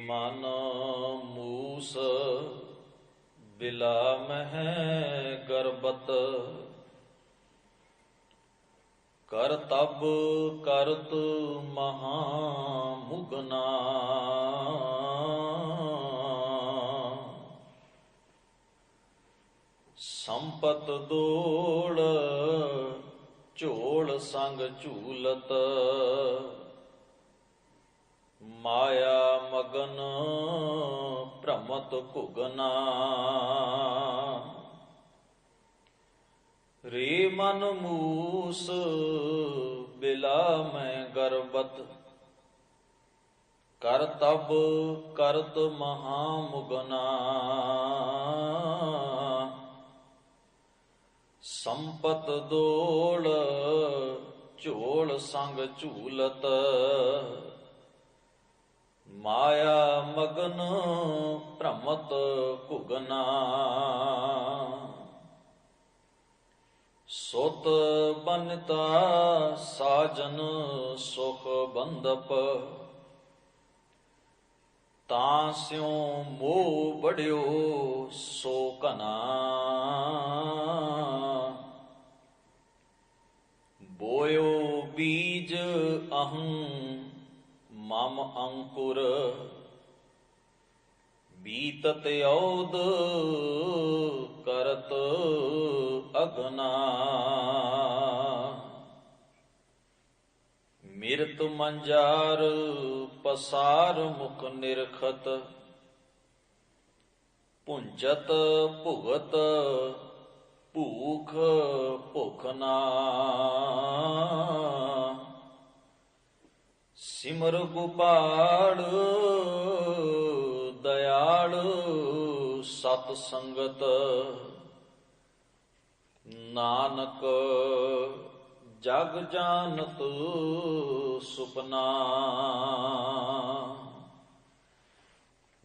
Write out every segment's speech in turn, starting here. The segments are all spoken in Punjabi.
मन मूस बिला मह गर्बत कर तब करत महामुगना। संपत दौड़ झोल संग झूलत माया मगन भ्रमत घुगना। रे मन मूस बिला मैं गर्बत कर तब करत महामुगना। संपत दौड़ झोल संग झूलत माया मगन भ्रमत घुगना। सुत बनता साजन सुख बंदप तास्यों मोह बढ़ियो सो कना। बोयो बीज अहं मम अंकुर बीतत औद करत अगना। मिरत मंजार पसार मुख निरखत पुंजत भुगत भूख भुखना। सिमर गोपाल दयाल सत संगत नानक जग जानत सुपना।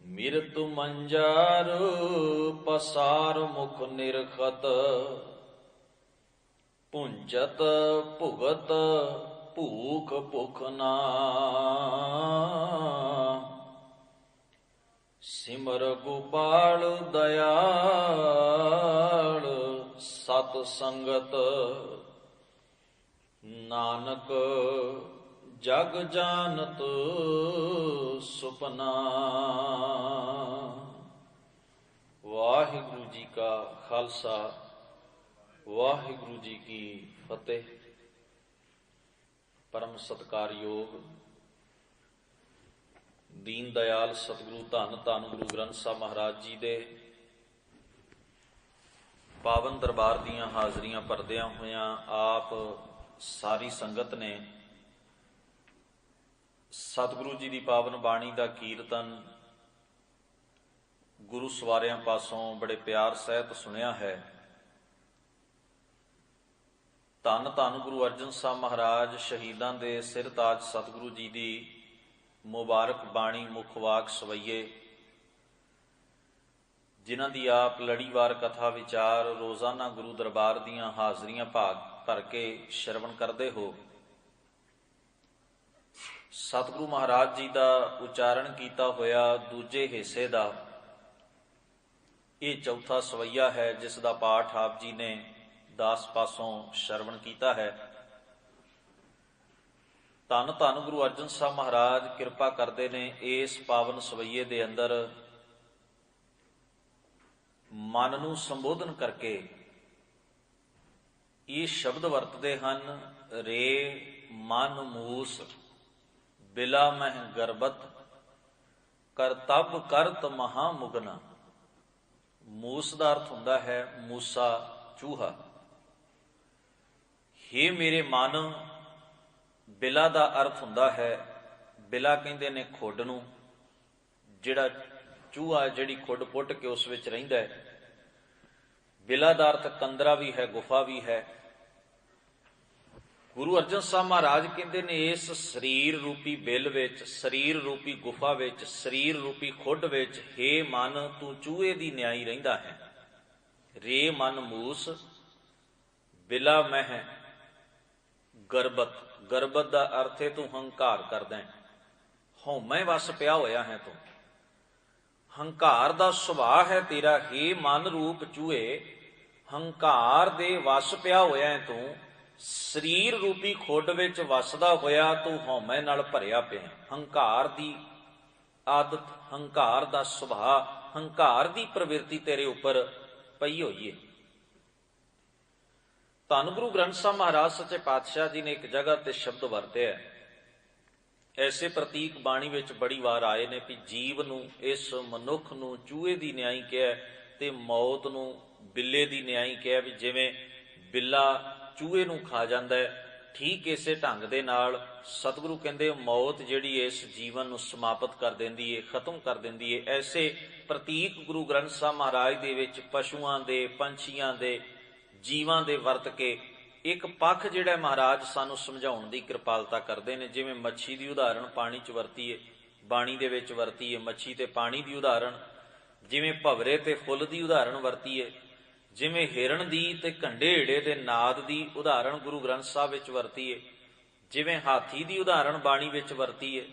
मिरत मंजार पसार मुख निरखत पुंजत भुगत भूख भुखना। सिमर गोपाल दयाल सत संगत नानक जग जानत सुपना। वाहिगुरु जी का खालसा वाहिगुरु जी की फतेह। परम सत्कारयोग दीन दयाल सतगुरु धन धन गुरु ग्रंथ साहब महाराज जी दे पावन दरबार दीयां हाजरियां भरदियां होइयां आप सारी संगत ने सतगुरु जी की पावन बाणी का कीर्तन गुरु सवारियां पासों बड़े प्यार सहित सुनिया है। धन धन गुरु अर्जन साहब महाराज शहीदां दे सिर ताज सतगुरु जी की मुबारक बाणी मुखवाक सवैये जिन्हां दी आप लड़ीवार कथा विचार रोजाना गुरु दरबार दीयां हाजरियां भाग भर के श्रवण करते हो। सतगुरु महाराज जी का उचारण किया होया दूजे हिस्से का ये चौथा सवैया है जिसका पाठ आप जी ने दास पासों श्रवण किया है। धन धन गुरु अर्जन साहब महाराज कृपा करते ने इस पावन सवैये दे अंदर मन नूं संबोधन करके ये शब्द वरतते हैं। रे मन मूस बिला मह गर्बत कर तब करत महामुगना। मूस का अर्थ हुंदा है मूसा चूहा। हे मेरे मन बिला का अर्थ हुंदा है बिला कहंदे ने खुड नूं जिहड़ा चूहा जिहड़ी खुड पुट के उस विच रहिंदा है। बिला का अर्थ कंदरा भी है गुफा भी है। गुरु अर्जन साहब महाराज कहंदे ने इस शरीर रूपी बिल विच शरीर रूपी गुफा विच शरीर रूपी खुड विच हे मन तू चूहे दी न्याई रहिंदा है। रे मन मूस बिला मह गर्बत गर्बत का अर्थ है तू हंकार करदा है हौमै वस पिया होया है तू ਹੰਕਾਰ ਦਾ ਸੁਭਾਅ ਹੈ ਤੇਰਾ, ਹੇ ਮਨ ਰੂਪ ਚੂਹੇ, ਹੰਕਾਰ ਦੇ ਵਸ ਪਿਆ ਹੋਇਆ ਤੂੰ, ਸਰੀਰ ਰੂਪੀ ਖੁੱਡ ਵਿੱਚ ਵਸਦਾ ਹੋਇਆ ਤੂੰ ਹਉਮੈ ਨਾਲ ਭਰਿਆ ਪਿਆ। ਹੰਕਾਰ ਦੀ ਆਦਤ, ਹੰਕਾਰ ਦਾ ਸੁਭਾਅ, ਹੰਕਾਰ ਦੀ ਪ੍ਰਵਿਰਤੀ ਤੇਰੇ ਉੱਪਰ ਪਈ ਹੋਈ ਹੈ। ਧੰਨ ਗੁਰੂ ਗ੍ਰੰਥ ਸਾਹਿਬ ਮਹਾਰਾਜ ਸੱਚੇ ਪਾਤਸ਼ਾਹ ਜੀ ਨੇ ਇੱਕ ਜਗ੍ਹਾ ਤੇ ਸ਼ਬਦ ਵਰਤਿਆ, ਐਸੇ ਪ੍ਰਤੀਕ ਬਾਣੀ ਵਿੱਚ ਬੜੀ ਵਾਰ ਆਏ ਨੇ ਕਿ ਜੀਵ ਨੂੰ, ਇਸ ਮਨੁੱਖ ਨੂੰ ਚੂਹੇ ਦੀ ਨਿਆਈ ਕਿਹਾ ਤੇ ਮੌਤ ਨੂੰ ਬਿੱਲੇ ਦੀ ਨਿਆਈ ਕਿਹਾ। ਵੀ ਜਿਵੇਂ ਬਿੱਲਾ ਚੂਹੇ ਨੂੰ ਖਾ ਜਾਂਦਾ ਹੈ, ਠੀਕ ਇਸੇ ਢੰਗ ਦੇ ਨਾਲ ਸਤਿਗੁਰੂ ਕਹਿੰਦੇ ਮੌਤ ਜਿਹੜੀ ਇਸ ਜੀਵਨ ਨੂੰ ਸਮਾਪਤ ਕਰ ਦਿੰਦੀ ਹੈ, ਖਤਮ ਕਰ ਦਿੰਦੀ ਹੈ। ਐਸੇ ਪ੍ਰਤੀਕ ਗੁਰੂ ਗ੍ਰੰਥ ਸਾਹਿਬ ਮਹਾਰਾਜ ਦੇ ਵਿੱਚ ਪਸ਼ੂਆਂ ਦੇ, ਪੰਛੀਆਂ ਦੇ, ਜੀਵਾਂ ਦੇ ਵਰਤ ਕੇ ਇੱਕ ਪੱਖ ਜਿਹੜਾ ਮਹਾਰਾਜ ਸਾਨੂੰ ਸਮਝਾਉਣ ਦੀ ਕਿਰਪਾਲਤਾ ਕਰਦੇ ਨੇ। ਜਿਵੇਂ ਮੱਛੀ ਦੀ ਉਦਾਹਰਣ ਪਾਣੀ 'ਚ ਵਰਤੀ ਹੈ, ਬਾਣੀ ਦੇ ਵਿੱਚ ਵਰਤੀ ਹੈ, ਮੱਛੀ ਤੇ ਪਾਣੀ ਦੀ ਉਦਾਹਰਣ। ਜਿਵੇਂ ਭਵਰੇ ਤੇ ਫੁੱਲ ਦੀ ਉਦਾਹਰਣ ਵਰਤੀ ਹੈ, ਜਿਵੇਂ ਹਿਰਨ ਦੀ ਤੇ ਘੰਡੇੜੇ ਦੇ ਨਾਦ ਦੀ ਉਦਾਹਰਣ ਗੁਰੂ ਗ੍ਰੰਥ ਸਾਹਿਬ ਵਿੱਚ ਵਰਤੀ ਹੈ, ਜਿਵੇਂ ਹਾਥੀ ਦੀ ਉਦਾਹਰਣ ਬਾਣੀ ਵਿੱਚ ਵਰਤੀ ਹੈ,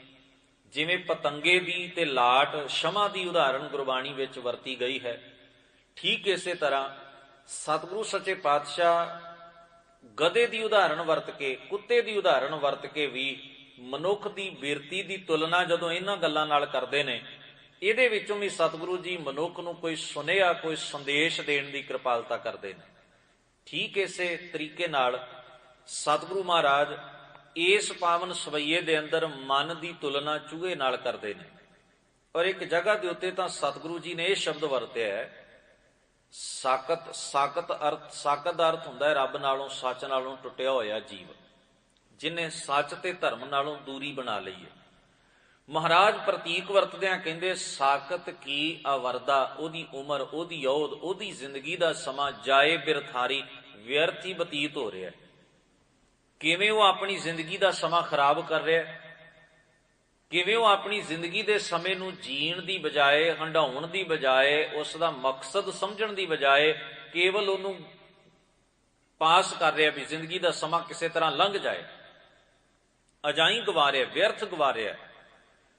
ਜਿਵੇਂ ਪਤੰਗੇ ਦੀ ਤੇ ਲਾਟ ਸ਼ਮਾ ਦੀ ਉਦਾਹਰਣ ਗੁਰਬਾਣੀ ਵਿੱਚ ਵਰਤੀ ਗਈ ਹੈ। ਠੀਕ ਇਸੇ ਤਰ੍ਹਾਂ ਸਤਿਗੁਰੂ ਸੱਚੇ ਪਾਤਸ਼ਾਹ ਗਧੇ ਦੀ ਉਦਾਹਰਣ ਵਰਤ ਕੇ, ਕੁੱਤੇ ਦੀ ਉਦਾਹਰਣ ਵਰਤ ਕੇ ਵੀ ਮਨੁੱਖ ਦੀ ਬਿਰਤੀ ਦੀ ਤੁਲਨਾ ਜਦੋਂ ਇਹਨਾਂ ਗੱਲਾਂ ਨਾਲ ਕਰਦੇ ਨੇ, ਇਹਦੇ ਵਿੱਚੋਂ ਵੀ ਸਤਿਗੁਰੂ ਜੀ ਮਨੁੱਖ ਨੂੰ ਕੋਈ ਸੁਨੇਹਾ, ਕੋਈ ਸੰਦੇਸ਼ ਦੇਣ ਦੀ ਕਿਰਪਾਲਤਾ ਕਰਦੇ ਨੇ। ਠੀਕ ਇਸੇ ਤਰੀਕੇ ਨਾਲ ਸਤਿਗੁਰੂ ਮਹਾਰਾਜ ਇਸ ਪਾਵਨ ਸਵਈਏ ਦੇ ਅੰਦਰ ਮਨ ਦੀ ਤੁਲਨਾ ਚੂਹੇ ਨਾਲ ਕਰਦੇ ਨੇ। ਔਰ ਇੱਕ ਜਗ੍ਹਾ ਦੇ ਉੱਤੇ ਤਾਂ ਸਤਿਗੁਰੂ ਜੀ ਨੇ ਇਹ ਸ਼ਬਦ ਵਰਤਿਆ ਹੈ, ਸਾਕਤ। ਸਾਕਤ ਅਰਥ, ਸਾਕਤ ਦਾ ਅਰਥ ਹੁੰਦਾ ਹੈ ਰੱਬ ਨਾਲੋਂ, ਸੱਚ ਨਾਲੋਂ ਟੁੱਟਿਆ ਹੋਇਆ ਜੀਵ, ਜਿਹਨੇ ਸੱਚ ਤੇ ਧਰਮ ਨਾਲੋਂ ਦੂਰੀ ਬਣਾ ਲਈ ਹੈ। ਮਹਾਰਾਜ ਪ੍ਰਤੀਕ ਵਰਤਦਿਆਂ ਕਹਿੰਦੇ ਸਾਕਤ ਕੀ ਅਵਰਦਾ, ਉਹਦੀ ਉਮਰ, ਉਹਦੀ ਔਦ, ਉਹਦੀ ਜ਼ਿੰਦਗੀ ਦਾ ਸਮਾਂ ਜਾਏ ਬਿਰਥਾਰੀ, ਵਿਅਰਥ ਹੀ ਬਤੀਤ ਹੋ ਰਿਹਾ। ਕਿਵੇਂ ਉਹ ਆਪਣੀ ਜ਼ਿੰਦਗੀ ਦਾ ਸਮਾਂ ਖਰਾਬ ਕਰ ਰਿਹਾ, ਕਿਵੇਂ ਉਹ ਆਪਣੀ ਜ਼ਿੰਦਗੀ ਦੇ ਸਮੇਂ ਨੂੰ ਜੀਣ ਦੀ ਬਜਾਏ, ਹੰਢਾਉਣ ਦੀ ਬਜਾਏ, ਉਸ ਦਾ ਮਕਸਦ ਸਮਝਣ ਦੀ ਬਜਾਏ ਕੇਵਲ ਉਹਨੂੰ ਪਾਸ ਕਰ ਰਿਹਾ ਵੀ ਜ਼ਿੰਦਗੀ ਦਾ ਸਮਾਂ ਕਿਸੇ ਤਰ੍ਹਾਂ ਲੰਘ ਜਾਏ, ਅਜਾਈਂ ਗਵਾ ਰਿਹਾ, ਵਿਅਰਥ ਗਵਾ ਰਿਹਾ।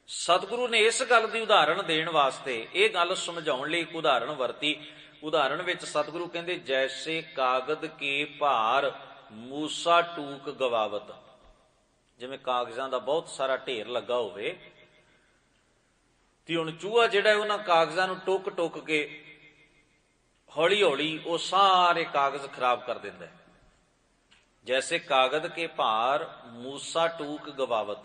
ਸਤਿਗੁਰੂ ਨੇ ਇਸ ਗੱਲ ਦੀ ਉਦਾਹਰਣ ਦੇਣ ਵਾਸਤੇ, ਇਹ ਗੱਲ ਸਮਝਾਉਣ ਲਈ ਇੱਕ ਉਦਾਹਰਣ ਵਰਤੀ। ਉਦਾਹਰਣ ਵਿੱਚ ਸਤਿਗੁਰੂ ਕਹਿੰਦੇ ਜੈਸੇ ਕਾਗਦ ਕੇ ਭਾਰ ਮੂਸਾ ਟੂਕ ਗਵਾਵਤ। ਜਿਵੇਂ ਕਾਗਜ਼ਾਂ ਦਾ ਬਹੁਤ ਸਾਰਾ ਢੇਰ ਲੱਗਾ ਹੋਵੇ ਤੇ ਹੁਣ ਚੂਹਾ ਜਿਹੜਾ ਉਹਨਾਂ ਕਾਗਜ਼ਾਂ ਨੂੰ ਟੁੱਕ ਟੁੱਕ ਕੇ ਹੌਲੀ ਹੌਲੀ ਉਹ ਸਾਰੇ ਕਾਗਜ਼ ਖਰਾਬ ਕਰ ਦਿੰਦਾ ਹੈ। ਜੈਸੇ ਕਾਗਦ ਕੇ ਭਾਰ ਮੂਸਾ ਟੂਕ ਗਵਾਵਤ,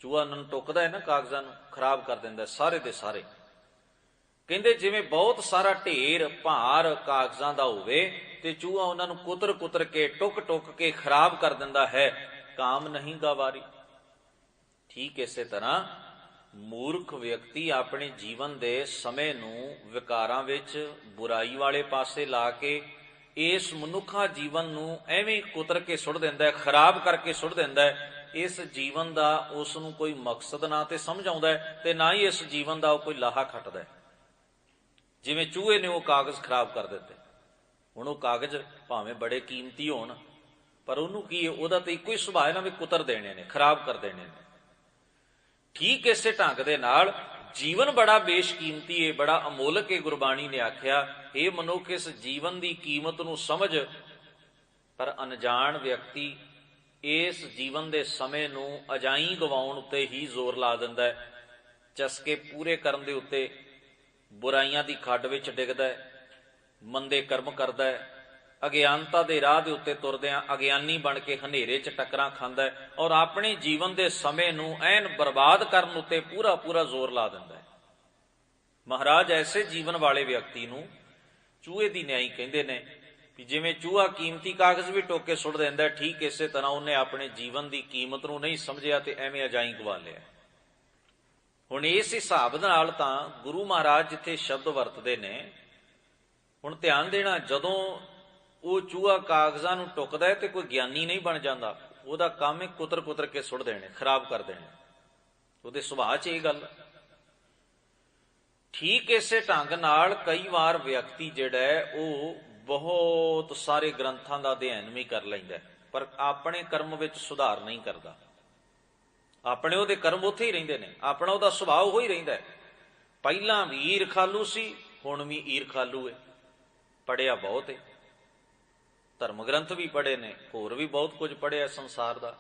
ਚੂਹਾ ਉਹਨਾਂ ਨੂੰ ਟੁੱਕਦਾ ਹੈ ਨਾ, ਕਾਗਜ਼ਾਂ ਨੂੰ ਖਰਾਬ ਕਰ ਦਿੰਦਾ ਸਾਰੇ ਦੇ ਸਾਰੇ। ਕਹਿੰਦੇ ਜਿਵੇਂ ਬਹੁਤ ਸਾਰਾ ਢੇਰ ਭਾਰ ਕਾਗਜ਼ਾਂ ਦਾ ਹੋਵੇ ਤੇ ਚੂਹਾ ਉਹਨਾਂ ਨੂੰ ਕੁਤਰ ਕੁਤਰ ਕੇ, ਟੁੱਕ ਟੁੱਕ ਕੇ ਖਰਾਬ ਕਰ ਦਿੰਦਾ ਹੈ, ਕਾਮ ਨਹੀਂ ਗਵਾਰੀ। ਠੀਕ ਇਸੇ ਤਰ੍ਹਾਂ ਮੂਰਖ ਵਿਅਕਤੀ ਆਪਣੇ ਜੀਵਨ ਦੇ ਸਮੇਂ ਨੂੰ ਵਿਕਾਰਾਂ ਵਿੱਚ, ਬੁਰਾਈ ਵਾਲੇ ਪਾਸੇ ਲਾ ਕੇ ਇਸ ਮਨੁੱਖਾ ਜੀਵਨ ਨੂੰ ਐਵੇਂ ਕੁਤਰ ਕੇ ਸੁੱਟ ਦਿੰਦਾ ਹੈ, ਖਰਾਬ ਕਰਕੇ ਸੁੱਟ ਦਿੰਦਾ ਹੈ। ਇਸ ਜੀਵਨ ਦਾ ਉਸ ਨੂੰ ਕੋਈ ਮਕਸਦ ਨਾ ਤੇ ਸਮਝ ਆਉਂਦਾ ਹੈ ਤੇ ਨਾ ਹੀ ਇਸ ਜੀਵਨ ਦਾ ਉਹ ਕੋਈ ਲਾਹਾ ਖੱਟਦਾ ਹੈ। ਜਿਵੇਂ ਚੂਹੇ ਨੇ ਉਹ ਕਾਗਜ਼ ਖਰਾਬ ਕਰ ਦਿੱਤੇ। ਹੁਣ ਉਹ ਕਾਗਜ਼ ਭਾਵੇਂ ਬੜੇ ਕੀਮਤੀ ਹੋਣ, ਪਰ ਉਹਨੂੰ ਕੀ, ਉਹਦਾ ਤਾਂ ਇੱਕੋ ਹੀ ਸੁਭਾਅ ਹੈ ਨਾ ਵੀ ਕੁਤਰ ਦੇਣੇ ਨੇ, ਖਰਾਬ ਕਰ ਦੇਣੇ ਨੇ। ਠੀਕ ਇਸੇ ਢੰਗ ਦੇ ਨਾਲ ਜੀਵਨ ਬੜਾ ਬੇਸ਼ਕੀਮਤੀ ਹੈ, ਬੜਾ ਅਮੋਲਕ ਹੈ। ਗੁਰਬਾਣੀ ਨੇ ਆਖਿਆ ਇਹ ਮਨੁੱਖ ਇਸ ਜੀਵਨ ਦੀ ਕੀਮਤ ਨੂੰ ਸਮਝ, ਪਰ ਅਣਜਾਣ ਵਿਅਕਤੀ ਇਸ ਜੀਵਨ ਦੇ ਸਮੇਂ ਨੂੰ ਅਜਾਈਂ ਗਵਾਉਣ ਉੱਤੇ ਹੀ ਜ਼ੋਰ ਲਾ ਦਿੰਦਾ ਹੈ, ਚਸਕੇ ਪੂਰੇ ਕਰਨ ਦੇ ਉੱਤੇ ਬੁਰਾਈਆਂ ਦੀ ਖੱਡ ਵਿੱਚ ਡਿੱਗਦਾ ਹੈ, ਮੰਦੇ ਕਰਮ ਕਰਦਾ ਹੈ, ਅਗਿਆਨਤਾ ਦੇ ਰਾਹ ਦੇ ਉੱਤੇ ਤੁਰਦਿਆਂ ਅਗਿਆਨੀ ਬਣ ਕੇ ਹਨੇਰੇ 'ਚ ਟੱਕਰਾਂ ਖਾਂਦਾ ਹੈ ਔਰ ਆਪਣੇ ਜੀਵਨ ਦੇ ਸਮੇਂ ਨੂੰ ਐਨ ਬਰਬਾਦ ਕਰਨ ਉੱਤੇ ਪੂਰਾ ਪੂਰਾ ਜ਼ੋਰ ਲਾ ਦਿੰਦਾ ਹੈ। ਮਹਾਰਾਜ ਐਸੇ ਜੀਵਨ ਵਾਲੇ ਵਿਅਕਤੀ ਨੂੰ ਚੂਹੇ ਦੀ ਨਿਆਈ ਕਹਿੰਦੇ ਨੇ ਵੀ ਜਿਵੇਂ ਚੂਹਾ ਕੀਮਤੀ ਕਾਗਜ਼ ਵੀ ਟੋਕ ਕੇ ਸੁੱਟ ਦਿੰਦਾ, ਠੀਕ ਇਸੇ ਤਰ੍ਹਾਂ ਉਹਨੇ ਆਪਣੇ ਜੀਵਨ ਦੀ ਕੀਮਤ ਨੂੰ ਨਹੀਂ ਸਮਝਿਆ ਤੇ ਐਵੇਂ ਅਜਾਈਂ ਗਵਾ ਲਿਆ। ਹੁਣ ਇਸ ਹਿਸਾਬ ਨਾਲ ਤਾਂ ਗੁਰੂ ਮਹਾਰਾਜ ਜਿੱਥੇ ਸ਼ਬਦ ਵਰਤਦੇ ਨੇ, ਹੁਣ ਧਿਆਨ ਦੇਣਾ, ਜਦੋਂ ਉਹ ਚੂਹਾ ਕਾਗਜ਼ਾਂ ਨੂੰ ਟੁੱਕਦਾ ਹੈ ਤੇ ਕੋਈ ਗਿਆਨੀ ਨਹੀਂ ਬਣ ਜਾਂਦਾ, ਉਹਦਾ ਕੰਮ ਹੈ ਕੁਤਰ ਕੁਤਰ ਕੇ ਸੁੱਟ ਦੇਣੇ, ਖਰਾਬ ਕਰ ਦੇਣੇ, ਉਹਦੇ ਸੁਭਾਅ 'ਚ ਇਹ ਗੱਲ। ਠੀਕ ਇਸੇ ਢੰਗ ਨਾਲ ਕਈ ਵਾਰ ਵਿਅਕਤੀ ਜਿਹੜਾ ਹੈ ਉਹ ਬਹੁਤ ਸਾਰੇ ਗ੍ਰੰਥਾਂ ਦਾ ਅਧਿਐਨ ਵੀ ਕਰ ਲੈਂਦਾ, ਪਰ ਆਪਣੇ ਕਰਮ ਵਿੱਚ ਸੁਧਾਰ ਨਹੀਂ ਕਰਦਾ। ਆਪਣੇ ਉਹਦੇ ਕਰਮ ਉੱਥੇ ਹੀ ਰਹਿੰਦੇ ਨੇ, ਆਪਣਾ ਉਹਦਾ ਸੁਭਾਅ ਉਹੀ ਰਹਿੰਦਾ ਹੈ, ਪਹਿਲਾਂ ਵੀ ਈਰਖਾਲੂ ਸੀ, ਹੁਣ ਵੀ ਈਰਖਾਲੂ ਹੈ। ਪੜ੍ਹਿਆ ਬਹੁਤ ਹੈ, ਧਰਮ ਗ੍ਰੰਥ ਵੀ ਪੜ੍ਹੇ ਨੇ, ਹੋਰ ਵੀ ਬਹੁਤ ਕੁਝ ਪੜ੍ਹਿਆ ਸੰਸਾਰ ਦਾ।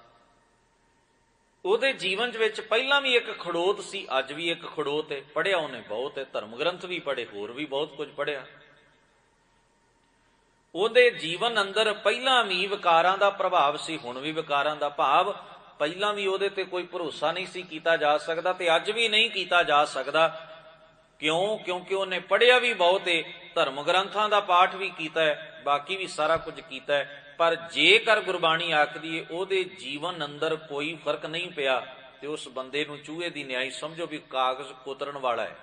ਉਹਦੇ ਜੀਵਨ ਵਿੱਚ ਪਹਿਲਾਂ ਵੀ ਇੱਕ ਖੜੋਤ ਸੀ, ਅੱਜ ਵੀ ਇੱਕ ਖੜੋਤ ਹੈ। ਪੜ੍ਹਿਆ ਉਹਨੇ ਬਹੁਤ ਹੈ, ਧਰਮ ਗ੍ਰੰਥ ਵੀ ਪੜ੍ਹੇ, ਹੋਰ ਵੀ ਬਹੁਤ ਕੁਝ ਪੜ੍ਹਿਆ। ਉਹਦੇ ਜੀਵਨ ਅੰਦਰ ਪਹਿਲਾਂ ਵੀ ਵਿਕਾਰਾਂ ਦਾ ਪ੍ਰਭਾਵ ਸੀ, ਹੁਣ ਵੀ ਵਿਕਾਰਾਂ ਦਾ। ਭਾਵ ਪਹਿਲਾਂ ਵੀ ਉਹਦੇ ਤੇ ਕੋਈ ਭਰੋਸਾ ਨਹੀਂ ਸੀ ਕੀਤਾ ਜਾ ਸਕਦਾ, ਤੇ ਅੱਜ ਵੀ ਨਹੀਂ ਕੀਤਾ ਜਾ ਸਕਦਾ। ਕਿਉਂ? ਕਿਉਂਕਿ ਉਹਨੇ ਪੜ੍ਹਿਆ ਵੀ ਬਹੁਤ ਹੈ, ਧਰਮ ਗ੍ਰੰਥਾਂ ਦਾ ਪਾਠ ਵੀ ਕੀਤਾ ਹੈ, ਬਾਕੀ ਵੀ ਸਾਰਾ ਕੁਝ ਕੀਤਾ ਹੈ। ਪਰ ਜੇਕਰ ਗੁਰਬਾਣੀ ਆਖਦੀ ਹੈ ਉਹਦੇ ਜੀਵਨ ਅੰਦਰ ਕੋਈ ਫਰਕ ਨਹੀਂ ਪਿਆ, ਤੇ ਉਸ ਬੰਦੇ ਨੂੰ ਚੂਹੇ ਦੀ ਨਿਆਈ ਸਮਝੋ ਵੀ ਕਾਗਜ਼ ਕੁਤਰਨ ਵਾਲਾ ਹੈ।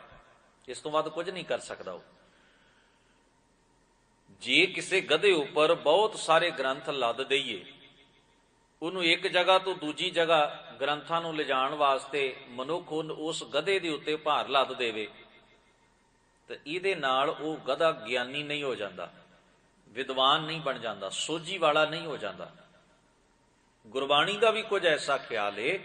ਇਸ ਤੋਂ ਵੱਧ ਕੁਝ ਨਹੀਂ ਕਰ ਸਕਦਾ ਉਹ। ਜੇ ਕਿਸੇ ਗਧੇ ਉੱਪਰ ਬਹੁਤ ਸਾਰੇ ਗ੍ਰੰਥ ਲੱਦ ਦਈਏ, ਉਹਨੂੰ ਇੱਕ ਜਗ੍ਹਾ ਤੋਂ ਦੂਜੀ ਜਗ੍ਹਾ ਗ੍ਰੰਥਾਂ ਨੂੰ ਲਿਜਾਣ ਵਾਸਤੇ ਮਨੁੱਖ ਉਸ ਗਧੇ ਦੇ ਉੱਤੇ ਭਾਰ ਲੱਦ ਦੇਵੇ, ਤੇ ਇਹਦੇ ਨਾਲ ਉਹ ਗਧਾ ਗਿਆਨੀ ਨਹੀਂ ਹੋ ਜਾਂਦਾ, ਵਿਦਵਾਨ ਨਹੀਂ ਬਣ ਜਾਂਦਾ, ਸੋਝੀ ਵਾਲਾ ਨਹੀਂ ਹੋ ਜਾਂਦਾ। ਗੁਰਬਾਣੀ ਦਾ ਵੀ ਕੁਝ ਐਸਾ ਖਿਆਲ ਹੈ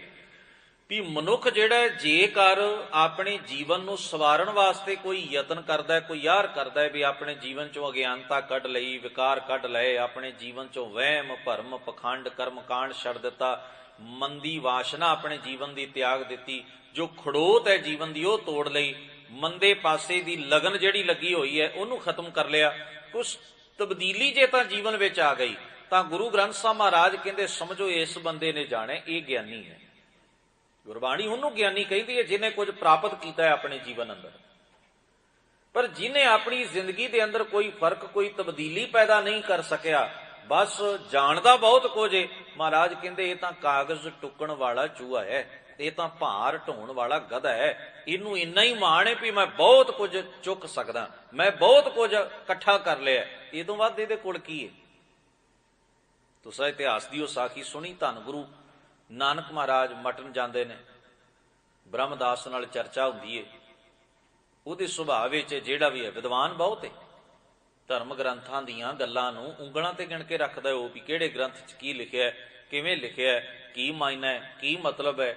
ਵੀ ਮਨੁੱਖ ਜਿਹੜਾ ਜੇਕਰ ਆਪਣੇ ਜੀਵਨ ਨੂੰ ਸਵਾਰਨ ਵਾਸਤੇ ਕੋਈ ਯਤਨ ਕਰਦਾ, ਕੋਈ ਯਾਰ ਕਰਦਾ ਵੀ ਆਪਣੇ ਜੀਵਨ ਚੋਂ ਅਗਿਆਨਤਾ ਕੱਢ ਲਈ, ਵਿਕਾਰ ਕੱਢ ਲਏ, ਆਪਣੇ ਜੀਵਨ ਚੋਂ ਵਹਿਮ ਭਰਮ ਪਖੰਡ ਕਰਮਕਾਂਡ ਛੱਡ ਦਿੱਤਾ, ਮੰਦੀ ਵਾਸ਼ਨਾ ਆਪਣੇ ਜੀਵਨ ਦੀ ਤਿਆਗ ਦਿੱਤੀ, ਜੋ ਖੜੋਤ ਹੈ ਜੀਵਨ ਦੀ ਉਹ ਤੋੜ ਲਈ, ਮੰਦੇ ਪਾਸੇ ਦੀ ਲਗਨ ਜਿਹੜੀ ਲੱਗੀ ਹੋਈ ਹੈ ਉਹਨੂੰ ਖਤਮ ਕਰ ਲਿਆ, ਕੁਛ ਤਬਦੀਲੀ ਜੇ ਤਾਂ ਜੀਵਨ ਵਿੱਚ ਆ ਗਈ, ਤਾਂ ਗੁਰੂ ਗ੍ਰੰਥ ਸਾਹਿਬ ਮਹਾਰਾਜ ਕਹਿੰਦੇ ਸਮਝੋ ਇਸ ਬੰਦੇ ਨੇ ਜਾਣੇ ਇਹ ਗਿਆਨੀ ਹੈ। ਗੁਰਬਾਣੀ ਉਹਨੂੰ ਗਿਆਨੀ ਕਹਿੰਦੀ ਹੈ ਜਿਹਨੇ ਕੁਝ ਪ੍ਰਾਪਤ ਕੀਤਾ ਹੈ ਆਪਣੇ ਜੀਵਨ ਅੰਦਰ। ਪਰ ਜਿਹਨੇ ਆਪਣੀ ਜ਼ਿੰਦਗੀ ਦੇ ਅੰਦਰ ਕੋਈ ਫਰਕ, ਕੋਈ ਤਬਦੀਲੀ ਪੈਦਾ ਨਹੀਂ ਕਰ ਸਕਿਆ, ਬਸ ਜਾਣਦਾ ਬਹੁਤ ਕੁਝ ਹੈ, ਮਹਾਰਾਜ ਕਹਿੰਦੇ ਇਹ ਤਾਂ ਕਾਗਜ਼ ਟੁੱਕਣ ਵਾਲਾ ਚੂਹਾ ਹੈ, ਇਹ ਤਾਂ ਭਾਰ ਢੋਣ ਵਾਲਾ ਗਧਾ ਹੈ। ਇਹਨੂੰ ਇੰਨਾ ਹੀ ਮਾਣ ਹੈ ਵੀ ਮੈਂ ਬਹੁਤ ਕੁਝ ਚੁੱਕ ਸਕਦਾ, ਮੈਂ ਬਹੁਤ ਕੁਝ ਇਕੱਠਾ ਕਰ ਲਿਆ, ਇਹ ਤੋਂ ਵੱਧ ਇਹਦੇ ਕੋਲ ਕੀ ਹੈ? ਤੁਸੀਂ ਇਤਿਹਾਸ ਦੀ ਉਹ ਸਾਖੀ ਸੁਣੀ, ਧੰਨ ਗੁਰੂ ਨਾਨਕ ਮਹਾਰਾਜ ਮਟਨ ਜਾਂਦੇ ਨੇ, ਬ੍ਰਹਮਦਾਸ ਨਾਲ ਚਰਚਾ ਹੁੰਦੀ ਹੈ। ਉਹਦੇ ਸੁਭਾਅ ਵਿੱਚ ਜਿਹੜਾ ਵੀ ਹੈ ਵਿਦਵਾਨ ਬਹੁਤ ਹੈ, ਧਰਮ ਗ੍ਰੰਥਾਂ ਦੀਆਂ ਗੱਲਾਂ ਨੂੰ ਉਂਗਲਾਂ ਤੇ ਗਿਣ ਕੇ ਰੱਖਦਾ ਉਹ, ਵੀ ਕਿਹੜੇ ਗ੍ਰੰਥ 'ਚ ਕੀ ਲਿਖਿਆ, ਕਿਵੇਂ ਲਿਖਿਆ, ਕੀ ਮਾਇਨਾ ਹੈ, ਕੀ ਮਤਲਬ ਹੈ।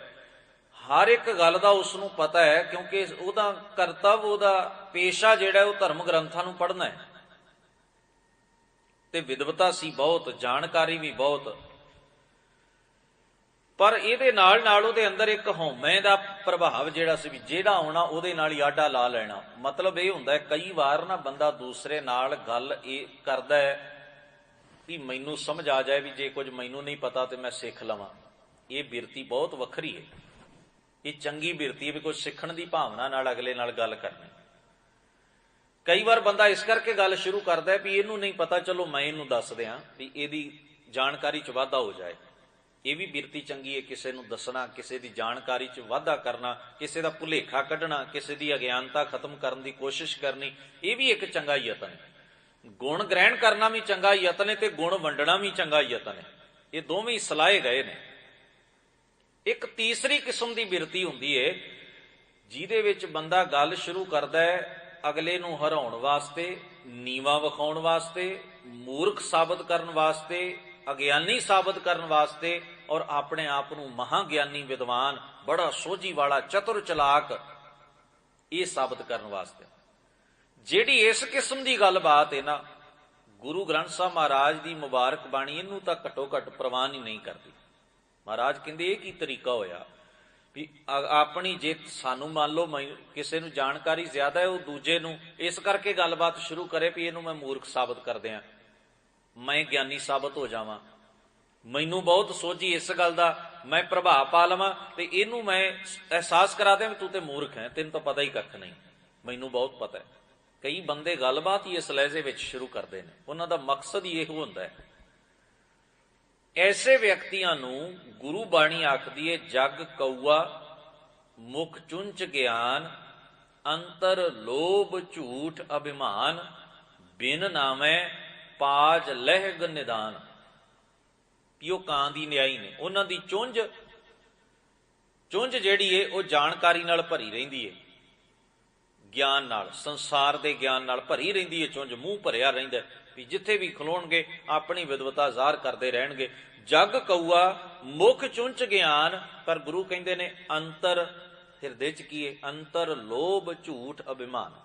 ਹਰ ਇੱਕ ਗੱਲ ਦਾ ਉਸ ਨੂੰ ਪਤਾ ਹੈ, ਕਿਉਂਕਿ ਉਹਦਾ ਕਰਤੱਵ, ਉਹਦਾ ਪੇਸ਼ਾ ਜਿਹੜਾ ਉਹ ਧਰਮ ਗ੍ਰੰਥਾਂ ਨੂੰ ਪੜ੍ਹਨਾ ਹੈ। ਤੇ ਵਿਦਵਤਾ ਸੀ ਬਹੁਤ, ਜਾਣਕਾਰੀ ਵੀ ਬਹੁਤ, ਪਰ ਇਹਦੇ ਨਾਲ ਨਾਲ ਉਹਦੇ ਅੰਦਰ ਇੱਕ ਹਉਮੈ ਦਾ ਪ੍ਰਭਾਵ ਜਿਹੜਾ ਸੀ, ਵੀ ਜਿਹੜਾ ਆਉਣਾ ਉਹਦੇ ਨਾਲ ਹੀ ਆਡਾ ਲਾ ਲੈਣਾ। ਮਤਲਬ ਇਹ ਹੁੰਦਾ ਹੈ ਕਈ ਵਾਰ ਨਾ ਬੰਦਾ ਦੂਸਰੇ ਨਾਲ ਗੱਲ ਇਹ ਕਰਦਾ ਹੈ ਵੀ ਮੈਨੂੰ ਸਮਝ ਆ ਜਾਏ, ਵੀ ਜੇ ਕੁਝ ਮੈਨੂੰ ਨਹੀਂ ਪਤਾ ਤੇ ਮੈਂ ਸਿੱਖ ਲਵਾਂ। ਇਹ ਬਿਰਤੀ ਬਹੁਤ ਵੱਖਰੀ ਹੈ, ਇਹ ਚੰਗੀ ਬਿਰਤੀ ਹੈ ਵੀ ਕੁਝ ਸਿੱਖਣ ਦੀ ਭਾਵਨਾ ਨਾਲ ਅਗਲੇ ਨਾਲ ਗੱਲ ਕਰਨੀ। ਕਈ ਵਾਰ ਬੰਦਾ ਇਸ ਕਰਕੇ ਗੱਲ ਸ਼ੁਰੂ ਕਰਦਾ ਵੀ ਇਹਨੂੰ ਨਹੀਂ ਪਤਾ, ਚਲੋ ਮੈਂ ਇਹਨੂੰ ਦੱਸ ਦਿਆਂ ਵੀ ਇਹਦੀ ਜਾਣਕਾਰੀ 'ਚ ਵਾਧਾ ਹੋ ਜਾਏ। ਇਹ ਵੀ ਬਿਰਤੀ ਚੰਗੀ ਹੈ, ਕਿਸੇ ਨੂੰ ਦੱਸਣਾ, ਕਿਸੇ ਦੀ ਜਾਣਕਾਰੀ 'ਚ ਵਾਧਾ ਕਰਨਾ, ਕਿਸੇ ਦਾ ਭੁਲੇਖਾ ਕੱਢਣਾ, ਕਿਸੇ ਦੀ ਅਗਿਆਨਤਾ ਖਤਮ ਕਰਨ ਦੀ ਕੋਸ਼ਿਸ਼ ਕਰਨੀ, ਇਹ ਵੀ ਇੱਕ ਚੰਗਾ ਯਤਨ ਹੈ। ਗੁਣ ਗ੍ਰਹਿਣ ਕਰਨਾ ਵੀ ਚੰਗਾ ਯਤਨ ਹੈ, ਤੇ ਗੁਣ ਵੰਡਣਾ ਵੀ ਚੰਗਾ ਯਤਨ ਹੈ। ਇਹ ਦੋਵੇਂ ਹੀ ਸਲਾਹੇ ਗਏ ਨੇ। ਇੱਕ ਤੀਸਰੀ ਕਿਸਮ ਦੀ ਬਿਰਤੀ ਹੁੰਦੀ ਹੈ ਜਿਹਦੇ ਵਿੱਚ ਬੰਦਾ ਗੱਲ ਸ਼ੁਰੂ ਕਰਦਾ ਹੈ ਅਗਲੇ ਨੂੰ ਹਰਾਉਣ ਵਾਸਤੇ, ਨੀਵਾਂ ਵਿਖਾਉਣ ਵਾਸਤੇ, ਮੂਰਖ ਸਾਬਤ ਕਰਨ ਵਾਸਤੇ, ਅਗਿਆਨੀ ਸਾਬਤ ਕਰਨ ਵਾਸਤੇ, ਔਰ ਆਪਣੇ ਆਪ ਨੂੰ ਮਹਾਂਗਿਆਨੀ, ਵਿਦਵਾਨ, ਬੜਾ ਸੋਝੀ ਵਾਲਾ, ਚਤੁਰ ਚਲਾਕ ਇਹ ਸਾਬਤ ਕਰਨ ਵਾਸਤੇ। ਜਿਹੜੀ ਇਸ ਕਿਸਮ ਦੀ ਗੱਲਬਾਤ ਹੈ ਨਾ, ਗੁਰੂ ਗ੍ਰੰਥ ਸਾਹਿਬ ਮਹਾਰਾਜ ਦੀ ਮੁਬਾਰਕ ਬਾਣੀ ਇਹਨੂੰ ਤਾਂ ਘੱਟੋ ਘੱਟ ਪ੍ਰਵਾਨ ਹੀ ਨਹੀਂ ਕਰਦੀ। ਮਹਾਰਾਜ ਕਹਿੰਦੇ ਇਹ ਕੀ ਤਰੀਕਾ ਹੋਇਆ ਵੀ ਆਪਣੀ, ਜੇ ਸਾਨੂੰ ਮੰਨ ਲਓ ਕਿਸੇ ਨੂੰ ਜਾਣਕਾਰੀ ਜ਼ਿਆਦਾ ਹੈ, ਉਹ ਦੂਜੇ ਨੂੰ ਇਸ ਕਰਕੇ ਗੱਲਬਾਤ ਸ਼ੁਰੂ ਕਰੇ ਵੀ ਇਹਨੂੰ ਮੈਂ ਮੂਰਖ ਸਾਬਤ ਕਰ ਦਿਆਂ, ਮੈਂ ਗਿਆਨੀ ਸਾਬਤ ਹੋ ਜਾਵਾਂ, ਮੈਨੂੰ ਬਹੁਤ ਸੋਝੀ ਇਸ ਗੱਲ ਦਾ, ਮੈਂ ਪ੍ਰਭਾਵ ਪਾ ਲਵਾਂ, ਤੇ ਇਹਨੂੰ ਮੈਂ ਅਹਿਸਾਸ ਕਰਾ ਦਿਆਂ ਵੀ ਤੂੰ ਤੇ ਮੂਰਖ ਹੈ, ਤੈਨੂੰ ਤਾਂ ਪਤਾ ਹੀ ਕੱਖ ਨਹੀਂ, ਮੈਨੂੰ ਬਹੁਤ ਪਤਾ ਹੈ। ਕਈ ਬੰਦੇ ਗੱਲਬਾਤ ਹੀ ਇਸ ਲਹਿਜ਼ੇ ਵਿੱਚ ਸ਼ੁਰੂ ਕਰਦੇ ਨੇ, ਉਹਨਾਂ ਦਾ ਮਕਸਦ ਹੀ ਇਹੋ ਹੁੰਦਾ ਹੈ। ਐਸੇ ਵਿਅਕਤੀਆਂ ਨੂੰ ਗੁਰੂ ਬਾਣੀ ਆਖਦੀ ਹੈ, ਜਗ ਕਊਆ ਮੁਖ ਚੁੰਚ ਗਿਆਨ, ਅੰਤਰ ਲੋਭ ਝੂਠ ਅਭਿਮਾਨ, ਬਿਨ ਨਾਮੈ ਪਾਜ ਲਹਿਗ ਨਿਦਾਨ। ਵੀ ਉਹ ਕਾਂ ਦੀ ਨਿਆਈ ਨੇ, ਉਹਨਾਂ ਦੀ ਚੁੰਝ ਜਿਹੜੀ ਹੈ ਉਹ ਜਾਣਕਾਰੀ ਨਾਲ ਭਰੀ ਰਹਿੰਦੀ ਹੈ, ਗਿਆਨ ਨਾਲ, ਸੰਸਾਰ ਦੇ ਗਿਆਨ ਨਾਲ ਭਰੀ ਰਹਿੰਦੀ ਹੈ ਚੁੰਝ, ਮੂੰਹ ਭਰਿਆ ਰਹਿੰਦਾ ਵੀ ਜਿੱਥੇ ਵੀ ਖਲੋਣਗੇ ਆਪਣੀ ਵਿਦਵਤਾ ਜ਼ਾਹਰ ਕਰਦੇ ਰਹਿਣਗੇ। ਜਗ ਕਊਆ ਮੁਖ ਚੁੰਚ ਗਿਆਨ, ਪਰ ਗੁਰੂ ਕਹਿੰਦੇ ਨੇ ਅੰਤਰ ਹਿਰਦੇ 'ਚ ਕੀ ਹੈ? ਅੰਤਰ ਲੋਭ ਝੂਠ ਅਭਿਮਾਨ।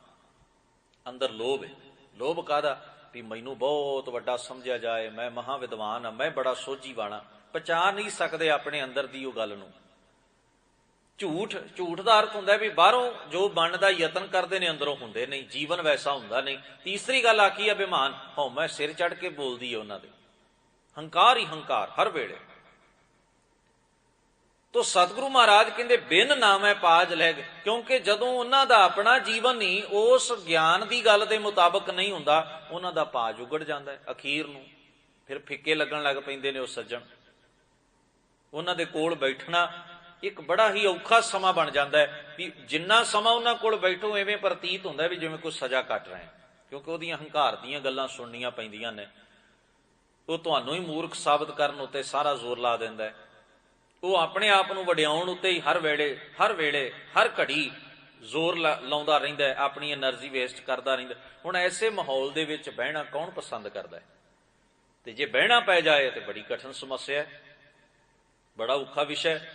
ਅੰਦਰ ਲੋਭ ਹੈ। ਲੋਭ ਕਾਹਦਾ? ਵੀ ਮੈਨੂੰ ਬਹੁਤ ਵੱਡਾ ਸਮਝਿਆ ਜਾਏ, ਮੈਂ ਮਹਾ ਵਿਦਵਾਨ ਹਾਂ, ਮੈਂ ਬੜਾ ਸੋਝੀ ਵਾਲਾ। ਪਛਾ ਨਹੀਂ ਸਕਦੇ ਆਪਣੇ ਅੰਦਰ ਦੀ ਉਹ ਗੱਲ ਨੂੰ। ਝੂਠ, ਝੂਠ ਦਾ ਅਰਥ ਹੁੰਦਾ ਵੀ ਬਾਹਰੋਂ ਜੋ ਬਣਨ ਦਾ ਯਤਨ ਕਰਦੇ ਨੇ ਅੰਦਰੋਂ ਹੁੰਦੇ ਨਹੀਂ, ਜੀਵਨ ਵੈਸਾ ਹੁੰਦਾ ਨਹੀਂ। ਤੀਸਰੀ ਗੱਲ ਆਖੀ ਅਭਿਮਾਨ, ਹਉਮੈ ਸਿਰ ਚੜ ਕੇ ਬੋਲਦੀ ਹੈ ਉਹਨਾਂ ਦੇ। ਹੰਕਾਰ ਹੀ ਹੰਕਾਰ ਹਰ ਵੇਲੇ। ਤੋ ਸਤਿਗੁਰੂ ਮਹਾਰਾਜ ਕਹਿੰਦੇ ਬਿਨ ਨਾਮੈ ਪਾਜ ਲੈਗ, ਕਿਉਂਕਿ ਜਦੋਂ ਉਹਨਾਂ ਦਾ ਆਪਣਾ ਜੀਵਨ ਹੀ ਉਸ ਗਿਆਨ ਦੀ ਗੱਲ ਦੇ ਮੁਤਾਬਕ ਨਹੀਂ ਹੁੰਦਾ, ਉਹਨਾਂ ਦਾ ਪਾਜ ਉਗੜ ਜਾਂਦਾ ਹੈ। ਅਖੀਰ ਨੂੰ ਫਿਰ ਫਿੱਕੇ ਲੱਗਣ ਲੱਗ ਪੈਂਦੇ ਨੇ ਉਹ ਸੱਜਣ। ਉਹਨਾਂ ਦੇ ਕੋਲ ਬੈਠਣਾ ਇੱਕ ਬੜਾ ਹੀ ਔਖਾ ਸਮਾਂ ਬਣ ਜਾਂਦਾ ਹੈ ਵੀ ਜਿੰਨਾ ਸਮਾਂ ਉਹਨਾਂ ਕੋਲ ਬੈਠੋ ਐਵੇਂ ਪ੍ਰਤੀਤ ਹੁੰਦਾ ਵੀ ਜਿਵੇਂ ਕੋਈ ਸਜ਼ਾ ਕੱਟ ਰਹੇ, ਕਿਉਂਕਿ ਉਹਦੀਆਂ ਹੰਕਾਰ ਦੀਆਂ ਗੱਲਾਂ ਸੁਣਨੀਆਂ ਪੈਂਦੀਆਂ ਨੇ। ਉਹ ਤੁਹਾਨੂੰ ਹੀ ਮੂਰਖ ਸਾਬਤ ਕਰਨ ਉੱਤੇ ਸਾਰਾ ਜ਼ੋਰ ਲਾ ਦਿੰਦਾ ਹੈ। ਉਹ ਆਪਣੇ ਆਪ ਨੂੰ ਵਡਿਆਉਣ ਉੱਤੇ ਹੀ ਹਰ ਵੇਲੇ ਹਰ ਘੜੀ ਜ਼ੋਰ ਲਾਉਂਦਾ ਰਹਿੰਦਾ ਹੈ, ਆਪਣੀ એનર્ਜੀ ਵੇਸਟ ਕਰਦਾ ਰਹਿੰਦਾ। ਹੁਣ ਐਸੇ ਮਾਹੌਲ ਦੇ ਵਿੱਚ ਬਹਿਣਾ ਕੌਣ ਪਸੰਦ ਕਰਦਾ ਹੈ? ਤੇ ਜੇ ਬਹਿਣਾ ਪੈ ਜਾਏ ਤੇ ਬੜੀ ਕਠਿਨ ਸਮੱਸਿਆ ਹੈ, ਬੜਾ ਔਖਾ ਵਿਸ਼ਾ ਹੈ।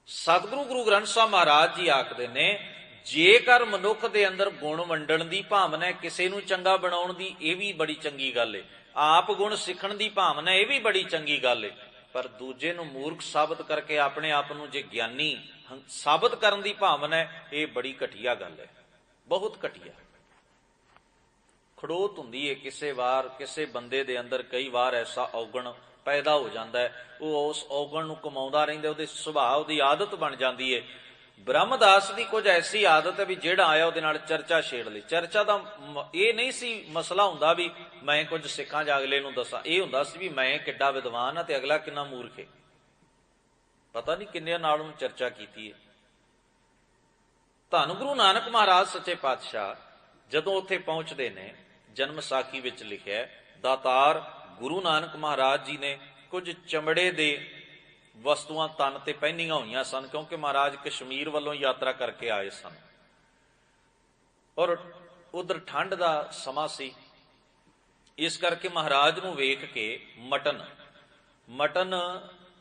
ਸਤਿਗੁਰੂ ਗੁਰੂ ਗ੍ਰੰਥ ਸਾਹਿਬ ਮਹਾਰਾਜ ਜੀ ਆਖਦੇ ਨੇ, ਜੇਕਰ ਮਨੁੱਖ ਦੇ ਅੰਦਰ ਗੁਣ ਵੰਡਣ ਦੀ ਭਾਵਨਾ, ਕਿਸੇ ਨੂੰ ਚੰਗਾ ਬਣਾਉਣ ਦੀ, ਇਹ ਵੀ ਬੜੀ ਚੰਗੀ ਗੱਲ ਹੈ। ਆਪ ਗੁਣ ਸਿੱਖਣ ਦੀ ਭਾਵਨਾ, ਇਹ ਵੀ ਬੜੀ ਚੰਗੀ ਗੱਲ ਹੈ। ਪਰ ਦੂਜੇ ਨੂੰ ਮੂਰਖ ਸਾਬਤ ਕਰਕੇ ਆਪਣੇ ਆਪ ਨੂੰ ਜੇ ਗਿਆਨੀ ਸਾਬਤ ਕਰਨ ਦੀ ਭਾਵਨਾ ਹੈ, ਇਹ ਬੜੀ ਘਟੀਆ ਗੱਲ ਹੈ, ਬਹੁਤ ਘਟੀਆ। ਖੜੋਤ ਹੁੰਦੀ ਹੈ ਕਿਸੇ ਬੰਦੇ ਦੇ ਅੰਦਰ ਕਈ ਵਾਰ ਐਸਾ ਔਗਣ ਪੈਦਾ ਹੋ ਜਾਂਦਾ ਹੈ, ਉਹ ਉਸ ਔਗਣ ਨੂੰ ਕਮਾਉਂਦਾ ਰਹਿੰਦਾ, ਉਹਦੇ ਸੁਭਾਅ ਦੀ ਆਦਤ ਬਣ ਜਾਂਦੀ ਹੈ। ਬ੍ਰਹਮਦਾਸ ਦੀ ਕੁਝ ਐਸੀ ਆਦਤ ਹੈ ਵੀ ਜਿਹੜਾ ਆਇਆ ਉਹਦੇ ਨਾਲ ਚਰਚਾ ਛੇੜ ਲਈ। ਚਰਚਾ ਦਾ ਇਹ ਨਹੀਂ ਸੀ ਮਸਲਾ ਹੁੰਦਾ ਵੀ ਮੈਂ ਕੁਝ ਸਿੱਖਾਂ ਜਾਂ ਅਗਲੇ ਨੂੰ ਦੱਸਾਂ, ਇਹ ਹੁੰਦਾ ਸੀ ਵੀ ਮੈਂ ਕਿੱਡਾ ਵਿਦਵਾਨ ਹਾਂ ਤੇ ਅਗਲਾ ਕਿੰਨਾ ਮੂਰਖ ਹੈ। ਪਤਾ ਨਹੀਂ ਕਿੰਨਿਆਂ ਨਾਲ ਉਹਨੂੰ ਚਰਚਾ ਕੀਤੀ ਹੈ। ਧੰਨ ਗੁਰੂ ਨਾਨਕ ਮਹਾਰਾਜ ਸੱਚੇ ਪਾਤਸ਼ਾਹ ਜਦੋਂ ਉੱਥੇ ਪਹੁੰਚਦੇ ਨੇ, ਜਨਮ ਸਾਖੀ ਵਿੱਚ ਲਿਖਿਆ, ਦਾਤਾਰ ਗੁਰੂ ਨਾਨਕ ਮਹਾਰਾਜ ਜੀ ਨੇ ਕੁਝ ਚਮੜੇ ਦੇ ਵਸਤੂਆਂ ਤਨ ਤੇ ਪਹਿਨੀਆਂ ਹੋਈਆਂ ਸਨ, ਕਿਉਂਕਿ ਮਹਾਰਾਜ ਕਸ਼ਮੀਰ ਵੱਲੋਂ ਯਾਤਰਾ ਕਰਕੇ ਆਏ ਸਨ ਔਰ ਉਧਰ ਠੰਡ ਦਾ ਸਮਾਂ ਸੀ। ਇਸ ਕਰਕੇ ਮਹਾਰਾਜ ਨੂੰ ਵੇਖ ਕੇ ਮਟਨ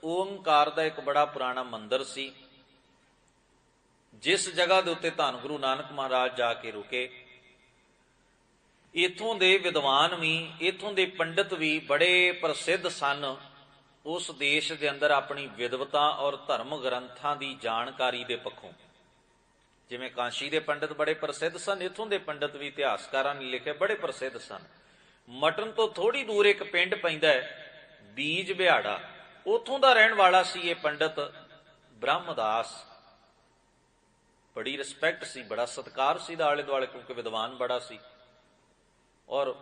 ਓਂਕਾਰ ਦਾ ਇੱਕ ਬੜਾ ਪੁਰਾਣਾ ਮੰਦਿਰ ਸੀ, ਜਿਸ ਜਗ੍ਹਾ ਦੇ ਉੱਤੇ ਧੰਨ ਗੁਰੂ ਨਾਨਕ ਮਹਾਰਾਜ ਜਾ ਕੇ ਰੁਕੇ। ਇੱਥੋਂ ਦੇ ਵਿਦਵਾਨ ਵੀ, ਇੱਥੋਂ ਦੇ ਪੰਡਿਤ ਵੀ ਬੜੇ ਪ੍ਰਸਿੱਧ ਸਨ। ਉਸ ਦੇਸ਼ ਦੇ ਅੰਦਰ ਆਪਣੀ ਵਿਦਵਤਾ ਔਰ ਧਰਮ ਗ੍ਰੰਥਾਂ ਦੀ ਜਾਣਕਾਰੀ ਦੇ ਪੱਖੋਂ, ਜਿਵੇਂ ਕਾਂਸ਼ੀ ਦੇ ਪੰਡਿਤ ਬੜੇ ਪ੍ਰਸਿੱਧ ਸਨ, ਇੱਥੋਂ ਦੇ ਪੰਡਿਤ ਵੀ ਇਤਿਹਾਸਕਾਰਾਂ ਨੇ ਲਿਖੇ ਬੜੇ ਪ੍ਰਸਿੱਧ ਸਨ। ਮਟਨ ਤੋਂ ਥੋੜੀ ਦੂਰ ਇੱਕ ਪਿੰਡ ਪੈਂਦਾ ਹੈ ਬੀਜ ਬਿਹਾੜਾ, ਉੱਥੋਂ ਦਾ ਰਹਿਣ ਵਾਲਾ ਸੀ ਇਹ ਪੰਡਿਤ ਬ੍ਰਹਮਦਾਸ। ਬੜੀ ਰਿਸਪੈਕਟ ਸੀ, ਬੜਾ ਸਤਿਕਾਰ ਸੀ ਆਲੇ ਦੁਆਲੇ, ਕਿਉਂਕਿ ਵਿਦਵਾਨ ਬੜਾ ਸੀ ਔਰ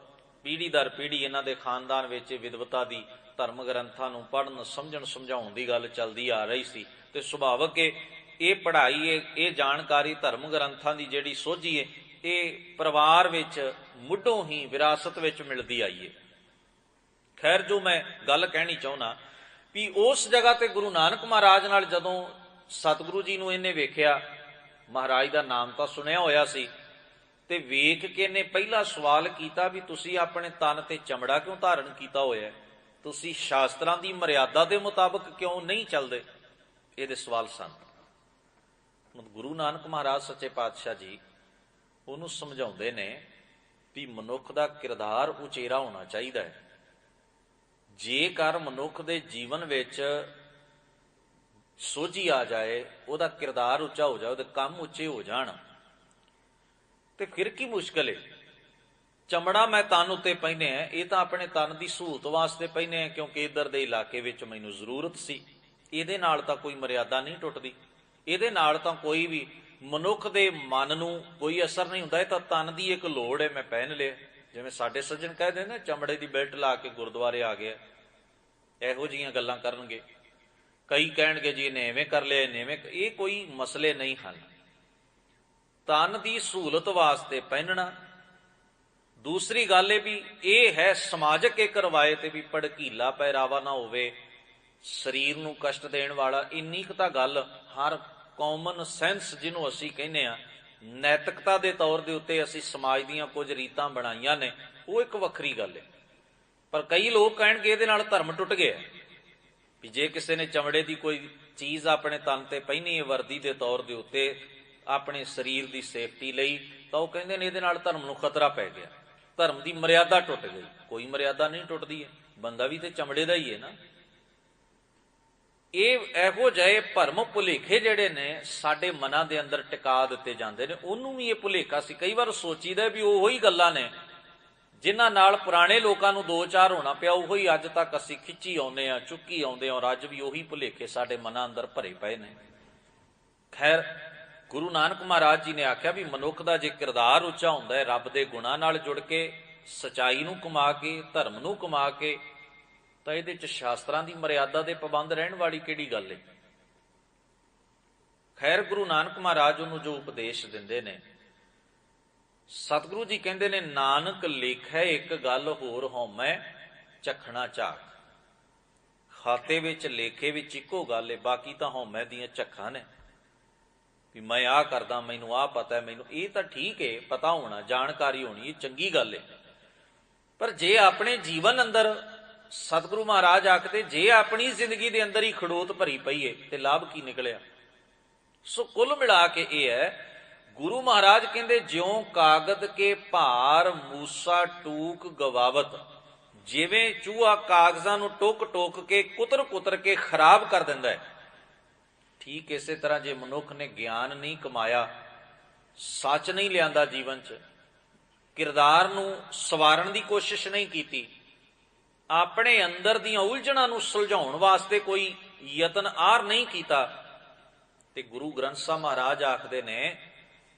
ਪੀੜ੍ਹੀ ਦਰ ਪੀੜ੍ਹੀ ਇਹਨਾਂ ਦੇ ਖਾਨਦਾਨ ਵਿੱਚ ਵਿਦਵਤਾ ਦੀ, ਧਰਮ ਗ੍ਰੰਥਾਂ ਨੂੰ ਪੜ੍ਹਨ ਸਮਝਣ ਸਮਝਾਉਣ ਦੀ ਗੱਲ ਚੱਲਦੀ ਆ ਰਹੀ ਸੀ। ਤੇ ਸੁਭਾਵਕ ਇਹ ਪੜ੍ਹਾਈ, ਇਹ ਜਾਣਕਾਰੀ, ਧਰਮ ਗ੍ਰੰਥਾਂ ਦੀ ਜਿਹੜੀ ਸੋਝੀ ਹੈ, ਇਹ ਪਰਿਵਾਰ ਵਿੱਚ ਮੁੱਢੋਂ ਹੀ ਵਿਰਾਸਤ ਵਿੱਚ ਮਿਲਦੀ ਆਈ ਹੈ। ਖੈਰ, ਜੋ ਮੈਂ ਗੱਲ ਕਹਿਣੀ ਚਾਹੁੰਦਾ ਵੀ ਉਸ ਜਗ੍ਹਾ ਤੇ ਗੁਰੂ ਨਾਨਕ ਮਹਾਰਾਜ ਨਾਲ ਜਦੋਂ ਸਤਿਗੁਰੂ ਜੀ ਨੂੰ ਇਹਨੇ ਵੇਖਿਆ, ਮਹਾਰਾਜ ਦਾ ਨਾਮ ਤਾਂ ਸੁਣਿਆ ਹੋਇਆ ਸੀ, ਤੇ ਵੇਖ ਕੇ ਇਹਨੇ ਪਹਿਲਾ ਸਵਾਲ ਕੀਤਾ ਵੀ ਤੁਸੀਂ ਆਪਣੇ ਤਨ ਤੇ ਚਮੜਾ ਕਿਉਂ ਧਾਰਨ ਕੀਤਾ ਹੋਇਆ? ਤੁਸੀਂ ਸ਼ਾਸਤਰਾਂ ਦੀ ਮਰਿਆਦਾ ਦੇ ਮੁਤਾਬਕ ਕਿਉਂ ਨਹੀਂ ਚੱਲਦੇ? ਇਹਦੇ ਸਵਾਲ ਸਨ। ਗੁਰੂ ਨਾਨਕ ਮਹਾਰਾਜ ਸੱਚੇ ਪਾਤਸ਼ਾਹ ਜੀ ਉਹਨੂੰ ਸਮਝਾਉਂਦੇ ਨੇ ਵੀ ਮਨੁੱਖ ਦਾ ਕਿਰਦਾਰ ਉਚੇਰਾ ਹੋਣਾ ਚਾਹੀਦਾ ਹੈ। ਜੇਕਰ ਮਨੁੱਖ ਦੇ ਜੀਵਨ ਵਿੱਚ ਸੋਝੀ ਆ ਜਾਏ, ਉਹਦਾ ਕਿਰਦਾਰ ਉੱਚਾ ਹੋ ਜਾਏ, ਉਹਦੇ ਕੰਮ ਉੱਚੇ ਹੋ ਜਾਣ, ਤੇ ਫਿਰ ਕੀ ਮੁਸ਼ਕਲ ਹੈ? ਚਮੜਾ ਮੈਂ ਤਨ ਉੱਤੇ ਪਹਿਨਿਆ, ਇਹ ਤਾਂ ਆਪਣੇ ਤਨ ਦੀ ਸਹੂਲਤ ਵਾਸਤੇ ਪਹਿਨਿਆ, ਕਿਉਂਕਿ ਇੱਧਰ ਦੇ ਇਲਾਕੇ ਵਿੱਚ ਮੈਨੂੰ ਜ਼ਰੂਰਤ ਸੀ। ਇਹਦੇ ਨਾਲ ਤਾਂ ਕੋਈ ਮਰਿਆਦਾ ਨਹੀਂ ਟੁੱਟਦੀ, ਇਹਦੇ ਨਾਲ ਤਾਂ ਕੋਈ ਵੀ ਮਨੁੱਖ ਦੇ ਮਨ ਨੂੰ ਕੋਈ ਅਸਰ ਨਹੀਂ ਹੁੰਦਾ। ਇਹ ਤਾਂ ਤਨ ਦੀ ਇੱਕ ਲੋੜ ਹੈ, ਮੈਂ ਪਹਿਨ ਲਿਆ। ਜਿਵੇਂ ਸਾਡੇ ਸੱਜਣ ਕਹਿੰਦੇ ਨੇ ਚਮੜੇ ਦੀ ਬੈਲਟ ਲਾ ਕੇ ਗੁਰਦੁਆਰੇ ਆ ਗਿਆ, ਇਹੋ ਜਿਹੀਆਂ ਗੱਲਾਂ ਕਰਨਗੇ। ਕਈ ਕਹਿਣਗੇ ਜੀ ਇਹਨੇ ਐਵੇਂ ਕਰ ਲਿਆ, ਇਹਨੇ ਐਵੇਂ। ਇਹ ਕੋਈ ਮਸਲੇ ਨਹੀਂ ਹਨ। ਤਨ ਦੀ ਸਹੂਲਤ ਵਾਸਤੇ ਪਹਿਨਣਾ। ਦੂਸਰੀ ਗੱਲ ਇਹ ਵੀ ਇਹ ਹੈ ਸਮਾਜਿਕ ਇੱਕ ਰਵਾਇਤ ਵੀ ਭੜਕੀਲਾ ਪਹਿਰਾਵਾ ਨਾ ਹੋਵੇ, ਸਰੀਰ ਨੂੰ ਕਸ਼ਟ ਦੇਣ ਵਾਲਾ। ਇੰਨੀ ਕੁ ਤਾਂ ਗੱਲ ਹਰ ਕਾਮਨ ਸੈਂਸ ਜਿਹਨੂੰ ਅਸੀਂ ਕਹਿੰਦੇ ਆ, ਨੈਤਿਕਤਾ ਦੇ ਤੌਰ ਦੇ ਉੱਤੇ ਅਸੀਂ ਸਮਾਜ ਦੀਆਂ ਕੁਝ ਰੀਤਾਂ ਬਣਾਈਆਂ ਨੇ, ਉਹ ਇੱਕ ਵੱਖਰੀ ਗੱਲ ਹੈ। ਪਰ ਕਈ ਲੋਕ ਕਹਿਣਗੇ ਇਹਦੇ ਨਾਲ ਧਰਮ ਟੁੱਟ ਗਿਆ ਵੀ ਜੇ ਕਿਸੇ ਨੇ ਚਮੜੇ ਦੀ ਕੋਈ चीज़ अपने तन ते पहनी है वर्दी के तौर के उत्ते अपने शरीर की सेफ्टी लई, तो वो कहते हैं इहदे नाल धर्म नूं खतरा पै गया, धर्म की मर्यादा टुट गई। कोई मर्यादा नहीं टुटती है, बंदा भी तो चमड़े का ही है ना। ਇਹੋ ਜਿਹੇ ਭਰਮ ਭੁਲੇਖੇ ਜਿਹੜੇ ਨੇ ਸਾਡੇ ਮਨਾਂ ਦੇ ਅੰਦਰ ਟਿਕਾ ਦਿੱਤੇ ਜਾਂਦੇ ਨੇ। ਉਹਨੂੰ ਵੀ ਇਹ ਭੁਲੇਖਾ ਸੀ, ਕਈ ਵਾਰ ਸੋਚੀਦਾ ਵੀ ਉਹੋ ਹੀ ਗੱਲਾਂ ਨੇ ਜਿਨ੍ਹਾਂ ਨਾਲ ਪੁਰਾਣੇ ਲੋਕਾਂ ਨੂੰ ਦੋ ਚਾਰ ਹੋਣਾ ਪਿਆ, ਉਹੋ ਹੀ ਅੱਜ ਤੱਕ ਅਸੀਂ ਖਿੱਚੀ ਆਉਂਦੇ ਹਾਂ, ਚੁੱਕੀ ਆਉਂਦੇ ਹਾਂ, ਔਰ ਅੱਜ ਵੀ ਉਹੀ ਭੁਲੇਖੇ ਸਾਡੇ ਮਨਾਂ ਅੰਦਰ ਭਰੇ ਪਏ ਨੇ। ਖੈਰ, ਗੁਰੂ ਨਾਨਕ ਮਹਾਰਾਜ ਜੀ ਨੇ ਆਖਿਆ ਵੀ ਮਨੁੱਖ ਦਾ ਜੇ ਕਿਰਦਾਰ ਉੱਚਾ ਹੁੰਦਾ ਹੈ, ਰੱਬ ਦੇ ਗੁਣਾਂ ਨਾਲ ਜੁੜ ਕੇ, ਸਚਾਈ ਨੂੰ ਕਮਾ ਕੇ, ਧਰਮ ਨੂੰ ਕਮਾ ਕੇ, ਤਾਂ ਇਹਦੇ 'ਚ ਸ਼ਾਸਤਰਾਂ ਦੀ ਮਰਿਆਦਾ ਦੇ ਪਾਬੰਦ ਰਹਿਣ ਵਾਲੀ ਕਿਹੜੀ ਗੱਲ ਹੈ। ਖੈਰ, ਗੁਰੂ ਨਾਨਕ ਮਹਾਰਾਜ ਉਹਨੂੰ ਜੋ ਉਪਦੇਸ਼ ਦਿੰਦੇ ਨੇ, ਸਤਿਗੁਰੂ ਜੀ ਕਹਿੰਦੇ ਨੇ, ਨਾਨਕ ਲੇਖੈ ਇੱਕ ਗੱਲ ਹੋਰ ਹਉਮੈ ਝਖਣਾ ਝਾਕ। ਖਾਤੇ ਵਿੱਚ ਲੇਖੇ ਵਿੱਚ ਇੱਕੋ ਗੱਲ ਹੈ, ਬਾਕੀ ਤਾਂ ਹਉਮੈ ਦੀਆਂ ਝੱਖਾਂ ਨੇ ਵੀ ਮੈਂ ਆਹ ਕਰਦਾ, ਮੈਨੂੰ ਆਹ ਪਤਾ, ਮੈਨੂੰ ਇਹ ਤਾਂ ਠੀਕ ਹੈ, ਪਤਾ ਹੋਣਾ, ਜਾਣਕਾਰੀ ਹੋਣੀ, ਇਹ ਚੰਗੀ ਗੱਲ ਹੈ। ਪਰ ਜੇ ਆਪਣੇ ਜੀਵਨ ਅੰਦਰ, ਸਤਿਗੁਰੂ ਮਹਾਰਾਜ ਆਖਦੇ, ਜੇ ਆਪਣੀ ਜ਼ਿੰਦਗੀ ਦੇ ਅੰਦਰ ਹੀ ਖੜੋਤ ਭਰੀ ਪਈ ਹੈ ਤੇ ਲਾਭ ਕੀ ਨਿਕਲਿਆ। ਸੋ ਕੁੱਲ ਮਿਲਾ ਕੇ ਇਹ ਹੈ, ਗੁਰੂ ਮਹਾਰਾਜ ਕਹਿੰਦੇ, ਜਿਉਂ ਕਾਗਦ ਕੇ ਭਾਰ ਮੂਸਾ ਟੂਕ ਗਵਾਵਤ। ਜਿਵੇਂ ਚੂਹਾ ਕਾਗਜ਼ਾਂ ਨੂੰ ਟੋਕ ਟੋਕ ਕੇ, ਕੁਤਰ ਕੁਤਰ ਕੇ ਖਰਾਬ ਕਰ ਦਿੰਦਾ ਹੈ, ਠੀਕ ਇਸੇ ਤਰ੍ਹਾਂ ਜੇ ਮਨੁੱਖ ਨੇ ਗਿਆਨ ਨਹੀਂ ਕਮਾਇਆ, ਸੱਚ ਨਹੀਂ ਲਿਆਂਦਾ ਜੀਵਨ 'ਚ, ਕਿਰਦਾਰ ਨੂੰ ਸਵਾਰਨ ਦੀ ਕੋਸ਼ਿਸ਼ ਨਹੀਂ ਕੀਤੀ, ਆਪਣੇ ਅੰਦਰ ਦੀਆਂ ਉਲਝਣਾਂ ਨੂੰ ਸੁਲਝਾਉਣ ਵਾਸਤੇ ਕੋਈ ਯਤਨ ਆਰ ਨਹੀਂ ਕੀਤਾ, ਤੇ ਗੁਰੂ ਗ੍ਰੰਥ ਸਾਹਿਬ ਮਹਾਰਾਜ ਆਖਦੇ ਨੇ,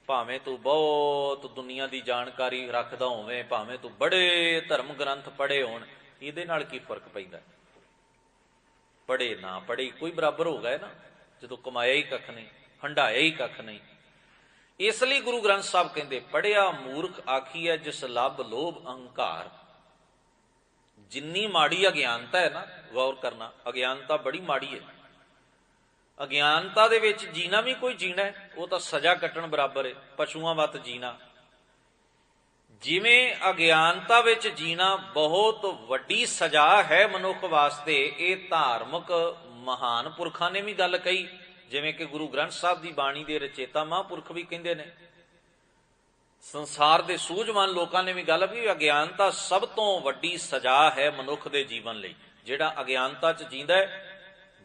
ਭਾਵੇਂ ਤੂੰ ਬਹੁਤ ਦੁਨੀਆ ਦੀ ਜਾਣਕਾਰੀ ਰੱਖਦਾ ਹੋਵੇਂ, ਭਾਵੇਂ ਤੂੰ ਬੜੇ ਧਰਮ ਗ੍ਰੰਥ ਪੜ੍ਹੇ ਹੋਣ, ਇਹਦੇ ਨਾਲ ਕੀ ਫਰਕ ਪੈਂਦਾ। ਪੜ੍ਹੇ ਨਾ ਪੜ੍ਹੇ ਕੋਈ ਬਰਾਬਰ ਹੋ ਗਏ ਨਾ, ਜਦੋਂ ਕਮਾਇਆ ਹੀ ਕੱਖ ਨਹੀਂ, ਹੰਢਾਇਆ ਹੀ ਕੱਖ ਨਹੀਂ। ਇਸ ਲਈ ਗੁਰੂ ਗ੍ਰੰਥ ਸਾਹਿਬ ਕਹਿੰਦੇ, ਪੜ੍ਹਿਆ ਮੂਰਖ ਆਖੀਐ ਜਿਸ ਲੱਭ ਲੋਭ ਅਹੰਕਾਰ। ਜਿੰਨੀ ਮਾੜੀ ਅਗਿਆਨਤਾ ਹੈ ਨਾ, ਗੌਰ ਕਰਨਾ, ਅਗਿਆਨਤਾ ਬੜੀ ਮਾੜੀ ਹੈ। ਅਗਿਆਨਤਾ ਦੇ ਵਿੱਚ ਜੀਣਾ ਵੀ ਕੋਈ ਜੀਣਾ ਹੈ, ਉਹ ਤਾਂ ਸਜ਼ਾ ਕੱਟਣ ਬਰਾਬਰ ਹੈ, ਪਸ਼ੂਆਂ ਵੱਤ ਜੀਣਾ। ਜਿਵੇਂ ਅਗਿਆਨਤਾ ਵਿੱਚ ਜੀਣਾ ਬਹੁਤ ਵੱਡੀ ਸਜ਼ਾ ਹੈ ਮਨੁੱਖ ਵਾਸਤੇ, ਇਹ ਧਾਰਮਿਕ ਮਹਾਨ ਪੁਰਖਾਂ ਨੇ ਵੀ ਗੱਲ ਕਹੀ, ਜਿਵੇਂ ਕਿ ਗੁਰੂ ਗ੍ਰੰਥ ਸਾਹਿਬ ਦੀ ਬਾਣੀ ਦੇ ਰਚੇਤਾ ਮਹਾਂਪੁਰਖ ਵੀ ਕਹਿੰਦੇ ਨੇ, ਸੰਸਾਰ ਦੇ ਸੂਝਵਾਨ ਲੋਕਾਂ ਨੇ ਵੀ ਗੱਲ ਵੀ, ਅਗਿਆਨਤਾ ਸਭ ਤੋਂ ਵੱਡੀ ਸਜ਼ਾ ਹੈ ਮਨੁੱਖ ਦੇ ਜੀਵਨ ਲਈ। ਜਿਹੜਾ ਅਗਿਆਨਤਾ 'ਚ ਜੀਂਦਾ ਹੈ,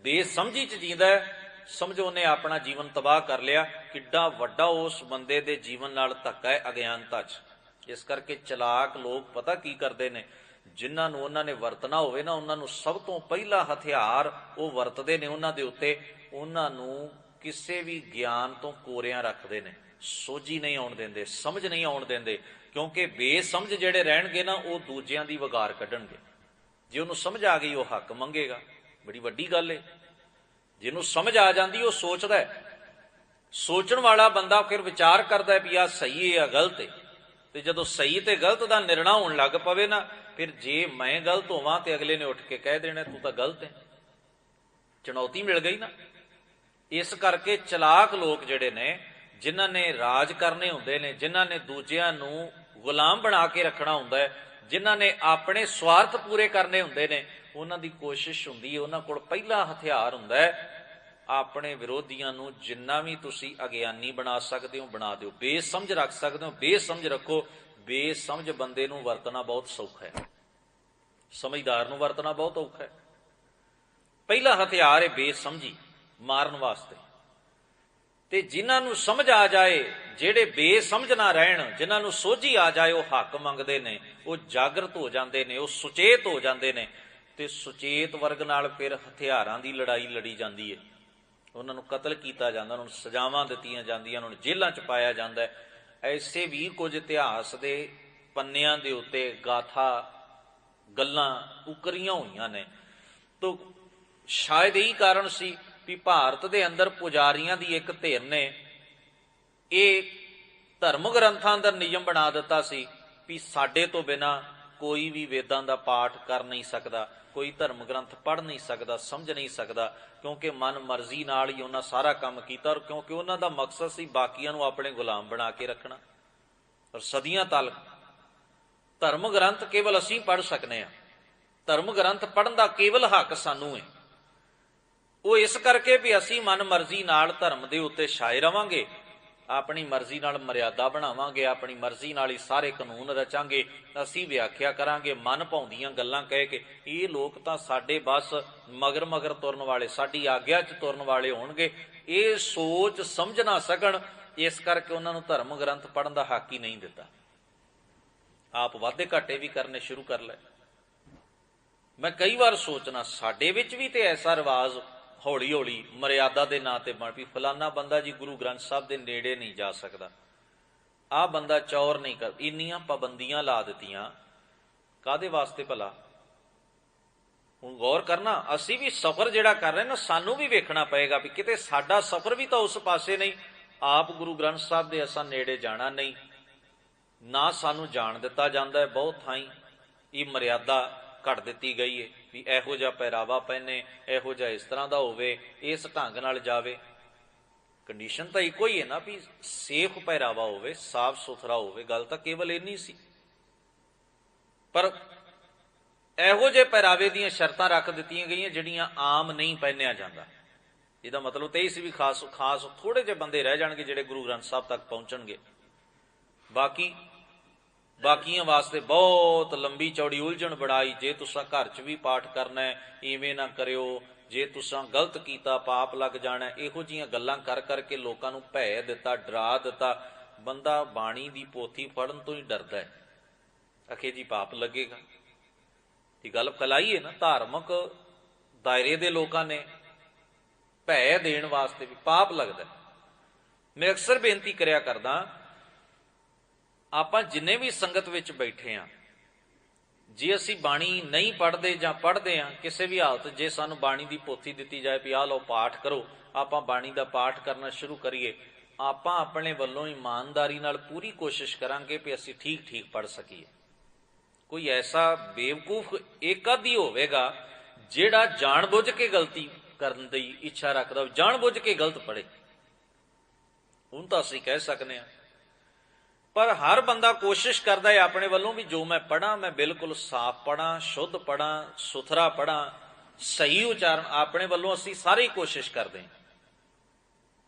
ਬੇਸਮਝੀ 'ਚ ਜੀਂਦਾ ਹੈ, ਸਮਝੋ ਉਹਨੇ ਆਪਣਾ ਜੀਵਨ ਤਬਾਹ ਕਰ ਲਿਆ। ਕਿੱਡਾ ਵੱਡਾ ਉਸ ਬੰਦੇ ਦੇ ਜੀਵਨ ਨਾਲ ਧੱਕਾ ਹੈ ਅਗਿਆਨਤਾ 'ਚ। ਇਸ ਕਰਕੇ ਚਲਾਕ ਲੋਕ ਪਤਾ ਕੀ ਕਰਦੇ ਨੇ, ਜਿਨ੍ਹਾਂ ਨੂੰ ਉਹਨਾਂ ਨੇ ਵਰਤਣਾ ਹੋਵੇ ਨਾ, ਉਹਨਾਂ ਨੂੰ ਸਭ ਤੋਂ ਪਹਿਲਾ ਹਥਿਆਰ ਉਹ ਵਰਤਦੇ ਨੇ ਉਹਨਾਂ ਦੇ ਉੱਤੇ, ਉਹਨਾਂ ਨੂੰ ਕਿਸੇ ਵੀ ਗਿਆਨ ਤੋਂ ਕੋਰਿਆਂ ਰੱਖਦੇ ਨੇ, ਸੋਝੀ ਨਹੀਂ ਆਉਣ ਦਿੰਦੇ, ਸਮਝ ਨਹੀਂ ਆਉਣ ਦਿੰਦੇ, ਕਿਉਂਕਿ ਬੇਸਮਝ ਜਿਹੜੇ ਰਹਿਣਗੇ ਨਾ, ਉਹ ਦੂਜਿਆਂ ਦੀ ਵਿਗਾੜ ਕੱਢਣਗੇ। ਜੇ ਉਹਨੂੰ ਸਮਝ ਆ ਗਈ, ਉਹ ਹੱਕ ਮੰਗੇਗਾ, ਬੜੀ ਵੱਡੀ ਗੱਲ ਹੈ। ਜਿਹਨੂੰ ਸਮਝ ਆ ਜਾਂਦੀ, ਉਹ ਸੋਚਦਾ ਹੈ, ਸੋਚਣ ਵਾਲਾ ਬੰਦਾ ਫਿਰ ਵਿਚਾਰ ਕਰਦਾ ਵੀ ਆਹ ਸਹੀ ਹੈ ਜਾਂ ਗਲਤ ਹੈ, ਤੇ ਜਦੋਂ ਸਹੀ ਤੇ ਗਲਤ ਦਾ ਨਿਰਣਾ ਹੋਣ ਲੱਗ ਪਵੇ ਨਾ, ਫਿਰ ਜੇ ਮੈਂ ਗਲਤ ਹੋਵਾਂ ਤੇ ਅਗਲੇ ਨੇ ਉੱਠ ਕੇ ਕਹਿ ਦੇਣਾ ਤੂੰ ਤਾਂ ਗਲਤ ਹੈ, ਚੁਣੌਤੀ ਮਿਲ ਗਈ ਨਾ। ਇਸ ਕਰਕੇ ਚਲਾਕ ਲੋਕ ਜਿਹੜੇ ਨੇ, ਜਿਨ੍ਹਾਂ ਨੇ ਰਾਜ ਕਰਨੇ ਹੁੰਦੇ ਨੇ, ਜਿਨ੍ਹਾਂ ਨੇ ਦੂਜਿਆਂ ਨੂੰ ਗੁਲਾਮ ਬਣਾ ਕੇ ਰੱਖਣਾ ਹੁੰਦਾ ਹੈ, ਜਿਨ੍ਹਾਂ ਨੇ ਆਪਣੇ ਸਵਾਰਥ ਪੂਰੇ ਕਰਨੇ ਹੁੰਦੇ ਨੇ, ਉਹਨਾਂ ਦੀ ਕੋਸ਼ਿਸ਼ ਹੁੰਦੀ ਹੈ, ਉਹਨਾਂ ਕੋਲ ਪਹਿਲਾ ਹਥਿਆਰ ਹੁੰਦਾ ਹੈ, ਆਪਣੇ ਵਿਰੋਧੀਆਂ ਨੂੰ ਜਿੰਨਾ ਵੀ ਤੁਸੀਂ ਅਗਿਆਨੀ ਬਣਾ ਸਕਦੇ ਹੋ ਬਣਾ ਦਿਓ, ਬੇਸਮਝ ਰੱਖ ਸਕਦੇ ਹੋ ਬੇਸਮਝ ਰੱਖੋ। ਬੇਸਮਝ ਬੰਦੇ ਨੂੰ ਵਰਤਣਾ ਬਹੁਤ ਸੌਖਾ ਹੈ, ਸਮਝਦਾਰ ਨੂੰ ਵਰਤਣਾ ਬਹੁਤ ਔਖਾ ਹੈ। ਪਹਿਲਾ ਹਥਿਆਰ ਹੈ ਬੇਸਮਝੀ, ਮਾਰਨ ਵਾਸਤੇ। ਤੇ ਜਿਨ੍ਹਾਂ ਨੂੰ ਸਮਝ ਆ ਜਾਏ, ਜਿਹੜੇ ਬੇਸਮਝ ਨਾ ਰਹਿਣ, ਜਿਨ੍ਹਾਂ ਨੂੰ ਸੋਝੀ ਆ ਜਾਏ, ਉਹ ਹੱਕ ਮੰਗਦੇ ਨੇ, ਉਹ ਜਾਗਰਤ ਹੋ ਜਾਂਦੇ ਨੇ, ਉਹ ਸੁਚੇਤ ਹੋ ਜਾਂਦੇ ਨੇ, ਤੇ ਸੁਚੇਤ ਵਰਗ ਨਾਲ ਫਿਰ ਹਥਿਆਰਾਂ ਦੀ ਲੜਾਈ ਲੜੀ ਜਾਂਦੀ ਹੈ। ਉਹਨਾਂ ਨੂੰ ਕਤਲ ਕੀਤਾ ਜਾਂਦਾ, ਉਹਨਾਂ ਨੂੰ ਸਜ਼ਾਵਾਂ ਦਿੱਤੀਆਂ ਜਾਂਦੀਆਂ, ਉਹਨਾਂ ਨੂੰ ਜੇਲ੍ਹਾਂ 'ਚ ਪਾਇਆ ਜਾਂਦਾ ਹੈ। ਐਸੇ ਵੀ ਕੁਝ ਇਤਿਹਾਸ ਦੇ ਪੰਨਿਆਂ ਦੇ ਉੱਤੇ ਗਾਥਾ ਗੱਲਾਂ ਉਕਰੀਆਂ ਹੋਈਆਂ ਨੇ। ਤੋ ਸ਼ਾਇਦ ਇਹੀ ਕਾਰਨ ਸੀ ਵੀ ਭਾਰਤ ਦੇ ਅੰਦਰ ਪੁਜਾਰੀਆਂ ਦੀ ਇੱਕ ਧਿਰ ਨੇ ਇਹ ਧਰਮ ਗ੍ਰੰਥਾਂ ਦਾ ਨਿਯਮ ਬਣਾ ਦਿੱਤਾ ਸੀ ਵੀ ਸਾਡੇ ਤੋਂ ਬਿਨਾਂ ਕੋਈ ਵੀ ਵੇਦਾਂ ਦਾ ਪਾਠ ਕਰ ਨਹੀਂ ਸਕਦਾ, ਕੋਈ ਧਰਮ ਗ੍ਰੰਥ ਪੜ੍ਹ ਨਹੀਂ ਸਕਦਾ, ਸਮਝ ਨਹੀਂ ਸਕਦਾ, ਕਿਉਂਕਿ ਮਨ ਮਰਜ਼ੀ ਨਾਲ ਹੀ ਉਹਨਾਂ ਸਾਰਾ ਕੰਮ ਕੀਤਾ, ਔਰ ਕਿਉਂਕਿ ਉਹਨਾਂ ਦਾ ਮਕਸਦ ਸੀ ਬਾਕੀਆਂ ਨੂੰ ਆਪਣੇ ਗੁਲਾਮ ਬਣਾ ਕੇ ਰੱਖਣਾ। ਔਰ ਸਦੀਆਂ ਤੱਕ ਧਰਮ ਗ੍ਰੰਥ ਕੇਵਲ ਅਸੀਂ ਪੜ੍ਹ ਸਕਨੇ ਹਾਂ, ਧਰਮ ਗ੍ਰੰਥ ਪੜ੍ਹਨ ਦਾ ਕੇਵਲ ਹੱਕ ਸਾਨੂੰ ਹੈ। ਉਹ ਇਸ ਕਰਕੇ ਵੀ ਅਸੀਂ ਮਨ ਮਰਜ਼ੀ ਨਾਲ ਧਰਮ ਦੇ ਉੱਤੇ ਛਾਏ ਰਵਾਂਗੇ, ਆਪਣੀ ਮਰਜ਼ੀ ਨਾਲ ਮਰਿਆਦਾ ਬਣਾਵਾਂਗੇ, ਆਪਣੀ ਮਰਜ਼ੀ ਨਾਲ ਹੀ ਸਾਰੇ ਕਾਨੂੰਨ ਰਚਾਂਗੇ, ਅਸੀਂ ਵਿਆਖਿਆ ਕਰਾਂਗੇ ਮਨ ਭਾਉਂਦੀਆਂ ਗੱਲਾਂ ਕਹਿ ਕੇ। ਇਹ ਲੋਕ ਤਾਂ ਸਾਡੇ ਬਸ ਮਗਰ ਮਗਰ ਤੁਰਨ ਵਾਲੇ, ਸਾਡੀ ਆਗਿਆ 'ਚ ਤੁਰਨ ਵਾਲੇ ਹੋਣਗੇ। ਇਹ ਸੋਚ ਸਮਝ ਨਾ ਸਕਣ, ਇਸ ਕਰਕੇ ਉਹਨਾਂ ਨੂੰ ਧਰਮ ਗ੍ਰੰਥ ਪੜ੍ਹਨ ਦਾ ਹੱਕ ਹੀ ਨਹੀਂ ਦਿੱਤਾ। ਆਪ ਵਾਧੇ ਘਾਟੇ ਵੀ ਕਰਨੇ ਸ਼ੁਰੂ ਕਰ ਲਏ। ਮੈਂ ਕਈ ਵਾਰ ਸੋਚਣਾ, ਸਾਡੇ ਵਿੱਚ ਵੀ ਤੇ ਐਸਾ ਰਿਵਾਜ਼ ਹੌਲੀ ਹੌਲੀ ਮਰਿਆਦਾ ਦੇ ਨਾਂ ਤੇ ਬਣ ਵੀ ਫਲਾਨਾ ਬੰਦਾ ਜੀ ਗੁਰੂ ਗ੍ਰੰਥ ਸਾਹਿਬ ਦੇ ਨੇੜੇ ਨਹੀਂ ਜਾ ਸਕਦਾ, ਆਹ ਬੰਦਾ ਚੌਰ ਨਹੀਂ ਕਰ। ਇੰਨੀਆਂ ਪਾਬੰਦੀਆਂ ਲਾ ਦਿੱਤੀਆਂ ਕਾਹਦੇ ਵਾਸਤੇ ਭਲਾ? ਹੁਣ ਗੌਰ ਕਰਨਾ, ਅਸੀਂ ਵੀ ਸਫ਼ਰ ਜਿਹੜਾ ਕਰ ਰਹੇ ਨਾ, ਸਾਨੂੰ ਵੀ ਵੇਖਣਾ ਪਏਗਾ ਵੀ ਕਿਤੇ ਸਾਡਾ ਸਫ਼ਰ ਵੀ ਤਾਂ ਉਸ ਪਾਸੇ ਨਹੀਂ। ਆਪ ਗੁਰੂ ਗ੍ਰੰਥ ਸਾਹਿਬ ਦੇ ਅਸਾਂ ਨੇੜੇ ਜਾਣਾ ਨਹੀਂ, ਨਾ ਸਾਨੂੰ ਜਾਣ ਦਿੱਤਾ ਜਾਂਦਾ ਹੈ। ਬਹੁਤ ਥਾਈਂ ਇਹ ਮਰਿਆਦਾ ਘੜ ਦਿੱਤੀ ਗਈ ਹੈ ਵੀ ਇਹੋ ਜਿਹਾ ਪਹਿਰਾਵਾ ਪਹਿਨੇ, ਇਹੋ ਜਿਹਾ ਇਸ ਤਰ੍ਹਾਂ ਦਾ ਹੋਵੇ, ਇਸ ਢੰਗ ਨਾਲ ਜਾਵੇ। ਕੰਡੀਸ਼ਨ ਤਾਂ ਇੱਕੋ ਹੀ ਹੈ ਨਾ ਵੀ ਸੇਫ ਪਹਿਰਾਵਾ ਹੋਵੇ, ਸਾਫ ਸੁਥਰਾ ਹੋਵੇ। ਗੱਲ ਤਾਂ ਕੇਵਲ ਇੰਨੀ ਸੀ, ਪਰ ਇਹੋ ਜਿਹੇ ਪਹਿਰਾਵੇ ਦੀਆਂ ਸ਼ਰਤਾਂ ਰੱਖ ਦਿੱਤੀਆਂ ਗਈਆਂ ਜਿਹੜੀਆਂ ਆਮ ਨਹੀਂ ਪਹਿਨਿਆ ਜਾਂਦਾ। ਇਹਦਾ ਮਤਲਬ ਤਾਂ ਇਹ ਸੀ ਵੀ ਖਾਸ ਥੋੜੇ ਜਿਹੇ ਬੰਦੇ ਰਹਿ ਜਾਣਗੇ ਜਿਹੜੇ ਗੁਰੂ ਗ੍ਰੰਥ ਸਾਹਿਬ ਤੱਕ ਪਹੁੰਚਣਗੇ। ਬਾਕੀਆਂ ਵਾਸਤੇ ਬਹੁਤ ਲੰਬੀ ਚੌੜੀ ਉਲਝਣ ਬਣਾਈ। ਜੇ ਤੁਸੀਂ ਘਰ 'ਚ ਵੀ ਪਾਠ ਕਰਨਾ ਇਵੇਂ ਨਾ ਕਰਿਓ, ਜੇ ਤੁਸੀਂ ਗਲਤ ਕੀਤਾ ਪਾਪ ਲੱਗ ਜਾਣਾ। ਇਹੋ ਜਿਹੀਆਂ ਗੱਲਾਂ ਕਰ ਕਰਕੇ ਲੋਕਾਂ ਨੂੰ ਭੈ ਦਿੱਤਾ, ਡਰਾ ਦਿੱਤਾ। ਬੰਦਾ ਬਾਣੀ ਦੀ ਪੋਥੀ ਫੜਨ ਤੋਂ ਹੀ ਡਰਦਾ ਹੈ, ਅਖੇ ਜੀ ਪਾਪ ਲੱਗੇਗਾ। ਇਹ ਗੱਲ ਫੈਲਾਈ ਹੈ ਨਾ ਧਾਰਮਿਕ ਦਾਇਰੇ ਦੇ ਲੋਕਾਂ ਨੇ, ਭੈ ਦੇਣ ਵਾਸਤੇ ਵੀ ਪਾਪ ਲੱਗਦਾ। ਮੈਂ ਅਕਸਰ ਬੇਨਤੀ ਕਰਿਆ ਕਰਦਾ, ਆਪਾਂ ਜਿੰਨੇ ਵੀ ਸੰਗਤ ਵਿੱਚ ਬੈਠੇ ਹਾਂ, ਜੇ ਅਸੀਂ ਬਾਣੀ ਨਹੀਂ ਪੜ੍ਹਦੇ ਜਾਂ ਪੜ੍ਹਦੇ ਹਾਂ ਕਿਸੇ ਵੀ ਹਾਲਤ, ਜੇ ਸਾਨੂੰ ਬਾਣੀ ਦੀ ਪੋਥੀ ਦਿੱਤੀ ਜਾਏ ਵੀ ਆਹ ਲਓ ਪਾਠ ਕਰੋ, ਆਪਾਂ ਬਾਣੀ ਦਾ ਪਾਠ ਕਰਨਾ ਸ਼ੁਰੂ ਕਰੀਏ, ਆਪਾਂ ਆਪਣੇ ਵੱਲੋਂ ਇਮਾਨਦਾਰੀ ਨਾਲ ਪੂਰੀ ਕੋਸ਼ਿਸ਼ ਕਰਾਂਗੇ ਵੀ ਅਸੀਂ ਠੀਕ ਠੀਕ ਪੜ੍ਹ ਸਕੀਏ। ਕੋਈ ਐਸਾ ਬੇਵਕੂਫ ਇੱਕ ਆਧੀ ਹੋਵੇਗਾ ਜਿਹੜਾ ਜਾਣ-ਬੁੱਝ ਕੇ ਗਲਤੀ ਕਰਨ ਦੀ ਇੱਛਾ ਰੱਖਦਾ, ਜਾਣ-ਬੁੱਝ ਕੇ ਗਲਤ ਪੜ੍ਹੇ, ਹੁਣ ਤਾਂ ਅਸੀਂ ਕਹਿ ਸਕਦੇ ਹਾਂ। ਪਰ ਹਰ ਬੰਦਾ ਕੋਸ਼ਿਸ਼ ਕਰਦਾ ਹੈ ਆਪਣੇ ਵੱਲੋਂ ਵੀ ਜੋ ਮੈਂ ਪੜ੍ਹਾਂ ਮੈਂ ਬਿਲਕੁਲ ਸਾਫ਼ ਪੜ੍ਹਾਂ, ਸ਼ੁੱਧ ਪੜ੍ਹਾਂ, ਸੁਥਰਾ ਪੜ੍ਹਾਂ, ਸਹੀ ਉਚਾਰਨ। ਆਪਣੇ ਵੱਲੋਂ ਅਸੀਂ ਸਾਰੇ ਕੋਸ਼ਿਸ਼ ਕਰਦੇ ਹਾਂ।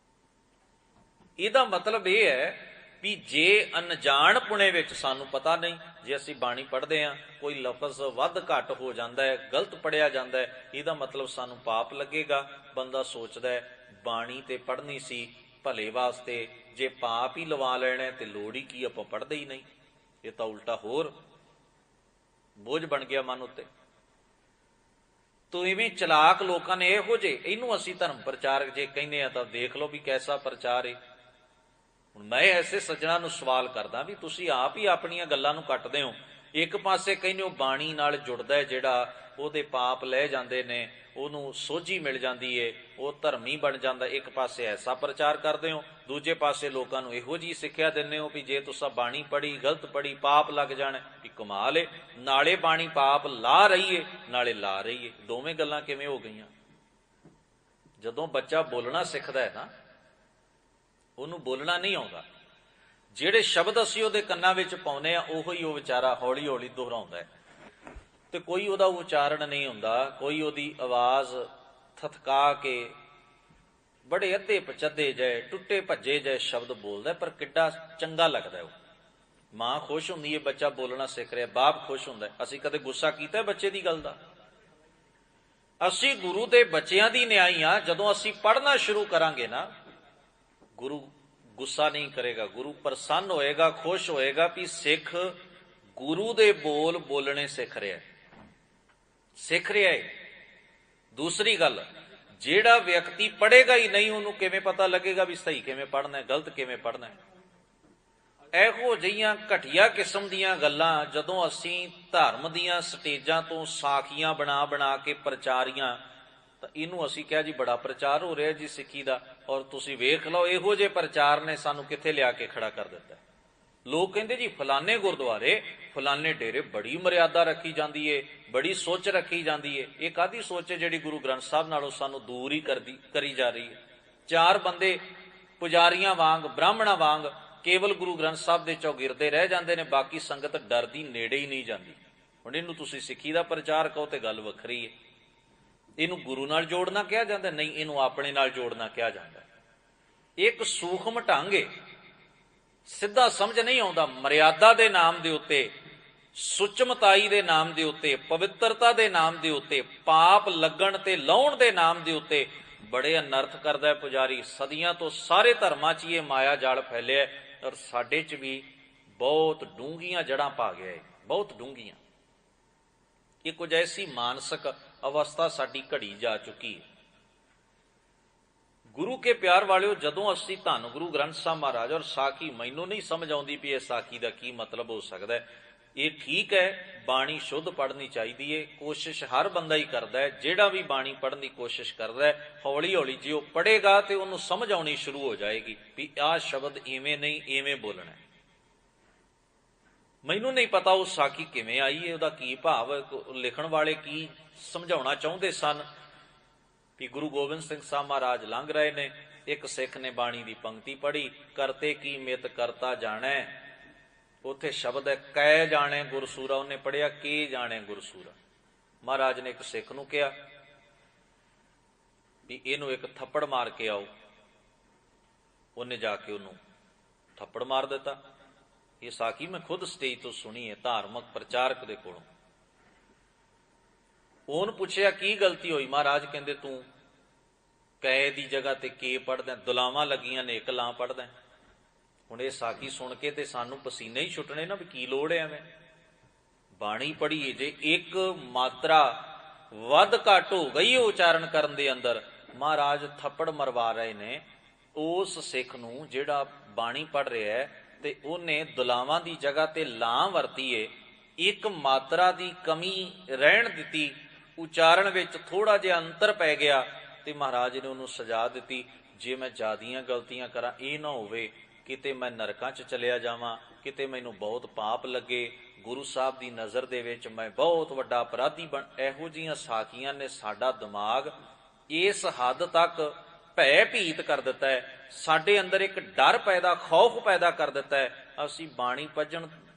ਇਹਦਾ ਮਤਲਬ ਇਹ ਹੈ ਵੀ ਜੇ ਅਣਜਾਣ ਪੁਣੇ ਵਿੱਚ ਸਾਨੂੰ ਪਤਾ ਨਹੀਂ, ਜੇ ਅਸੀਂ ਬਾਣੀ ਪੜ੍ਹਦੇ ਹਾਂ ਕੋਈ ਲਫ਼ਜ਼ ਵੱਧ ਘੱਟ ਹੋ ਜਾਂਦਾ ਹੈ, ਗਲਤ ਪੜ੍ਹਿਆ ਜਾਂਦਾ ਹੈ, ਇਹਦਾ ਮਤਲਬ ਸਾਨੂੰ ਪਾਪ ਲੱਗੇਗਾ। ਬੰਦਾ ਸੋਚਦਾ ਹੈ ਬਾਣੀ ਤੇ ਪੜ੍ਹਨੀ ਸੀ ਭਲੇ ਵਾਸਤੇ, ਜੇ ਪਾਪ ਹੀ ਲਵਾ ਲੈਣਾ ਤੇ ਲੋੜ ਹੀ ਕੀ, ਆਪਾਂ ਪੜ੍ਹਦੇ ਹੀ ਨਹੀਂ। ਇਹ ਤਾਂ ਉਲਟਾ ਹੋਰ ਬੋਝ ਬਣ ਗਿਆ ਮਨ ਉੱਤੇ। ਤੋ ਇਵੇਂ ਚਲਾਕ ਲੋਕਾਂ ਨੇ ਇਹੋ ਜਿਹੇ, ਇਹਨੂੰ ਅਸੀਂ ਧਰਮ ਪ੍ਰਚਾਰਕ ਜੇ ਕਹਿੰਦੇ ਆ ਤਾਂ ਦੇਖ ਲਓ ਵੀ ਕੈਸਾ ਪ੍ਰਚਾਰ ਹੈ। ਹੁਣ ਮੈਂ ਐਸੇ ਸੱਜਣਾ ਨੂੰ ਸਵਾਲ ਕਰਦਾ ਵੀ ਤੁਸੀਂ ਆਪ ਹੀ ਆਪਣੀਆਂ ਗੱਲਾਂ ਨੂੰ ਕੱਟਦੇ ਹੋ। ਇੱਕ ਪਾਸੇ ਕਹਿੰਦੇ ਹੋ ਬਾਣੀ ਨਾਲ ਜੁੜਦਾ ਜਿਹੜਾ ਉਹਦੇ ਪਾਪ ਲੈ ਜਾਂਦੇ ਨੇ, ਉਹਨੂੰ ਸੋਝੀ ਮਿਲ ਜਾਂਦੀ ਏ, ਉਹ ਧਰਮੀ ਬਣ ਜਾਂਦਾ। ਇੱਕ ਪਾਸੇ ਐਸਾ ਪ੍ਰਚਾਰ ਕਰਦੇ ਹੋ, ਦੂਜੇ ਪਾਸੇ ਲੋਕਾਂ ਨੂੰ ਇਹੋ ਜਿਹੀ ਸਿੱਖਿਆ ਦਿੰਦੇ ਹੋ ਵੀ ਜੇ ਤੁਸੀਂ ਬਾਣੀ ਪੜ੍ਹੀ ਗਲਤ ਪੜ੍ਹੀ ਪਾਪ ਲੱਗ ਜਾਣਾ। ਵੀ ਕਮਾਲ ਏ, ਨਾਲੇ ਬਾਣੀ ਪਾਪ ਲਾ ਰਹੀ ਏ ਨਾਲੇ ਲਾ ਰਹੀ ਏ। ਦੋਵੇਂ ਗੱਲਾਂ ਕਿਵੇਂ ਹੋ ਗਈਆਂ? ਜਦੋਂ ਬੱਚਾ ਬੋਲਣਾ ਸਿੱਖਦਾ ਹੈ ਨਾ, ਉਹਨੂੰ ਬੋਲਣਾ ਨਹੀਂ ਆਉਂਦਾ। ਜਿਹੜੇ ਸ਼ਬਦ ਅਸੀਂ ਉਹਦੇ ਕੰਨਾਂ ਵਿੱਚ ਪਾਉਂਦੇ ਆ ਉਹੋ ਹੀ ਉਹ ਵਿਚਾਰਾ ਹੌਲੀ ਹੌਲੀ ਦੁਹਰਾਉਂਦਾ ਹੈ, ਤੇ ਕੋਈ ਉਹਦਾ ਉਚਾਰਨ ਨਹੀਂ ਹੁੰਦਾ। ਕੋਈ ਉਹਦੀ ਆਵਾਜ਼ ਥਥਕਾ ਕੇ ਬੜੇ ਅੱਧੇ ਪਚੱਧੇ ਜਿਹੇ ਟੁੱਟੇ ਭੱਜੇ ਜਿਹੇ ਸ਼ਬਦ ਬੋਲਦਾ, ਪਰ ਕਿੱਡਾ ਚੰਗਾ ਲੱਗਦਾ ਉਹ। ਮਾਂ ਖੁਸ਼ ਹੁੰਦੀ ਹੈ ਬੱਚਾ ਬੋਲਣਾ ਸਿੱਖ ਰਿਹਾ, ਬਾਪ ਖੁਸ਼ ਹੁੰਦਾ। ਅਸੀਂ ਕਦੇ ਗੁੱਸਾ ਕੀਤਾ ਬੱਚੇ ਦੀ ਗੱਲ ਦਾ? ਅਸੀਂ ਗੁਰੂ ਦੇ ਬੱਚਿਆਂ ਦੀ ਨਿਆਈ ਆ। ਜਦੋਂ ਅਸੀਂ ਪੜ੍ਹਨਾ ਸ਼ੁਰੂ ਕਰਾਂਗੇ ਨਾ, ਗੁਰੂ ਗੁੱਸਾ ਨਹੀਂ ਕਰੇਗਾ, ਗੁਰੂ ਪ੍ਰਸੰਨ ਹੋਏਗਾ, ਖੁਸ਼ ਹੋਏਗਾ ਵੀ ਸਿੱਖ ਗੁਰੂ ਦੇ ਬੋਲ ਬੋਲਣੇ ਸਿੱਖ ਰਿਹਾ ਹੈ। ਦੂਸਰੀ ਗੱਲ, ਜਿਹੜਾ ਵਿਅਕਤੀ ਪੜ੍ਹੇਗਾ ਹੀ ਨਹੀਂ ਉਹਨੂੰ ਕਿਵੇਂ ਪਤਾ ਲੱਗੇਗਾ ਵੀ ਸਹੀ ਕਿਵੇਂ ਪੜ੍ਹਨਾ, ਗਲਤ ਕਿਵੇਂ ਪੜ੍ਹਨਾ? ਇਹੋ ਜਿਹੀਆਂ ਘਟੀਆ ਕਿਸਮ ਦੀਆਂ ਗੱਲਾਂ ਜਦੋਂ ਅਸੀਂ ਧਰਮ ਦੀਆਂ ਸਟੇਜਾਂ ਤੋਂ ਸਾਖੀਆਂ ਬਣਾ ਬਣਾ ਕੇ ਪ੍ਰਚਾਰੀਆਂ, ਤਾਂ ਇਹਨੂੰ ਅਸੀਂ ਕਿਹਾ ਜੀ ਬੜਾ ਪ੍ਰਚਾਰ ਹੋ ਰਿਹਾ ਜੀ ਸਿੱਖੀ ਦਾ। ਔਰ ਤੁਸੀਂ ਵੇਖ ਲਓ ਇਹੋ ਜਿਹੇ ਪ੍ਰਚਾਰ ਨੇ ਸਾਨੂੰ ਕਿੱਥੇ ਲਿਆ ਕੇ ਖੜਾ ਕਰ ਦਿੱਤਾ। ਲੋਕ ਕਹਿੰਦੇ ਜੀ ਫਲਾਨੇ ਗੁਰਦੁਆਰੇ ਫਲਾਨੇ ਡੇਰੇ ਬੜੀ ਮਰਿਆਦਾ ਰੱਖੀ ਜਾਂਦੀ ਏ, ਬੜੀ ਸੋਚ ਰੱਖੀ ਜਾਂਦੀ ਏ। ਇਹ ਕਾਹਦੀ ਸੋਚ ਹੈ ਜਿਹੜੀ ਗੁਰੂ ਗ੍ਰੰਥ ਸਾਹਿਬ ਨਾਲੋਂ ਸਾਨੂੰ ਦੂਰ ਹੀ ਕਰੀ ਜਾ ਰਹੀ ਹੈ? ਚਾਰ ਬੰਦੇ ਪੁਜਾਰੀਆਂ ਵਾਂਗ, ਬ੍ਰਾਹਮਣਾਂ ਵਾਂਗ ਕੇਵਲ ਗੁਰੂ ਗ੍ਰੰਥ ਸਾਹਿਬ ਦੇ ਚੌਗਿਰਦੇ ਰਹਿ ਜਾਂਦੇ ਨੇ, ਬਾਕੀ ਸੰਗਤ ਡਰਦੀ ਨੇੜੇ ਹੀ ਨਹੀਂ ਜਾਂਦੀ। ਹੁਣ ਇਹਨੂੰ ਤੁਸੀਂ ਸਿੱਖੀ ਦਾ ਪ੍ਰਚਾਰ ਕਹੋ ਤੇ ਗੱਲ ਵੱਖਰੀ ਹੈ। ਇਹਨੂੰ ਗੁਰੂ ਨਾਲ ਜੋੜਨਾ ਕਿਹਾ ਜਾਂਦਾ, ਨਹੀਂ ਇਹਨੂੰ ਆਪਣੇ ਨਾਲ ਜੋੜਨਾ ਕਿਹਾ ਜਾਂਦਾ। ਇੱਕ ਸੂਖਮ ਢੰਗ ਏ, ਸਿੱਧਾ ਸਮਝ ਨਹੀਂ ਆਉਂਦਾ। ਮਰਿਆਦਾ ਦੇ ਨਾਮ ਦੇ ਉੱਤੇ, ਸੁਚਮਤਾਈ ਦੇ ਨਾਮ ਦੇ ਉੱਤੇ, ਪਵਿੱਤਰਤਾ ਦੇ ਨਾਮ ਦੇ ਉੱਤੇ, ਪਾਪ ਲੱਗਣ ਤੇ ਲਾਉਣ ਦੇ ਨਾਮ ਦੇ ਉੱਤੇ ਬੜੇ ਅਨਰਥ ਕਰਦਾ ਹੈ ਪੁਜਾਰੀ। ਸਦੀਆਂ ਤੋਂ ਸਾਰੇ ਧਰਮਾਂ 'ਚ ਇਹ ਮਾਇਆ ਜਾਲ ਫੈਲਿਆ, ਔਰ ਸਾਡੇ 'ਚ ਵੀ ਬਹੁਤ ਡੂੰਘੀਆਂ ਜੜ੍ਹਾਂ ਪਾ ਗਿਆ ਹੈ, ਬਹੁਤ ਡੂੰਘੀਆਂ। ਇਹ ਕੁਝ ਐਸੀ ਮਾਨਸਿਕ ਅਵਸਥਾ ਸਾਡੀ ਘੜੀ ਜਾ ਚੁੱਕੀ ਹੈ। ਗੁਰੂ ਕੇ ਪਿਆਰ ਵਾਲਿਓ, ਜਦੋਂ ਅਸੀਂ ਧੰਨ ਗੁਰੂ ਗ੍ਰੰਥ ਸਾਹਿਬ ਮਹਾਰਾਜ, ਔਰ ਸਾਖੀ ਮੈਨੂੰ ਨਹੀਂ ਸਮਝ ਆਉਂਦੀ ਵੀ ਇਹ ਸਾਖੀ ਦਾ ਕੀ ਮਤਲਬ ਹੋ ਸਕਦਾ ਹੈ। ਇਹ ਠੀਕ ਹੈ, ਬਾਣੀ ਸ਼ੁੱਧ ਪੜ੍ਹਨੀ ਚਾਹੀਦੀ ਹੈ, ਕੋਸ਼ਿਸ਼ ਹਰ ਬੰਦਾ ਹੀ ਕਰਦਾ ਹੈ। ਜਿਹੜਾ ਵੀ ਬਾਣੀ ਪੜ੍ਹਨ ਦੀ ਕੋਸ਼ਿਸ਼ ਕਰਦਾ ਹੈ, ਹੌਲੀ ਹੌਲੀ ਜੇ ਉਹ ਪੜ੍ਹੇਗਾ ਤੇ ਉਹਨੂੰ ਸਮਝ ਆਉਣੀ ਸ਼ੁਰੂ ਹੋ ਜਾਏਗੀ ਵੀ ਆਹ ਸ਼ਬਦ ਇਵੇਂ ਨਹੀਂ, ਇਵੇਂ ਬੋਲਣਾ। ਮੈਨੂੰ ਨਹੀਂ ਪਤਾ ਉਹ ਸਾਖੀ ਕਿਵੇਂ ਆਈ ਹੈ, ਉਹਦਾ ਕੀ ਭਾਵ, ਲਿਖਣ ਵਾਲੇ ਕੀ ਸਮਝਾਉਣਾ ਚਾਹੁੰਦੇ ਸਨ। ਵੀ ਗੁਰੂ ਗੋਬਿੰਦ ਸਿੰਘ ਸਾਹਿਬ ਮਹਾਰਾਜ ਲੰਘ ਰਹੇ ਨੇ, ਇੱਕ ਸਿੱਖ ਨੇ ਬਾਣੀ ਦੀ ਪੰਕਤੀ ਪੜ੍ਹੀ, ਕਰਤੇ ਕੀ ਮਿਤ ਕਰਤਾ ਜਾਣੈ। ਉੱਥੇ ਸ਼ਬਦ ਹੈ ਕੈ ਜਾਣੈ ਗੁਰਸੂਰਾ, ਉਹਨੇ ਪੜ੍ਹਿਆ ਕੀ ਜਾਣੈ ਗੁਰਸੂਰਾ। ਮਹਾਰਾਜ ਨੇ ਇੱਕ ਸਿੱਖ ਨੂੰ ਕਿਹਾ ਵੀ ਇਹਨੂੰ ਇੱਕ ਥੱਪੜ ਮਾਰ ਕੇ ਆਓ। ਉਹਨੇ ਜਾ ਕੇ ਉਹਨੂੰ ਥੱਪੜ ਮਾਰ ਦਿੱਤਾ। ਇਹ ਸਾਖੀ ਮੈਂ ਖੁਦ ਸਟੇਜ ਤੋਂ ਸੁਣੀ ਹੈ, ਧਾਰਮਿਕ ਪ੍ਰਚਾਰਕ ਦੇ ਕੋਲੋਂ। ਉਹਨੂੰ ਪੁੱਛਿਆ ਕੀ ਗਲਤੀ ਹੋਈ? ਮਹਾਰਾਜ ਕਹਿੰਦੇ ਤੂੰ ਕੈ ਦੀ ਜਗ੍ਹਾ ਤੇ ਕੇ ਪੜ੍ਹਦਾ, ਦੁਲਾਵਾਂ ਲੱਗੀਆਂ ਨੇ ਇੱਕ ਲਾਂ ਪੜ੍ਹਦਾ। ਹੁਣ ਇਹ ਸਾਖੀ ਸੁਣ ਕੇ ਤੇ ਸਾਨੂੰ ਪਸੀਨੇ ਹੀ ਛੁੱਟਣੇ ਨਾ, ਵੀ ਕੀ ਲੋੜ ਹੈ ਐਵੇਂ। ਬਾਣੀ ਪੜ੍ਹੀਏ, ਜੇ ਇੱਕ ਮਾਤਰਾ ਵੱਧ ਘੱਟ ਹੋ ਗਈ ਉਚਾਰਨ ਕਰਨ ਦੇ ਅੰਦਰ, ਮਹਾਰਾਜ ਥੱਪੜ ਮਰਵਾ ਰਹੇ ਨੇ ਉਸ ਸਿੱਖ ਨੂੰ ਜਿਹੜਾ ਬਾਣੀ ਪੜ੍ਹ ਰਿਹਾ ਹੈ, ਤੇ ਉਹਨੇ ਦੁਲਾਵਾਂ ਦੀ ਜਗ੍ਹਾ ਤੇ ਲਾਂ ਵਰਤੀ ਏ, ਇੱਕ ਮਾਤਰਾ ਦੀ ਕਮੀ ਰਹਿਣ ਦਿੱਤੀ, ਉਚਾਰਨ ਵਿੱਚ ਥੋੜਾ ਜਿਹਾ ਅੰਤਰ ਪੈ ਗਿਆ, ਤੇ ਮਹਾਰਾਜ ਨੇ ਉਹਨੂੰ ਸਜ਼ਾ ਦਿੱਤੀ। ਜੇ ਮੈਂ ਜ਼ਿਆਦੀਆਂ ਗਲਤੀਆਂ ਕਰਾਂ, ਇਹ ਨਾ ਹੋਵੇ ਕਿਤੇ ਮੈਂ ਨਰਕਾਂ 'ਚ ਚਲਿਆ ਜਾਵਾਂ, ਕਿਤੇ ਮੈਨੂੰ ਬਹੁਤ ਪਾਪ ਲੱਗੇ, ਗੁਰੂ ਸਾਹਿਬ ਦੀ ਨਜ਼ਰ ਦੇ ਵਿੱਚ ਮੈਂ ਬਹੁਤ ਵੱਡਾ ਅਪਰਾਧੀ ਬਣ। ਇਹੋ ਜਿਹੀਆਂ ਸਾਖੀਆਂ ਨੇ ਸਾਡਾ ਦਿਮਾਗ ਇਸ ਹੱਦ ਤੱਕ ਭੈ ਭੀਤ ਕਰ ਦਿੱਤਾ ਹੈ, ਸਾਡੇ ਅੰਦਰ ਇੱਕ ਡਰ ਪੈਦਾ, ਖੌਫ ਪੈਦਾ ਕਰ ਦਿੱਤਾ ਹੈ। ਅਸੀਂ ਬਾਣੀ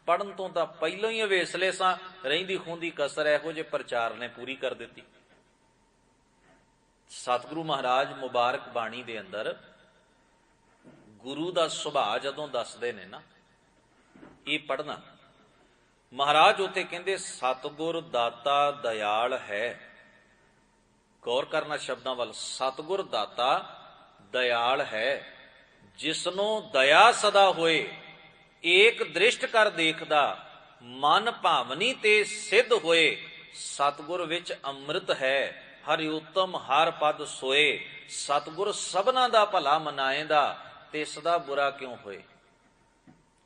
ਪੜ੍ਹਨ ਤੋਂ ਤਾਂ ਪਹਿਲਾਂ ਹੀ ਅਵੇਸਲੇ ਸਾਂ, ਰਹਿੰਦੀ ਖੂੰਦੀ ਕਸਰ ਇਹੋ ਜਿਹੇ ਪ੍ਰਚਾਰ ਨੇ ਪੂਰੀ ਕਰ ਦਿੱਤੀ। ਸਤਿਗੁਰੂ ਮਹਾਰਾਜ ਮੁਬਾਰਕ ਬਾਣੀ ਦੇ ਅੰਦਰ ਗੁਰੂ ਦਾ ਸੁਭਾਅ ਜਦੋਂ ਦੱਸਦੇ ਨੇ ਨਾ, ਇਹ ਪੜ੍ਹਨਾ, ਮਹਾਰਾਜ ਉੱਥੇ ਕਹਿੰਦੇ ਸਤਿਗੁਰ ਦਾਤਾ ਦਇਆਲ ਹੈ। ਗੌਰ ਕਰਨਾ ਸ਼ਬਦਾਂ ਵੱਲ, ਸਤਿਗੁਰ ਦਾਤਾ ਦਇਆਲ ਹੈ, ਜਿਸਨੂੰ ਦਇਆ ਸਦਾ ਹੋਏ, ਏਕ ਦ੍ਰਿਸ਼ਟ ਕਰ ਦੇਖਦਾ, ਮਨ ਭਾਵਨੀ ਤੇ ਸਿੱਧ ਹੋਏ। ਸਤਿਗੁਰ ਵਿੱਚ ਅੰਮ੍ਰਿਤ ਹੈ, ਹਰਿ ਉਤਮ ਹਰ ਪਦ ਸੋਏ। ਸਤਿਗੁਰ ਸਭਨਾ ਦਾ ਭਲਾ ਮਨਾਏਂਦਾ, ਤੇ ਸਦਾ ਬੁਰਾ ਕਿਉਂ ਹੋਏ।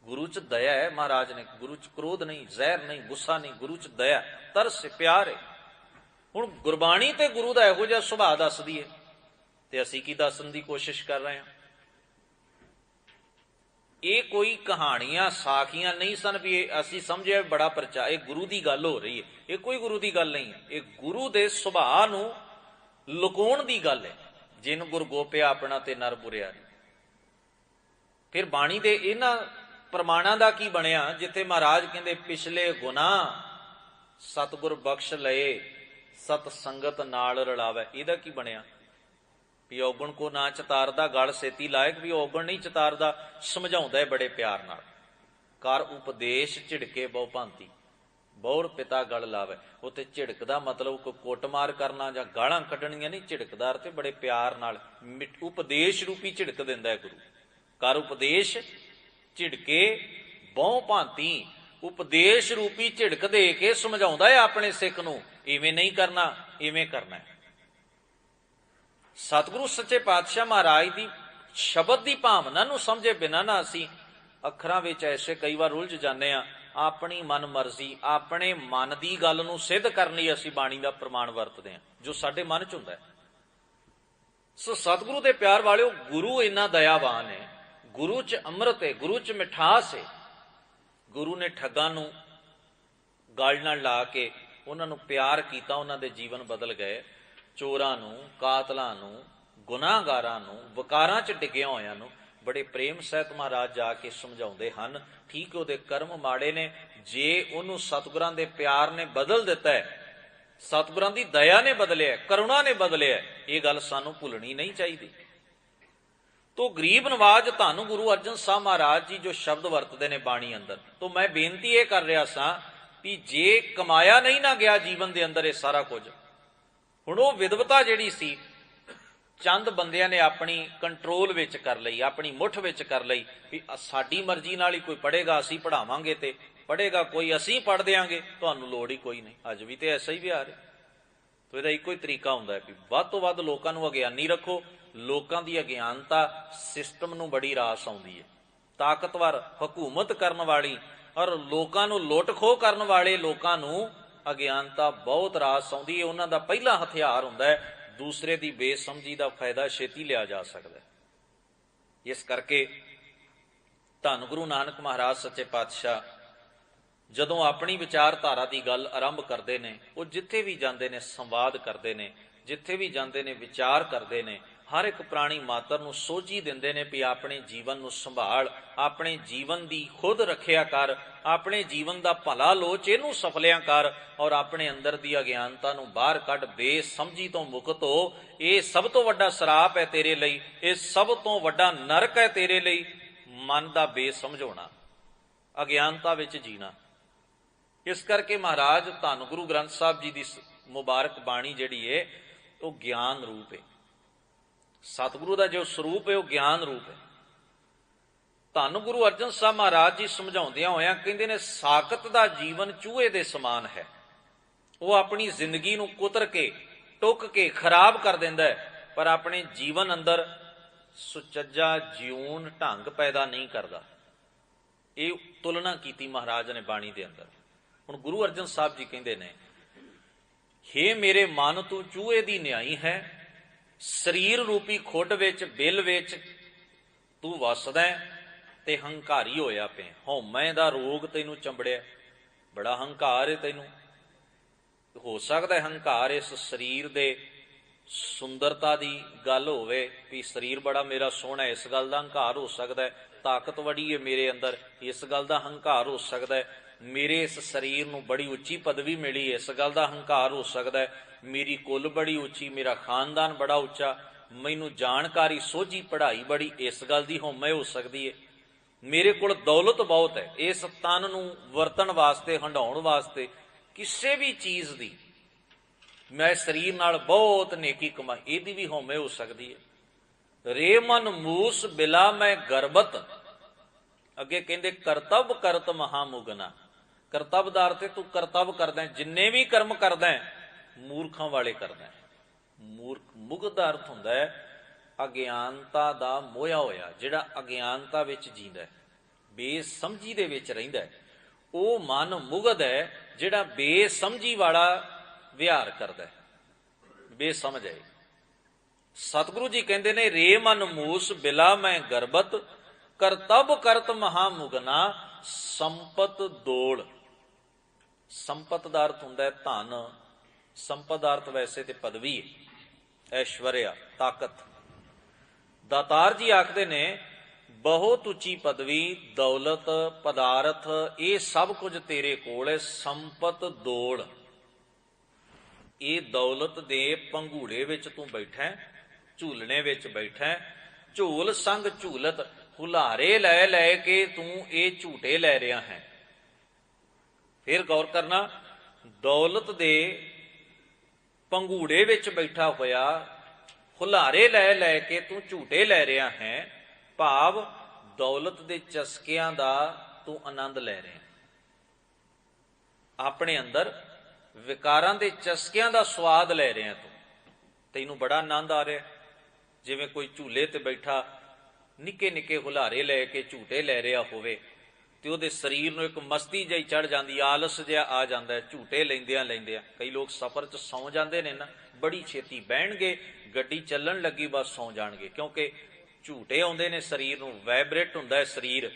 ਗੁਰੂ ਚ ਦਇਆ ਹੈ, ਮਹਾਰਾਜ ਨੇ, ਗੁਰੂ ਚ ਕ੍ਰੋਧ ਨਹੀਂ, ਜ਼ਹਿਰ ਨਹੀਂ, ਗੁੱਸਾ ਨਹੀਂ, ਗੁਰੂ ਚ ਦਇਆ, ਤਰਸ, ਪਿਆਰ ਹੈ। ਹੁਣ ਗੁਰਬਾਣੀ ਤੇ ਗੁਰੂ ਦਾ ਇਹੋ ਜਿਹਾ ਸੁਭਾਅ ਦੱਸਦੀ ਹੈ, ਤੇ ਅਸੀਂ ਕੀ ਦੱਸਣ ਦੀ ਕੋਸ਼ਿਸ਼ ਕਰ ਰਹੇ ਹਾਂ। ਇਹ ਕੋਈ ਕਹਾਣੀਆਂ ਸਾਖੀਆਂ ਨਹੀਂ ਸਨ ਵੀ ਇਹ ਅਸੀਂ ਸਮਝਿਆ ਬੜਾ ਪ੍ਰਚਾਰ, ਇਹ ਗੁਰੂ ਦੀ ਗੱਲ ਹੋ ਰਹੀ ਹੈ। ਇਹ ਕੋਈ ਗੁਰੂ ਦੀ ਗੱਲ ਨਹੀਂ ਹੈ, ਇਹ ਗੁਰੂ ਦੇ ਸੁਭਾਅ ਨੂੰ ਲੁਕਾਉਣ ਦੀ ਗੱਲ ਹੈ। ਜਿਨ ਗੁਰ ਗੋਪਿਆ ਆਪਣਾ ਤੇ ਨਰ ਬੁਰਿਆ। ਫਿਰ ਬਾਣੀ ਦੇ ਇਹਨਾਂ ਪ੍ਰਮਾਣਾਂ ਦਾ ਕੀ ਬਣਿਆ, ਜਿੱਥੇ ਮਹਾਰਾਜ ਕਹਿੰਦੇ ਪਿਛਲੇ ਗੁਨਾਹ ਸਤਿਗੁਰ ਬਖਸ਼ ਲਏ, ਸਤ ਸੰਗਤ ਨਾਲ ਰਲਾਵੇ। ਇਹਦਾ ਕੀ ਬਣਿਆ ਵੀ ਔਗਣ ਕੋ ਨਾ ਚਤਾਰਦਾ, ਗਲ ਸੇਤੀ ਲਾਇਕ, ਵੀ ਔਗਣ ਨਹੀਂ ਚਤਾਰਦਾ, ਸਮਝਾਉਂਦਾ ਹੈ ਬੜੇ ਪਿਆਰ ਨਾਲ। ਕਰ ਉਪਦੇਸ਼ ਝਿੜਕੇ ਬਹੁ ਭਾਂਤੀ, ਬਹੁਰ ਪਿਤਾ ਗਲ ਲਾਵੇ। ਉੱਥੇ ਝਿੜਕਦਾ ਮਤਲਬ ਕੋਈ ਕੁੱਟਮਾਰ ਕਰਨਾ ਜਾਂ ਗਾਲਾਂ ਕੱਢਣੀਆਂ ਨਹੀਂ, ਝਿੜਕਦਾਰ ਤੇ ਬੜੇ ਪਿਆਰ ਨਾਲ ਉਪਦੇਸ਼ ਰੂਪੀ ਝਿੜਕ ਦਿੰਦਾ ਹੈ ਗੁਰੂ। ਕਰ ਉਪਦੇਸ਼ ਝਿੜਕੇ ਬਹੁ ਭਾਂਤੀ, ਉਪਦੇਸ਼ ਰੂਪੀ ਝਿੜਕ ਦੇ ਕੇ ਸਮਝਾਉਂਦਾ ਹੈ ਆਪਣੇ ਸਿੱਖ ਨੂੰ, ਇਵੇਂ ਨਹੀਂ ਕਰਨਾ, ਇਵੇਂ ਕਰਨਾ ਹੈ। ਸਤਿਗੁਰੂ ਸੱਚੇ ਪਾਤਸ਼ਾਹ ਮਹਾਰਾਜ ਦੀ ਸ਼ਬਦ ਦੀ ਭਾਵਨਾ ਨੂੰ ਸਮਝੇ ਬਿਨਾਂ ਨਾ ਅਸੀਂ ਅੱਖਰਾਂ ਵਿੱਚ ਐਸੇ ਕਈ ਵਾਰ ਉਲਝ ਜਾਂਦੇ ਹਾਂ। ਆਪਣੀ ਮਨ ਮਰਜ਼ੀ, ਆਪਣੇ ਮਨ ਦੀ ਗੱਲ ਨੂੰ ਸਿੱਧ ਕਰਨ ਲਈ ਅਸੀਂ ਬਾਣੀ ਦਾ ਪ੍ਰਮਾਣ ਵਰਤਦੇ ਹਾਂ, ਜੋ ਸਾਡੇ ਮਨ 'ਚ ਹੁੰਦਾ ਹੈ। ਸੋ ਸਤਿਗੁਰੂ ਦੇ ਪਿਆਰ ਵਾਲਿਓ, ਗੁਰੂ ਇੰਨਾ ਦਇਆਵਾਨ ਹੈ, ਗੁਰੂ 'ਚ ਅੰਮ੍ਰਿਤ ਹੈ, ਗੁਰੂ 'ਚ ਮਿਠਾਸ ਹੈ। ਗੁਰੂ ਨੇ ਠੱਗਾਂ ਨੂੰ ਗਲ ਨਾਲ ਲਾ ਕੇ ਉਹਨਾਂ ਨੂੰ ਪਿਆਰ ਕੀਤਾ, ਉਹਨਾਂ ਦੇ ਜੀਵਨ ਬਦਲ ਗਏ। ਚੋਰਾਂ ਨੂੰ, ਕਾਤਲਾਂ ਨੂੰ, ਗੁਨਾਹਗਾਰਾਂ ਨੂੰ, ਵਕਾਰਾਂ 'ਚ ਡਿੱਗਿਆ ਹੋਇਆਂ ਨੂੰ ਬੜੇ ਪ੍ਰੇਮ ਸਹਿਤ ਮਹਾਰਾਜ ਜਾ ਕੇ ਸਮਝਾਉਂਦੇ ਹਨ। ਠੀਕ ਉਹਦੇ ਕਰਮ ਮਾੜੇ ਨੇ, ਜੇ ਉਹਨੂੰ ਸਤਿਗੁਰਾਂ ਦੇ ਪਿਆਰ ਨੇ ਬਦਲ ਦਿੱਤਾ ਹੈ, ਸਤਿਗੁਰਾਂ ਦੀ ਦਇਆ ਨੇ ਬਦਲਿਆ, ਕਰੁਣਾ ਨੇ ਬਦਲਿਆ। ਇਹ ਗੱਲ ਸਾਨੂੰ ਭੁੱਲਣੀ ਨਹੀਂ ਚਾਹੀਦੀ। ਤੋ ਗਰੀਬ ਨਵਾਜ ਧੰਨ ਗੁਰੂ ਅਰਜਨ ਸਾਹਿਬ ਮਹਾਰਾਜ ਜੀ ਜੋ ਸ਼ਬਦ ਵਰਤਦੇ ਨੇ ਬਾਣੀ ਅੰਦਰ, ਤੋ ਮੈਂ ਬੇਨਤੀ ਇਹ ਕਰ ਰਿਹਾ ਸਾਂ ਵੀ ਜੇ ਕਮਾਇਆ ਨਹੀਂ ਨਾ ਗਿਆ ਜੀਵਨ ਦੇ ਅੰਦਰ ਇਹ ਸਾਰਾ ਕੁਝ, ਹੁਣ ਉਹ ਵਿਦਵਤਾ ਜਿਹੜੀ ਸੀ ਚੰਦ ਬੰਦਿਆਂ ਨੇ ਆਪਣੀ ਕੰਟਰੋਲ ਵਿੱਚ ਕਰ ਲਈ, ਆਪਣੀ ਮੁੱਠ ਵਿੱਚ ਕਰ ਲਈ ਵੀ ਸਾਡੀ ਮਰਜ਼ੀ ਨਾਲ ਹੀ ਕੋਈ ਪੜ੍ਹੇਗਾ ਅਸੀਂ ਪੜ੍ਹਾਵਾਂਗੇ, ਤੇ ਪੜ੍ਹੇਗਾ ਕੋਈ ਅਸੀਂ ਪੜ੍ਹ ਦਿਆਂਗੇ, ਤੁਹਾਨੂੰ ਲੋੜ ਹੀ ਕੋਈ ਨਹੀਂ। ਅੱਜ ਵੀ ਤੇ ਐਸਾ ਹੀ ਵਿਹਾਰ ਹੈ। ਤੋ ਇਹਦਾ ਇੱਕੋ ਹੀ ਤਰੀਕਾ ਹੁੰਦਾ ਹੈ ਵੀ ਵੱਧ ਤੋਂ ਵੱਧ ਲੋਕਾਂ ਨੂੰ ਅਗਿਆਨੀ ਰੱਖੋ। ਲੋਕਾਂ ਦੀ ਅਗਿਆਨਤਾ ਸਿਸਟਮ ਨੂੰ ਬੜੀ ਰਾਸ ਆਉਂਦੀ ਹੈ। ਤਾਕਤਵਰ ਹਕੂਮਤ ਕਰਨ ਵਾਲੀ ਔਰ ਲੋਕਾਂ ਨੂੰ ਲੁੱਟ ਖੋਹ ਕਰਨ ਵਾਲੇ ਲੋਕਾਂ ਨੂੰ ਅਗਿਆਨਤਾ ਬਹੁਤ ਰਾਸ ਆਉਂਦੀ ਹੈ। ਉਹਨਾਂ ਦਾ ਪਹਿਲਾ ਹਥਿਆਰ ਹੁੰਦਾ ਹੈ ਦੂਸਰੇ ਦੀ ਬੇਸਮਝੀ ਦਾ ਫਾਇਦਾ ਛੇਤੀ ਲਿਆ ਜਾ ਸਕਦਾ। ਇਸ ਕਰਕੇ ਧੰਨ ਗੁਰੂ ਨਾਨਕ ਮਹਾਰਾਜ ਸੱਚੇ ਪਾਤਸ਼ਾਹ ਜਦੋਂ ਆਪਣੀ ਵਿਚਾਰਧਾਰਾ ਦੀ ਗੱਲ ਆਰੰਭ ਕਰਦੇ ਨੇ, ਉਹ ਜਿੱਥੇ ਵੀ ਜਾਂਦੇ ਨੇ ਸੰਵਾਦ ਕਰਦੇ ਨੇ, ਜਿੱਥੇ ਵੀ ਜਾਂਦੇ ਨੇ ਵਿਚਾਰ ਕਰਦੇ ਨੇ, ਹਰ ਇੱਕ ਪ੍ਰਾਣੀ ਮਾਤਰ ਨੂੰ ਸੋਝੀ ਦਿੰਦੇ ਨੇ ਵੀ ਆਪਣੇ ਜੀਵਨ ਨੂੰ ਸੰਭਾਲ, ਆਪਣੇ ਜੀਵਨ ਦੀ ਖੁਦ ਰੱਖਿਆ ਕਰ, ਆਪਣੇ ਜੀਵਨ ਦਾ ਭਲਾ ਲੋਚ, ਇਹਨੂੰ ਸਫਲਿਆਂ ਕਰ ਔਰ ਆਪਣੇ ਅੰਦਰ ਦੀ ਅਗਿਆਨਤਾ ਨੂੰ ਬਾਹਰ ਕੱਢ, ਬੇਸਮਝੀ ਤੋਂ ਮੁਕਤ ਹੋ। ਇਹ ਸਭ ਤੋਂ ਵੱਡਾ ਸਰਾਪ ਹੈ ਤੇਰੇ ਲਈ, ਇਹ ਸਭ ਤੋਂ ਵੱਡਾ ਨਰਕ ਹੈ ਤੇਰੇ ਲਈ, ਮਨ ਦਾ ਬੇਸਮਝ ਹੋਣਾ, ਅਗਿਆਨਤਾ ਵਿੱਚ ਜੀਣਾ। ਇਸ ਕਰਕੇ ਮਹਾਰਾਜ ਧੰਨ ਗੁਰੂ ਗ੍ਰੰਥ ਸਾਹਿਬ ਜੀ ਦੀ ਮੁਬਾਰਕ ਬਾਣੀ ਜਿਹੜੀ ਹੈ ਉਹ ਗਿਆਨ ਰੂਪ ਹੈ। ਸਤਿਗੁਰੂ ਦਾ ਜੋ ਸਰੂਪ ਹੈ ਉਹ ਗਿਆਨ ਰੂਪ ਹੈ। ਧੰਨ ਗੁਰੂ ਅਰਜਨ ਸਾਹਿਬ ਮਹਾਰਾਜ ਜੀ ਸਮਝਾਉਂਦਿਆਂ ਹੋਇਆਂ ਕਹਿੰਦੇ ਨੇ ਸਾਕਤ ਦਾ ਜੀਵਨ ਚੂਹੇ ਦੇ ਸਮਾਨ ਹੈ। ਉਹ ਆਪਣੀ ਜ਼ਿੰਦਗੀ ਨੂੰ ਕੁਤਰ ਕੇ ਟੁੱਕ ਕੇ ਖਰਾਬ ਕਰ ਦਿੰਦਾ ਹੈ, ਪਰ ਆਪਣੇ ਜੀਵਨ ਅੰਦਰ ਸੁਚੱਜਾ ਜਿਉਣ ਢੰਗ ਪੈਦਾ ਨਹੀਂ ਕਰਦਾ। ਇਹ ਤੁਲਨਾ ਕੀਤੀ ਮਹਾਰਾਜ ਨੇ ਬਾਣੀ ਦੇ ਅੰਦਰ। ਹੁਣ ਗੁਰੂ ਅਰਜਨ ਸਾਹਿਬ ਜੀ ਕਹਿੰਦੇ ਨੇ, ਹੇ ਮੇਰੇ ਮਨ ਤੂੰ ਚੂਹੇ ਦੀ ਨਿਆਈ ਹੈ, ਸਰੀਰ ਰੂਪੀ ਖੁੱਡ ਵਿੱਚ ਬਿੱਲ ਵਿੱਚ ਤੂੰ ਵਸਦਾ ਤੇ ਹੰਕਾਰੀ ਹੋਇਆ ਪਿਆ। ਹਉਮੈ ਦਾ ਰੋਗ ਤੈਨੂੰ ਚੰਬੜਿਆ, ਬੜਾ ਹੰਕਾਰ ਹੈ ਤੈਨੂੰ। ਹੋ ਸਕਦਾ ਹੰਕਾਰ ਇਸ ਸਰੀਰ ਦੇ ਸੁੰਦਰਤਾ ਦੀ ਗੱਲ ਹੋਵੇ ਵੀ ਸਰੀਰ ਬੜਾ ਮੇਰਾ ਸੋਹਣਾ, ਇਸ ਗੱਲ ਦਾ ਹੰਕਾਰ ਹੋ ਸਕਦਾ ਹੈ। ਤਾਕਤ ਬੜੀ ਹੈ ਮੇਰੇ ਅੰਦਰ, ਇਸ ਗੱਲ ਦਾ ਹੰਕਾਰ ਹੋ ਸਕਦਾ ਹੈ। ਮੇਰੇ ਇਸ ਸਰੀਰ ਨੂੰ ਬੜੀ ਉੱਚੀ ਪਦਵੀ ਮਿਲੀ, ਇਸ ਗੱਲ ਦਾ ਹੰਕਾਰ ਹੋ ਸਕਦਾ ਹੈ। ਮੇਰੀ ਕੁੱਲ ਬੜੀ ਉੱਚੀ, ਮੇਰਾ ਖਾਨਦਾਨ ਬੜਾ ਉੱਚਾ, ਮੈਨੂੰ ਜਾਣਕਾਰੀ ਸੋਝੀ ਪੜ੍ਹਾਈ ਬੜੀ, ਇਸ ਗੱਲ ਦੀ ਹਉਮੈ ਹੋ ਸਕਦੀ ਹੈ। ਮੇਰੇ ਕੋਲ ਦੌਲਤ ਬਹੁਤ ਹੈ, ਇਸ ਤਨ ਨੂੰ ਵਰਤਣ ਵਾਸਤੇ, ਹੰਡਾਉਣ ਵਾਸਤੇ, ਕਿਸੇ ਵੀ ਚੀਜ਼ ਦੀ ਮੈਂ ਸਰੀਰ ਨਾਲ ਬਹੁਤ ਨੇਕੀ ਕਮਾਈ, ਇਹਦੀ ਵੀ ਹਉਮੈ ਹੋ ਸਕਦੀ ਹੈ। ਰੇ ਮਨ ਮੂਸ ਬਿਲਾ ਮੈਂ ਗਰਬਤ, ਅੱਗੇ ਕਹਿੰਦੇ ਕਰਤੱਵ ਕਰਤ ਮਹਾਮੁਗਨਾ। ਕਰਤੱਵ ਦਾ ਅਰਥ ਹੈ ਤੂੰ ਕਰਤੱਵ ਕਰਦਾ, ਜਿੰਨੇ ਵੀ ਕਰਮ ਕਰਦਾ ਮੂਰਖਾਂ ਵਾਲੇ ਕਰਦਾ। ਮੂਰਖ, ਮੁਗਧ ਦਾ ਅਰਥ ਹੁੰਦਾ ਹੈ ਅਗਿਆਨਤਾ ਦਾ ਮੋਹਿਆ ਹੋਇਆ, ਜਿਹੜਾ ਅਗਿਆਨਤਾ ਵਿੱਚ ਜੀਂਦਾ, ਬੇਸਮਝੀ ਦੇ ਵਿੱਚ ਰਹਿੰਦਾ, ਉਹ ਮਨ ਮੁਗਧ ਹੈ ਜਿਹੜਾ ਬੇਸਮਝੀ ਵਾਲਾ ਵਿਹਾਰ ਕਰਦਾ, ਬੇਸਮਝ ਹੈ। ਸਤਿਗੁਰੂ ਜੀ ਕਹਿੰਦੇ ਨੇ ਰੇ ਮਨ ਮੂਸ ਬਿਲਾ ਮੈਂ ਗਰਬਤ, ਕਰਤੱਵ ਕਰਤ ਮਹਾਮੁਗਨਾ ਸੰਪਤ ਦੋਲ। ਸੰਪਤ ਦਾ ਅਰਥ ਹੁੰਦਾ ਹੈ ਧਨ, ਸੰਪਤ ਦਾ ਅਰਥ ਵੈਸੇ ਤੇ ਪਦਵੀ ਹੈ, ਐਸ਼ਵਰਿਆ, ਤਾਕਤ। ਦਾਤਾਰ ਜੀ ਆਖਦੇ ਨੇ ਬਹੁਤ ਉੱਚੀ ਪਦਵੀ, ਦੌਲਤ, ਪਦਾਰਥ, ਇਹ ਸਭ ਕੁਝ ਤੇਰੇ ਕੋਲ ਹੈ। ਸੰਪਤ ਦੋਲ, ਇਹ ਦੌਲਤ ਦੇ ਪੰਘੂੜੇ ਵਿੱਚ ਤੂੰ ਬੈਠਾ, ਝੂਲਣੇ ਵਿੱਚ ਬੈਠਾ। ਝੂਲ ਸੰਗ ਝੂਲਤ, ਹੁਲਾਰੇ ਲੈ ਲੈ ਕੇ ਤੂੰ ਇਹ ਝੂਟੇ ਲੈ ਰਿਹਾ ਹੈ। ਫਿਰ ਗੌਰ ਕਰਨਾ, ਦੌਲਤ ਦੇ ਪੰਘੂੜੇ ਵਿੱਚ ਬੈਠਾ ਹੋਇਆ, ਹੁਲਾਰੇ ਲੈ ਲੈ ਕੇ ਤੂੰ ਝੂਟੇ ਲੈ ਰਿਹਾ ਹੈ, ਭਾਵ ਦੌਲਤ ਦੇ ਚਸਕਿਆਂ ਦਾ ਤੂੰ ਆਨੰਦ ਲੈ ਰਿਹਾ। ਆਪਣੇ ਅੰਦਰ ਵਿਕਾਰਾਂ ਦੇ ਚਸਕਿਆਂ ਦਾ ਸਵਾਦ ਲੈ ਰਿਹਾ ਤੂੰ, ਤੈਨੂੰ ਬੜਾ ਆਨੰਦ ਆ ਰਿਹਾ। ਜਿਵੇਂ ਕੋਈ ਝੂਲੇ ਤੇ ਬੈਠਾ ਨਿੱਕੇ ਨਿੱਕੇ ਹੁਲਾਰੇ ਲੈ ਕੇ ਝੂਟੇ ਲੈ ਰਿਹਾ ਹੋਵੇ ਤੇ ਉਹਦੇ ਸਰੀਰ ਨੂੰ ਇੱਕ ਮਸਤੀ ਜਿਹੀ ਚੜ ਜਾਂਦੀ, ਆਲਸ ਜਿਹਾ ਆ ਜਾਂਦਾ ਝੂਟੇ ਲੈਂਦਿਆਂ ਲੈਂਦਿਆਂ। ਕਈ ਲੋਕ ਸਫ਼ਰ 'ਚ ਸੌਂ ਜਾਂਦੇ ਨੇ ਨਾ, ਬੜੀ ਛੇਤੀ ਬਹਿਣਗੇ, ਗੱਡੀ ਚੱਲਣ ਲੱਗੀ ਬਸ ਸੌਂ ਜਾਣਗੇ, ਕਿਉਂਕਿ ਝੂਟੇ ਆਉਂਦੇ ਨੇ, ਸਰੀਰ ਨੂੰ ਵਾਈਬ੍ਰੇਟ ਹੁੰਦਾ ਹੈ ਸਰੀਰ,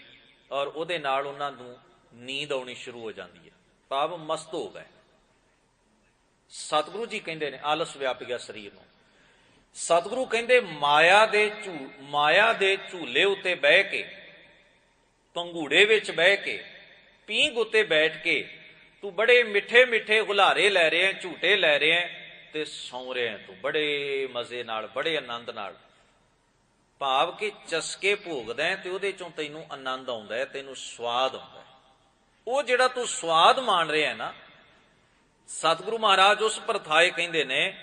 ਔਰ ਉਹਦੇ ਨਾਲ ਉਹਨਾਂ ਨੂੰ ਨੀਂਦ ਆਉਣੀ ਸ਼ੁਰੂ ਹੋ ਜਾਂਦੀ ਹੈ, ਭਾਵ ਮਸਤ ਹੋ ਗਏ। ਸਤਿਗੁਰੂ ਜੀ ਕਹਿੰਦੇ ਨੇ ਆਲਸ ਵਿਆਪ ਗਿਆ ਸਰੀਰ ਨੂੰ। ਸਤਿਗੁਰੂ ਕਹਿੰਦੇ ਮਾਇਆ ਦੇ ਝੂਲੇ ਉੱਤੇ ਬਹਿ ਕੇ, ਪੰਘੂੜੇ ਵਿੱਚ ਬਹਿ ਕੇ, ਪੀਂਘ ਉੱਤੇ ਬੈਠ ਕੇ ਤੂੰ ਬੜੇ ਮਿੱਠੇ ਮਿੱਠੇ ਹੁਲਾਰੇ ਲੈ ਰਿਹਾ, ਝੂਟੇ ਲੈ ਰਿਹਾ ਤੇ ਸੌਂ ਰਿਹਾ ਤੂੰ ਬੜੇ ਮਜ਼ੇ ਨਾਲ, ਬੜੇ ਆਨੰਦ ਨਾਲ। ਭਾਵ ਕਿ ਚਸਕੇ ਭੋਗਦਾ ਤੇ ਉਹਦੇ ਚੋਂ ਤੈਨੂੰ ਆਨੰਦ ਆਉਂਦਾ, ਤੈਨੂੰ ਸਵਾਦ ਆਉਂਦਾ। ਉਹ ਜਿਹੜਾ ਤੂੰ ਸਵਾਦ ਮਾਣ ਰਿਹਾ ਨਾ, ਸਤਿਗੁਰੂ ਮਹਾਰਾਜ ਉਸ ਪਰਥਾਏ ਕਹਿੰਦੇ ਨੇ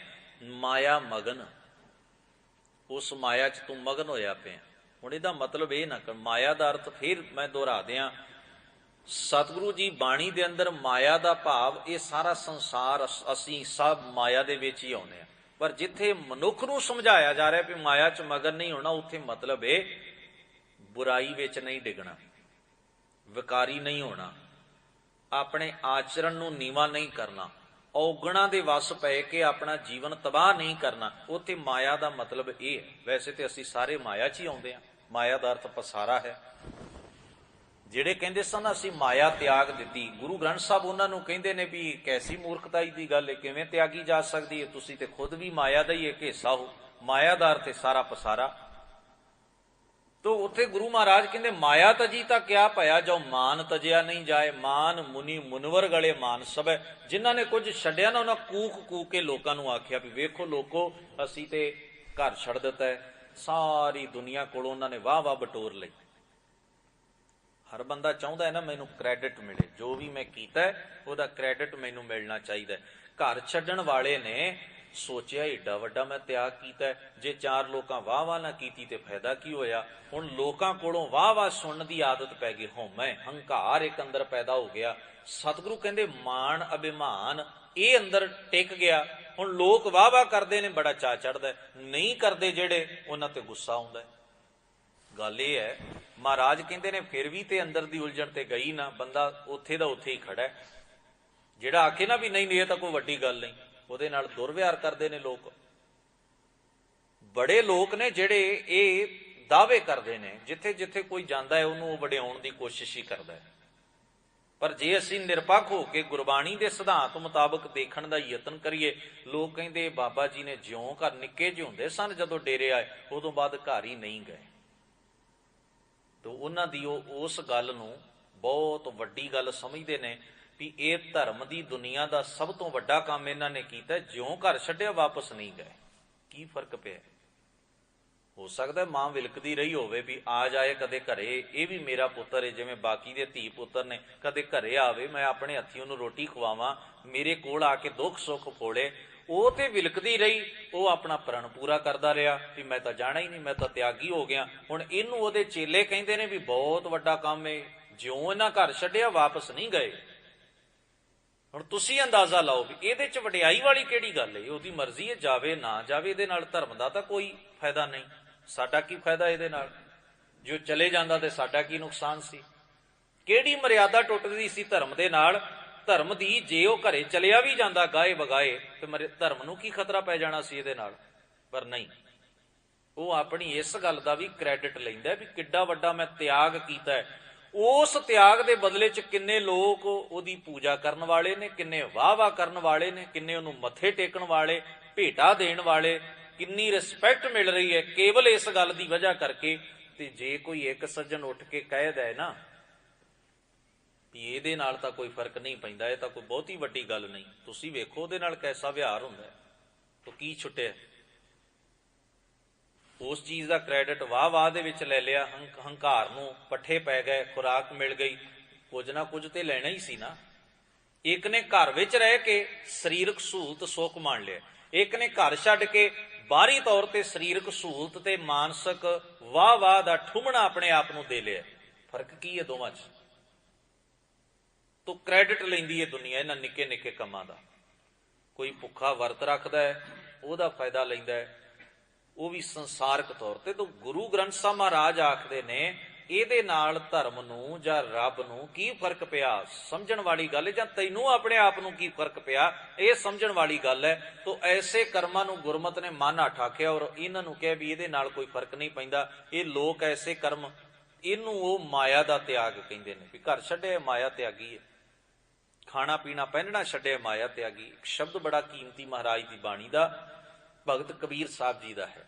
ਮਾਇਆ ਮਗਨ, ਉਸ ਮਾਇਆ 'ਚ ਤੂੰ ਮਗਨ ਹੋਇਆ ਪਿਆ। ਹੁਣ ਇਹਦਾ ਮਤਲਬ ਇਹ ਨਾ ਕਰ, ਮਾਇਆ ਦਾ ਅਰਥ ਫਿਰ ਮੈਂ ਦੁਹਰਾ ਦਿਆਂ, ਸਤਿਗੁਰੂ ਜੀ ਬਾਣੀ ਦੇ ਅੰਦਰ ਮਾਇਆ ਦਾ ਭਾਵ ਇਹ ਸਾਰਾ ਸੰਸਾਰ, ਅਸੀਂ ਸਭ ਮਾਇਆ ਦੇ ਵਿੱਚ ਹੀ ਆਉਂਦੇ ਹਾਂ। ਪਰ ਜਿੱਥੇ ਮਨੁੱਖ ਨੂੰ ਸਮਝਾਇਆ ਜਾ ਰਿਹਾ ਵੀ ਮਾਇਆ 'ਚ ਮਗਨ ਨਹੀਂ ਹੋਣਾ, ਉੱਥੇ ਮਤਲਬ ਇਹ ਬੁਰਾਈ ਵਿੱਚ ਨਹੀਂ ਡਿੱਗਣਾ, ਵਿਕਾਰੀ ਨਹੀਂ ਹੋਣਾ, ਆਪਣੇ ਆਚਰਣ ਨੂੰ ਨੀਵਾਂ ਨਹੀਂ ਕਰਨਾ, ਔਗਣਾਂ ਦੇ ਵਸ ਪੈ ਕੇ ਆਪਣਾ ਜੀਵਨ ਤਬਾਹ ਨਹੀਂ ਕਰਨਾ। ਉੱਥੇ ਮਾਇਆ ਦਾ ਮਤਲਬ ਇਹ ਹੈ। ਵੈਸੇ ਤੇ ਅਸੀਂ ਸਾਰੇ ਮਾਇਆ 'ਚ ਹੀ ਆਉਂਦੇ ਹਾਂ, ਮਾਇਆ ਦਾ ਅਰਥ ਪਸਾਰਾ ਹੈ। ਜਿਹੜੇ ਕਹਿੰਦੇ ਸਨ ਅਸੀਂ ਮਾਇਆ ਤਿਆਗ ਦਿੱਤੀ, ਗੁਰੂ ਗ੍ਰੰਥ ਸਾਹਿਬ ਉਹਨਾਂ ਨੂੰ ਕਹਿੰਦੇ ਨੇ ਵੀ ਕੈਸੀ ਮੂਰਖਤਾਈ ਦੀ ਗੱਲ ਹੈ, ਕਿਵੇਂ ਤਿਆਗੀ ਜਾ ਸਕਦੀ ਹੈ, ਤੁਸੀਂ ਤੇ ਖੁਦ ਵੀ ਮਾਇਆ ਦਾ ਹੀ ਇੱਕ ਹਿੱਸਾ ਹੋ। ਮਾਇਆ ਦਾ ਅਰਥ ਹੈ ਸਾਰਾ ਪਸਾਰਾ। ਤੋ ਉੱਥੇ ਗੁਰੂ ਮਹਾਰਾਜ ਕਹਿੰਦੇ ਮਾਇਆ ਤਜੀ ਤਾਂ ਕਿਆ ਭਇਆ, ਜੋ ਮਾਨ ਤਜਿਆ ਨਹੀਂ ਜਾਏ। ਮਾਨ ਮੁਨੀ ਮੁਨਵਰ ਗਲੇ ਮਾਨ ਸਭ ਹੈ। ਜਿਨ੍ਹਾਂ ਨੇ ਕੁਝ ਛੱਡਿਆ ਨਾ, ਉਹਨਾਂ ਕੂਕ ਕੇ ਲੋਕਾਂ ਨੂੰ ਆਖਿਆ ਵੀ ਵੇਖੋ ਲੋਕੋ, ਅਸੀਂ ਤੇ ਘਰ ਛੱਡ ਦਿੱਤਾ ਹੈ। ਸਾਰੀ ਦੁਨੀਆ ਕੋਲੋਂ ਉਹਨਾਂ ਨੇ ਵਾਹ ਵਾਹ ਬਟੋਰ ਲਈ। ਹਰ ਬੰਦਾ ਚਾਹੁੰਦਾ ਹੈ ਨਾ ਮੈਨੂੰ ਕ੍ਰੈਡਿਟ ਮਿਲੇ, ਜੋ ਵੀ ਮੈਂ ਕੀਤਾ ਉਹਦਾ ਕ੍ਰੈਡਿਟ ਮੈਨੂੰ ਮਿਲਣਾ ਚਾਹੀਦਾ। ਘਰ ਛੱਡਣ ਵਾਲੇ ਨੇ ਸੋਚਿਆ ਏਡਾ ਵੱਡਾ ਮੈਂ ਤਿਆਗ ਕੀਤਾ, ਜੇ ਚਾਰ ਲੋਕਾਂ ਵਾਹ ਵਾਹ ਨਾ ਕੀਤੀ ਤੇ ਫਾਇਦਾ ਕੀ ਹੋਇਆ। ਹੁਣ ਲੋਕਾਂ ਕੋਲੋਂ ਵਾਹ ਵਾਹ ਸੁਣਨ ਦੀ ਆਦਤ ਪੈ ਗਈ, ਹਉਮੈ ਹੰਕਾਰ ਇੱਕ ਅੰਦਰ ਪੈਦਾ ਹੋ ਗਿਆ। ਸਤਿਗੁਰੂ ਕਹਿੰਦੇ ਮਾਣ ਅਭਿਮਾਨ ਇਹ ਅੰਦਰ ਟਿਕ ਗਿਆ। ਹੁਣ ਲੋਕ ਵਾਹ ਵਾਹ ਕਰਦੇ ਨੇ, ਬੜਾ ਚਾਅ ਚੜ੍ਹਦਾ, ਨਹੀਂ ਕਰਦੇ ਜਿਹੜੇ ਉਹਨਾਂ ਤੇ ਗੁੱਸਾ ਆਉਂਦਾ। ਗੱਲ ਇਹ ਹੈ, ਮਹਾਰਾਜ ਕਹਿੰਦੇ ਨੇ ਫਿਰ ਵੀ ਤੇ ਅੰਦਰ ਦੀ ਉਲਝਣ ਤੇ ਗਈ ਨਾ, ਬੰਦਾ ਉੱਥੇ ਦਾ ਉੱਥੇ ਹੀ ਖੜਾ। ਜਿਹੜਾ ਆਖੇ ਨਾ ਵੀ ਨਹੀਂ ਇਹ ਤਾਂ ਕੋਈ ਵੱਡੀ ਗੱਲ ਨਹੀਂ, ਉਹਦੇ ਨਾਲ ਦੁਰਵਿਹਾਰ ਕਰਦੇ ਨੇ ਲੋਕ। ਬੜੇ ਲੋਕ ਨੇ ਜਿਹੜੇ ਇਹ ਦਾਅਵੇ ਕਰਦੇ ਨੇ, ਜਿੱਥੇ ਜਿੱਥੇ ਕੋਈ ਜਾਂਦਾ ਹੈ ਉਹਨੂੰ ਉਹ ਵਡਿਆਉਣ ਦੀ ਕੋਸ਼ਿਸ਼ ਹੀ ਕਰਦਾ ਹੈ। ਪਰ ਜੇ ਅਸੀਂ ਨਿਰਪੱਖ ਹੋ ਕੇ ਗੁਰਬਾਣੀ ਦੇ ਸਿਧਾਂਤ ਮੁਤਾਬਕ ਦੇਖਣ ਦਾ ਯਤਨ ਕਰੀਏ, ਲੋਕ ਕਹਿੰਦੇ ਬਾਬਾ ਜੀ ਨੇ ਜਿਉਂ ਘਰ ਨਿੱਕੇ ਜਿਹੇ ਹੁੰਦੇ ਸਨ, ਜਦੋਂ ਡੇਰੇ ਆਏ ਉਦੋਂ ਬਾਅਦ ਘਰ ਹੀ ਨਹੀਂ ਗਏ। ਤੋ ਉਹਨਾਂ ਦੀ ਉਸ ਗੱਲ ਨੂੰ ਬਹੁਤ ਵੱਡੀ ਗੱਲ ਸਮਝਦੇ ਨੇ ਵੀ ਇਹ ਧਰਮ ਦੀ ਦੁਨੀਆ ਦਾ ਸਭ ਤੋਂ ਵੱਡਾ ਕੰਮ ਇਹਨਾਂ ਨੇ ਕੀਤਾ, ਜਿਉਂ ਘਰ ਛੱਡਿਆ ਵਾਪਸ ਨਹੀਂ ਗਏ। ਕੀ ਫਰਕ ਪਿਆ? ਹੋ ਸਕਦਾ ਮਾਂ ਵਿਲਕਦੀ ਰਹੀ ਹੋਵੇ ਵੀ ਆ ਜਾਏ ਕਦੇ ਘਰੇ, ਇਹ ਵੀ ਮੇਰਾ ਪੁੱਤਰ ਹੈ, ਜਿਵੇਂ ਬਾਕੀ ਦੇ ਧੀ ਪੁੱਤਰ ਨੇ, ਕਦੇ ਘਰੇ ਆਵੇ, ਮੈਂ ਆਪਣੇ ਹੱਥੀਂ ਉਹਨੂੰ ਰੋਟੀ ਖਵਾਵਾਂ, ਮੇਰੇ ਕੋਲ ਆ ਕੇ ਦੁੱਖ ਸੁੱਖ ਫੋੜੇ। ਉਹ ਤੇ ਵਿਲਕਦੀ ਰਹੀ, ਉਹ ਆਪਣਾ ਪ੍ਰਣ ਪੂਰਾ ਕਰਦਾ ਰਿਹਾ ਵੀ ਮੈਂ ਤਾਂ ਜਾਣਾ ਹੀ ਨਹੀਂ, ਮੈਂ ਤਾਂ ਤਿਆਗੀ ਹੋ ਗਿਆ। ਹੁਣ ਇਹਨੂੰ ਉਹਦੇ ਚੇਲੇ ਕਹਿੰਦੇ ਨੇ ਵੀ ਬਹੁਤ ਵੱਡਾ ਕੰਮ ਹੈ, ਜਿਉਂ ਇਹਨਾਂ ਘਰ ਛੱਡਿਆ ਵਾਪਸ ਨਹੀਂ ਗਏ। ਹੁਣ ਤੁਸੀਂ ਅੰਦਾਜ਼ਾ ਲਾਓ ਵੀ ਇਹਦੇ ਚ ਵਡਿਆਈ ਵਾਲੀ ਕਿਹੜੀ ਗੱਲ ਹੈ? ਉਹਦੀ ਮਰਜ਼ੀ ਹੈ, ਜਾਵੇ ਨਾ ਜਾਵੇ, ਇਹਦੇ ਨਾਲ ਧਰਮ ਦਾ ਤਾਂ ਕੋਈ ਫਾਇਦਾ ਨਹੀਂ। ਸਾਡਾ ਕੀ ਫਾਇਦਾ ਇਹਦੇ ਨਾਲ? ਜੋ ਚਲੇ ਜਾਂਦਾ ਤੇ ਸਾਡਾ ਕੀ ਨੁਕਸਾਨ ਸੀ? ਕਿਹੜੀ ਮਰਿਆਦਾ ਟੁੱਟਦੀ ਸੀ ਧਰਮ ਦੇ ਨਾਲ? ਧਰਮ ਦੀ ਜੇ ਉਹ ਘਰੇ ਚਲਿਆ ਵੀ ਜਾਂਦਾ ਗਾਏ ਬਗਾਏ ਤੇ ਧਰਮ ਨੂੰ ਕੀ ਖਤਰਾ ਪੈ ਜਾਣਾ ਸੀ ਇਹਦੇ ਨਾਲ? ਪਰ ਨਹੀਂ, ਉਹ ਆਪਣੀ ਇਸ ਗੱਲ ਦਾ ਵੀ ਕ੍ਰੈਡਿਟ ਲੈਂਦਾ ਵੀ ਕਿੱਡਾ ਵੱਡਾ ਮੈਂ ਤਿਆਗ ਕੀਤਾ ਹੈ। ਉਸ ਤਿਆਗ ਦੇ ਬਦਲੇ ਚ ਕਿੰਨੇ ਲੋਕ ਉਹਦੀ ਪੂਜਾ ਕਰਨ ਵਾਲੇ ਨੇ, ਕਿੰਨੇ ਵਾਹ ਵਾਹ ਕਰਨ ਵਾਲੇ ਨੇ, ਕਿੰਨੇ ਉਹਨੂੰ ਮੱਥੇ ਟੇਕਣ ਵਾਲੇ, ਭੇਟਾ ਦੇਣ ਵਾਲੇ, ਕਿੰਨੀ ਰਿਸਪੈਕਟ ਮਿਲ ਰਹੀ ਹੈ ਕੇਵਲ ਇਸ ਗੱਲ ਦੀ ਵਜ੍ਹਾ ਕਰਕੇ। ਤੇ ਜੇ ਕੋਈ ਇੱਕ ਸੱਜਣ ਉੱਠ ਕੇ ਕਹਿ ਦੇ ਨਾ ਵੀ ਇਹਦੇ ਨਾਲ ਤਾਂ ਕੋਈ ਫਰਕ ਨਹੀਂ ਪੈਂਦਾ, ਇਹ ਤਾਂ ਕੋਈ ਬਹੁਤੀ ਵੱਡੀ ਗੱਲ ਨਹੀਂ, ਤੁਸੀਂ ਵੇਖੋ ਉਹਦੇ ਨਾਲ ਕੈਸਾ ਵਿਹਾਰ ਹੁੰਦਾ, ਤਾਂ ਕੀ ਛੁੱਟਿਆ? ਉਸ ਚੀਜ਼ ਦਾ ਕ੍ਰੈਡਿਟ ਵਾਹ ਵਾਹ ਦੇ ਵਿੱਚ ਲੈ ਲਿਆ, ਹੰਕਾਰ ਨੂੰ ਪੱਠੇ ਪੈ ਗਏ, ਖੁਰਾਕ ਮਿਲ ਗਈ, ਕੁਝ ਨਾ ਕੁਝ ਤੇ ਲੈਣਾ ਹੀ ਸੀ ਨਾ। ਇੱਕ ਨੇ ਘਰ ਵਿੱਚ ਰਹਿ ਕੇ ਸਰੀਰਕ ਸਹੂਲਤ ਸੁੱਖ ਮੰਨ ਲਿਆ, ਇੱਕ ਨੇ ਘਰ ਛੱਡ ਕੇ ਬਾਹਰੀ ਤੌਰ ਤੇ ਸਰੀਰਕ ਸਹੂਲਤ ਤੇ ਮਾਨਸਿਕ ਵਾਹ ਵਾਹ ਦਾ ਠੁਮਣਾ ਆਪਣੇ ਆਪ ਨੂੰ ਦੇ ਲਿਆ। ਫਰਕ ਕੀ ਹੈ ਦੋਵਾਂ 'ਚ? ਤੋ ਕ੍ਰੈਡਿਟ ਲੈਂਦੀ ਹੈ ਦੁਨੀਆ ਇਹਨਾਂ ਨਿੱਕੇ ਨਿੱਕੇ ਕੰਮਾਂ ਦਾ। ਕੋਈ ਭੁੱਖਾ ਵਰਤ ਰੱਖਦਾ ਹੈ, ਉਹਦਾ ਫਾਇਦਾ ਲੈਂਦਾ ਹੈ, ਉਹ ਵੀ ਸੰਸਾਰਕ ਤੌਰ ਤੇ। ਤਾਂ ਗੁਰੂ ਗ੍ਰੰਥ ਸਾਹਿਬ ਮਹਾਰਾਜ ਆਖਦੇ ਨੇ ਇਹਦੇ ਨਾਲ ਧਰਮ ਨੂੰ ਜਾਂ ਰੱਬ ਨੂੰ ਕੀ ਫਰਕ ਪਿਆ? ਸਮਝਣ ਵਾਲੀ ਗੱਲ ਹੈ। ਜਾਂ ਤੈਨੂੰ ਆਪਣੇ ਆਪ ਨੂੰ ਕੀ ਫਰਕ ਪਿਆ, ਇਹ ਸਮਝਣ ਵਾਲੀ ਗੱਲ ਹੈ। ਤੋ ਐਸੇ ਕਰਮਾਂ ਨੂੰ ਗੁਰਮਤਿ ਨੇ ਮਨ ਹੱਠ ਆਖਿਆ ਔਰ ਇਹਨਾਂ ਨੂੰ ਕਿਹਾ ਵੀ ਇਹਦੇ ਨਾਲ ਕੋਈ ਫਰਕ ਨਹੀਂ ਪੈਂਦਾ। ਇਹ ਲੋਕ ਐਸੇ ਕਰਮ, ਇਹਨੂੰ ਉਹ ਮਾਇਆ ਦਾ ਤਿਆਗ ਕਹਿੰਦੇ ਨੇ ਵੀ ਘਰ ਛੱਡਿਆ ਮਾਇਆ ਤਿਆਗੀ ਹੈ, ਖਾਣਾ ਪੀਣਾ ਪਹਿਨਣਾ ਛੱਡਿਆ ਮਾਇਆ ਤਿਆਗੀ। ਇੱਕ ਸ਼ਬਦ ਬੜਾ ਕੀਮਤੀ ਮਹਾਰਾਜ ਦੀ ਬਾਣੀ ਦਾ, ਭਗਤ ਕਬੀਰ ਸਾਹਿਬ ਜੀ ਦਾ ਹੈ।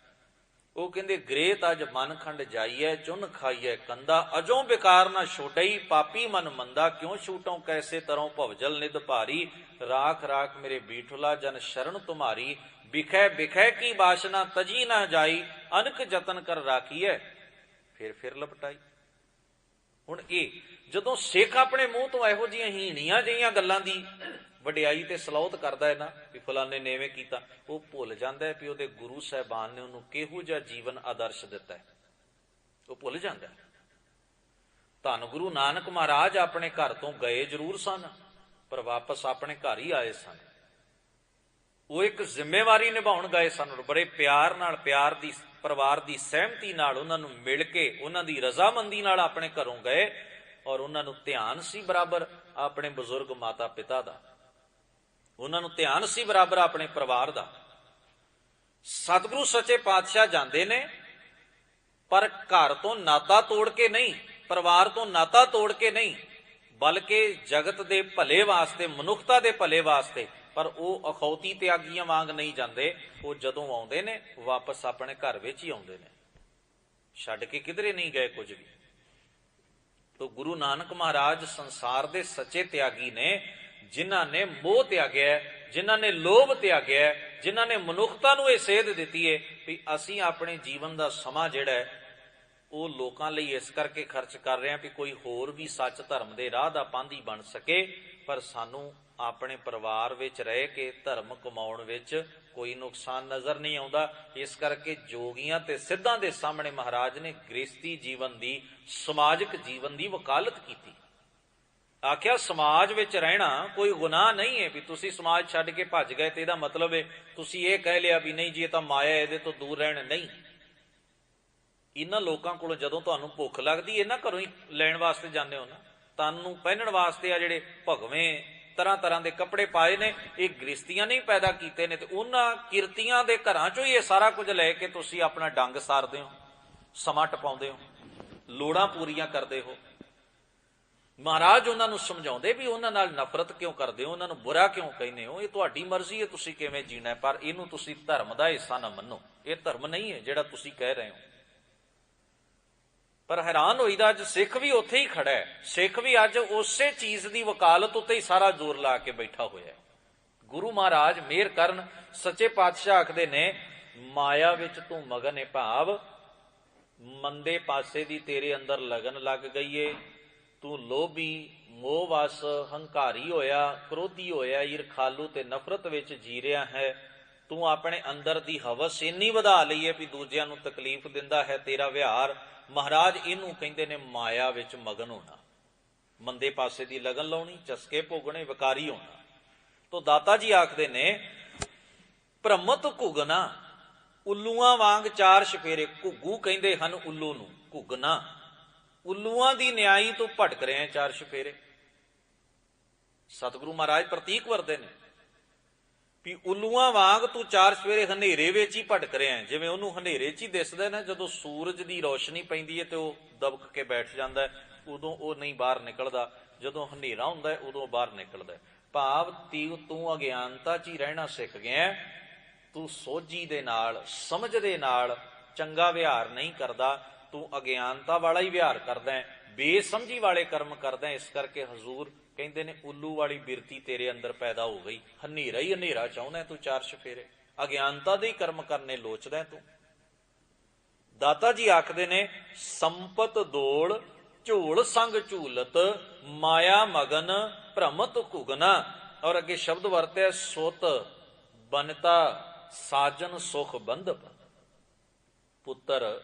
ਉਹ ਕਹਿੰਦੇ ਗ੍ਰੇਤ ਅਜ ਮਨ ਖੰਡ ਜਾਈਐ ਚੁੰਨ ਖਾਈਐ ਕੰਦਾ ਅਜੋਂ ਬਿਕਾਰ ਨਾ ਛੋਡਈ ਪਾਪੀ ਮਨ ਮੰਦਾ ਕਿਉਂ ਛੂਟੋਂ ਕੈਸੇ ਤਰੋਂ ਭਵਜਲ ਨਿਧ ਭਾਰੀ ਰਾਖ ਰਾਖ ਮੇਰੇ ਬੀਠੁਲਾ ਜਨ ਸ਼ਰਨ ਤੁਮਾਰੀ ਬਿਖੈ ਬਿਖੈ ਕੀ ਬਾਸ਼ਨਾ ਤਜੀ ਨਾ ਜਾਈ ਅਨਕ ਜਤਨ ਕਰ ਰਾਖੀਐ ਫਿਰ ਲਪਟਾਈ। ਹੁਣ ਇਹ ਜਦੋਂ ਸਿੱਖ ਆਪਣੇ ਮੂੰਹ ਤੋਂ ਇਹੋ ਜਿਹੀਆਂ ਹੀਣੀਆਂ ਜਿਹੀਆਂ ਗੱਲਾਂ ਦੀ ਵਡਿਆਈ ਤੇ ਸਲਾਹੁਤ ਕਰਦਾ ਹੈ ਨਾ ਵੀ ਫਲਾਣੇ ਨੇ ਐਵੇਂ ਕੀਤਾ, ਉਹ ਭੁੱਲ ਜਾਂਦਾ ਹੈ ਵੀ ਉਹਦੇ ਗੁਰੂ ਸਾਹਿਬਾਨ ਨੇ ਉਹਨੂੰ ਕਿਹੋ ਜਿਹਾ ਜੀਵਨ ਆਦਰਸ਼ ਦਿੱਤਾ ਹੈ, ਉਹ ਭੁੱਲ ਜਾਂਦਾ। ਧੰਨ ਗੁਰੂ ਨਾਨਕ ਮਹਾਰਾਜ ਆਪਣੇ ਘਰ ਤੋਂ ਗਏ ਜ਼ਰੂਰ ਸਨ, ਪਰ ਵਾਪਸ ਆਪਣੇ ਘਰ ਹੀ ਆਏ ਸਨ। ਉਹ ਇੱਕ ਜ਼ਿੰਮੇਵਾਰੀ ਨਿਭਾਉਣ ਗਏ ਸਨ, ਬੜੇ ਪਿਆਰ ਨਾਲ, ਪਿਆਰ ਦੀ ਪਰਿਵਾਰ ਦੀ ਸਹਿਮਤੀ ਨਾਲ ਉਹਨਾਂ ਨੂੰ ਮਿਲ ਕੇ, ਉਹਨਾਂ ਦੀ ਰਜ਼ਾਮੰਦੀ ਨਾਲ ਆਪਣੇ ਘਰੋਂ ਗਏ, ਔਰ ਉਹਨਾਂ ਨੂੰ ਧਿਆਨ ਸੀ ਬਰਾਬਰ ਆਪਣੇ ਬਜ਼ੁਰਗ ਮਾਤਾ ਪਿਤਾ ਦਾ, ਉਹਨਾਂ ਨੂੰ ਧਿਆਨ ਸੀ ਬਰਾਬਰ ਆਪਣੇ ਪਰਿਵਾਰ ਦਾ। ਸਤਿਗੁਰੂ ਸੱਚੇ ਪਾਤਸ਼ਾਹ ਜਾਂਦੇ ਨੇ, ਪਰ ਘਰ ਤੋਂ ਨਾਤਾ ਤੋੜ ਕੇ ਨਹੀਂ, ਪਰਿਵਾਰ ਤੋਂ ਨਾਤਾ ਤੋੜ ਕੇ ਨਹੀਂ, ਬਲਕਿ ਜਗਤ ਦੇ ਭਲੇ ਵਾਸਤੇ, ਮਨੁੱਖਤਾ ਦੇ ਭਲੇ ਵਾਸਤੇ। ਪਰ ਉਹ ਅਖੌਤੀ ਤਿਆਗੀਆਂ ਵਾਂਗ ਨਹੀਂ ਜਾਂਦੇ, ਉਹ ਜਦੋਂ ਆਉਂਦੇ ਨੇ ਵਾਪਸ ਆਪਣੇ ਘਰ ਵਿੱਚ ਹੀ ਆਉਂਦੇ ਨੇ, ਛੱਡ ਕੇ ਕਿਧਰੇ ਨਹੀਂ ਗਏ ਕੁਝ ਵੀ। ਤੋ ਗੁਰੂ ਨਾਨਕ ਮਹਾਰਾਜ ਸੰਸਾਰ ਦੇ ਸੱਚੇ ਤਿਆਗੀ ਨੇ, ਜਿਨ੍ਹਾਂ ਨੇ ਮੋਹ ਤਿਆਗਿਆ, ਜਿਨ੍ਹਾਂ ਨੇ ਲੋਭ ਤਿਆਗਿਆ, ਜਿਨ੍ਹਾਂ ਨੇ ਮਨੁੱਖਤਾ ਨੂੰ ਇਹ ਸੇਧ ਦਿੱਤੀ ਹੈ ਵੀ ਅਸੀਂ ਆਪਣੇ ਜੀਵਨ ਦਾ ਸਮਾਂ ਜਿਹੜਾ ਹੈ ਉਹ ਲੋਕਾਂ ਲਈ ਇਸ ਕਰਕੇ ਖਰਚ ਕਰ ਰਹੇ ਹਾਂ ਵੀ ਕੋਈ ਹੋਰ ਵੀ ਸੱਚ ਧਰਮ ਦੇ ਰਾਹ ਦਾ ਪਾਂਧੀ ਬਣ ਸਕੇ, ਪਰ ਸਾਨੂੰ ਆਪਣੇ ਪਰਿਵਾਰ ਵਿੱਚ ਰਹਿ ਕੇ ਧਰਮ ਕਮਾਉਣ ਵਿੱਚ ਕੋਈ ਨੁਕਸਾਨ ਨਜ਼ਰ ਨਹੀਂ ਆਉਂਦਾ। ਇਸ ਕਰਕੇ ਜੋਗੀਆਂ ਤੇ ਸਿੱਧਾਂ ਦੇ ਸਾਹਮਣੇ ਮਹਾਰਾਜ ਨੇ ਗ੍ਰਸਤੀ ਜੀਵਨ ਦੀ, ਸਮਾਜਿਕ ਜੀਵਨ ਦੀ ਵਕਾਲਤ ਕੀਤੀ। ਆਖਿਆ ਸਮਾਜ ਵਿੱਚ ਰਹਿਣਾ ਕੋਈ ਗੁਨਾਹ ਨਹੀਂ ਹੈ ਵੀ ਤੁਸੀਂ ਸਮਾਜ ਛੱਡ ਕੇ ਭੱਜ ਗਏ ਤੇ ਇਹਦਾ ਮਤਲਬ ਹੈ ਤੁਸੀਂ ਇਹ ਕਹਿ ਲਿਆ ਵੀ ਨਹੀਂ ਜੀ ਇਹ ਤਾਂ ਮਾਇਆ, ਇਹਦੇ ਤੋਂ ਦੂਰ ਰਹਿਣ। ਨਹੀਂ, ਇਹਨਾਂ ਲੋਕਾਂ ਕੋਲ ਜਦੋਂ ਤੁਹਾਨੂੰ ਭੁੱਖ ਲੱਗਦੀ ਇਹਨਾਂ ਘਰੋਂ ਹੀ ਲੈਣ ਵਾਸਤੇ ਜਾਂਦੇ ਹੋ ਨਾ, ਤਨ ਨੂੰ ਪਹਿਨਣ ਵਾਸਤੇ ਆ ਜਿਹੜੇ ਭਗਵੇਂ ਤਰ੍ਹਾਂ ਤਰ੍ਹਾਂ ਦੇ ਕੱਪੜੇ ਪਾਏ ਨੇ, ਇਹ ਗ੍ਰਸਤੀਆਂ ਨੇ ਪੈਦਾ ਕੀਤੇ ਨੇ, ਤੇ ਉਹਨਾਂ ਕਿਰਤੀਆਂ ਦੇ ਘਰਾਂ ਚੋਂ ਹੀ ਇਹ ਸਾਰਾ ਕੁਝ ਲੈ ਕੇ ਤੁਸੀਂ ਆਪਣਾ ਡੰਗ ਸਾਰਦੇ ਹੋ, ਸਮਾਂ ਟਪਾਉਂਦੇ ਹੋ, ਲੋੜਾਂ ਪੂਰੀਆਂ ਕਰਦੇ ਹੋ। ਮਹਾਰਾਜ ਉਹਨਾਂ ਨੂੰ ਸਮਝਾਉਂਦੇ ਵੀ ਉਹਨਾਂ ਨਾਲ ਨਫ਼ਰਤ ਕਿਉਂ ਕਰਦੇ ਹੋ, ਉਹਨਾਂ ਨੂੰ ਬੁਰਾ ਕਿਉਂ ਕਹਿੰਦੇ ਹੋ, ਇਹ ਤੁਹਾਡੀ ਮਰਜ਼ੀ ਹੈ ਤੁਸੀਂ ਕਿਵੇਂ ਜੀਣਾ, ਪਰ ਇਹਨੂੰ ਤੁਸੀਂ ਧਰਮ ਦਾ ਹਿੱਸਾ ਨਾ ਮੰਨੋ, ਇਹ ਧਰਮ ਨਹੀਂ ਹੈ ਜਿਹੜਾ ਤੁਸੀਂ ਕਹਿ ਰਹੇ ਹੋ। ਪਰ ਹੈਰਾਨ ਹੋਈਦਾ ਅੱਜ ਸਿੱਖ ਵੀ ਉੱਥੇ ਹੀ ਖੜਾ ਹੈ, ਸਿੱਖ ਵੀ ਅੱਜ ਉਸੇ ਚੀਜ਼ ਦੀ ਵਕਾਲਤ ਉੱਤੇ ਹੀ ਸਾਰਾ ਜ਼ੋਰ ਲਾ ਕੇ ਬੈਠਾ ਹੋਇਆ ਹੈ। ਗੁਰੂ ਮਹਾਰਾਜ ਮਿਹਰ ਕਰਨ, ਸੱਚੇ ਪਾਤਸ਼ਾਹ ਆਖਦੇ ਨੇ ਮਾਇਆ ਵਿੱਚ ਤੂੰ ਮਗਨ ਹੈ, ਭਾਵ ਮੰਦੇ ਪਾਸੇ ਦੀ ਤੇਰੇ ਅੰਦਰ ਲਗਨ ਲੱਗ ਗਈ ਏ, ਤੂੰ ਲੋਭੀ, ਮੋਹਵਸ, ਹੰਕਾਰੀ ਹੋਇਆ, ਕ੍ਰੋਧੀ ਹੋਇਆ, ਈਰਖਾਲੂ ਤੇ ਨਫ਼ਰਤ ਵਿੱਚ ਜੀ ਰਿਹਾ ਹੈ। ਤੂੰ ਆਪਣੇ ਅੰਦਰ ਦੀ ਹਵਸ ਇੰਨੀ ਵਧਾ ਲਈ ਹੈ ਵੀ ਦੂਜਿਆਂ ਨੂੰ ਤਕਲੀਫ ਦਿੰਦਾ ਹੈ ਤੇਰਾ ਵਿਹਾਰ। ਮਹਾਰਾਜ ਇਹਨੂੰ ਕਹਿੰਦੇ ਨੇ ਮਾਇਆ ਵਿੱਚ ਮਗਨ ਹੋਣਾ, ਮੰਦੇ ਪਾਸੇ ਦੀ ਲਗਨ ਲਾਉਣੀ, ਚਸਕੇ ਭੋਗਣੇ, ਵਿਕਾਰੀ ਹੋਣਾ। ਤੋ ਦਾਤਾ ਜੀ ਆਖਦੇ ਨੇ ਭ੍ਰਮਤ ਘੁਗਨਾ, ਉੱਲੂਆਂ ਵਾਂਗ ਚਾਰ ਸ਼ਫੇਰੇ। ਘੁੱਗੂ ਕਹਿੰਦੇ ਹਨ ਉੱਲੂ ਨੂੰ, ਘੁਗਨਾ ਉੱਲੂਆਂ ਦੀ ਨਿਆਈ ਤੋਂ ਭਟਕ ਰਹੇ ਚਾਰ ਸ਼ਫੇਰੇ। ਸਤਿਗੁਰੂ ਮਹਾਰਾਜ ਪ੍ਰਤੀਕ ਵਰਦੇ ਨੇ ਵੀ ਉੱਲੂਆਂ ਵਾਂਗ ਤੂੰ ਚਾਰ ਸਵੇਰੇ ਹਨੇਰੇ ਵਿੱਚ ਹੀ ਭਟਕ ਰਿਹਾ, ਜਿਵੇਂ ਉਹਨੂੰ ਹਨੇਰੇ 'ਚ ਹੀ ਦਿਸਦਾ ਨਾ, ਜਦੋਂ ਸੂਰਜ ਦੀ ਰੋਸ਼ਨੀ ਪੈਂਦੀ ਹੈ ਤੇ ਉਹ ਦਬਕ ਕੇ ਬੈਠ ਜਾਂਦਾ, ਉਦੋਂ ਉਹ ਨਹੀਂ ਬਾਹਰ ਨਿਕਲਦਾ, ਜਦੋਂ ਹਨੇਰਾ ਹੁੰਦਾ ਉਦੋਂ ਬਾਹਰ ਨਿਕਲਦਾ। ਭਾਵ ਤੂੰ ਅਗਿਆਨਤਾ 'ਚ ਹੀ ਰਹਿਣਾ ਸਿੱਖ ਗਿਆ, ਤੂੰ ਸੋਝੀ ਦੇ ਨਾਲ, ਸਮਝ ਦੇ ਨਾਲ ਚੰਗਾ ਵਿਹਾਰ ਨਹੀਂ ਕਰਦਾ, ਤੂੰ ਅਗਿਆਨਤਾ ਵਾਲਾ ਹੀ ਵਿਹਾਰ ਕਰਦਾ, ਬੇਸਮਝੀ ਵਾਲੇ ਕਰਮ ਕਰਦਾ। ਇਸ ਕਰਕੇ ਹਜ਼ੂਰ ਕਹਿੰਦੇ ਨੇ ਉੱਲੂ ਵਾਲੀ ਬਿਰਤੀ ਤੇਰੇ ਅੰਦਰ ਪੈਦਾ ਹੋ ਗਈ, ਹਨੇਰਾ ਹੀ ਹਨੇਰਾ ਚਾਹੁੰਦਾ ਤੂੰ, ਚਾਰ ਸ਼ਫੇਰੇ ਅਗਿਆਨਤਾ ਦੇ ਹੀ ਕਰਮ ਕਰਨੇ ਲੋਚਦਾ ਤੂੰ। ਦਾਤਾ ਜੀ ਆਖਦੇ ਨੇ ਸੰਪਤ ਦੋਲ ਝੂਲ ਸੰਗ ਝੂਲਤ, ਮਾਇਆ ਮਗਨ ਭ੍ਰਮਤ ਘੁਗਨਾ। ਔਰ ਅੱਗੇ ਸ਼ਬਦ ਵਰਤਿਆ ਸੁਤ ਬਨਤਾ ਸਾਜਨ ਸੁਖ ਬੰਧਪ। ਪੁੱਤਰ,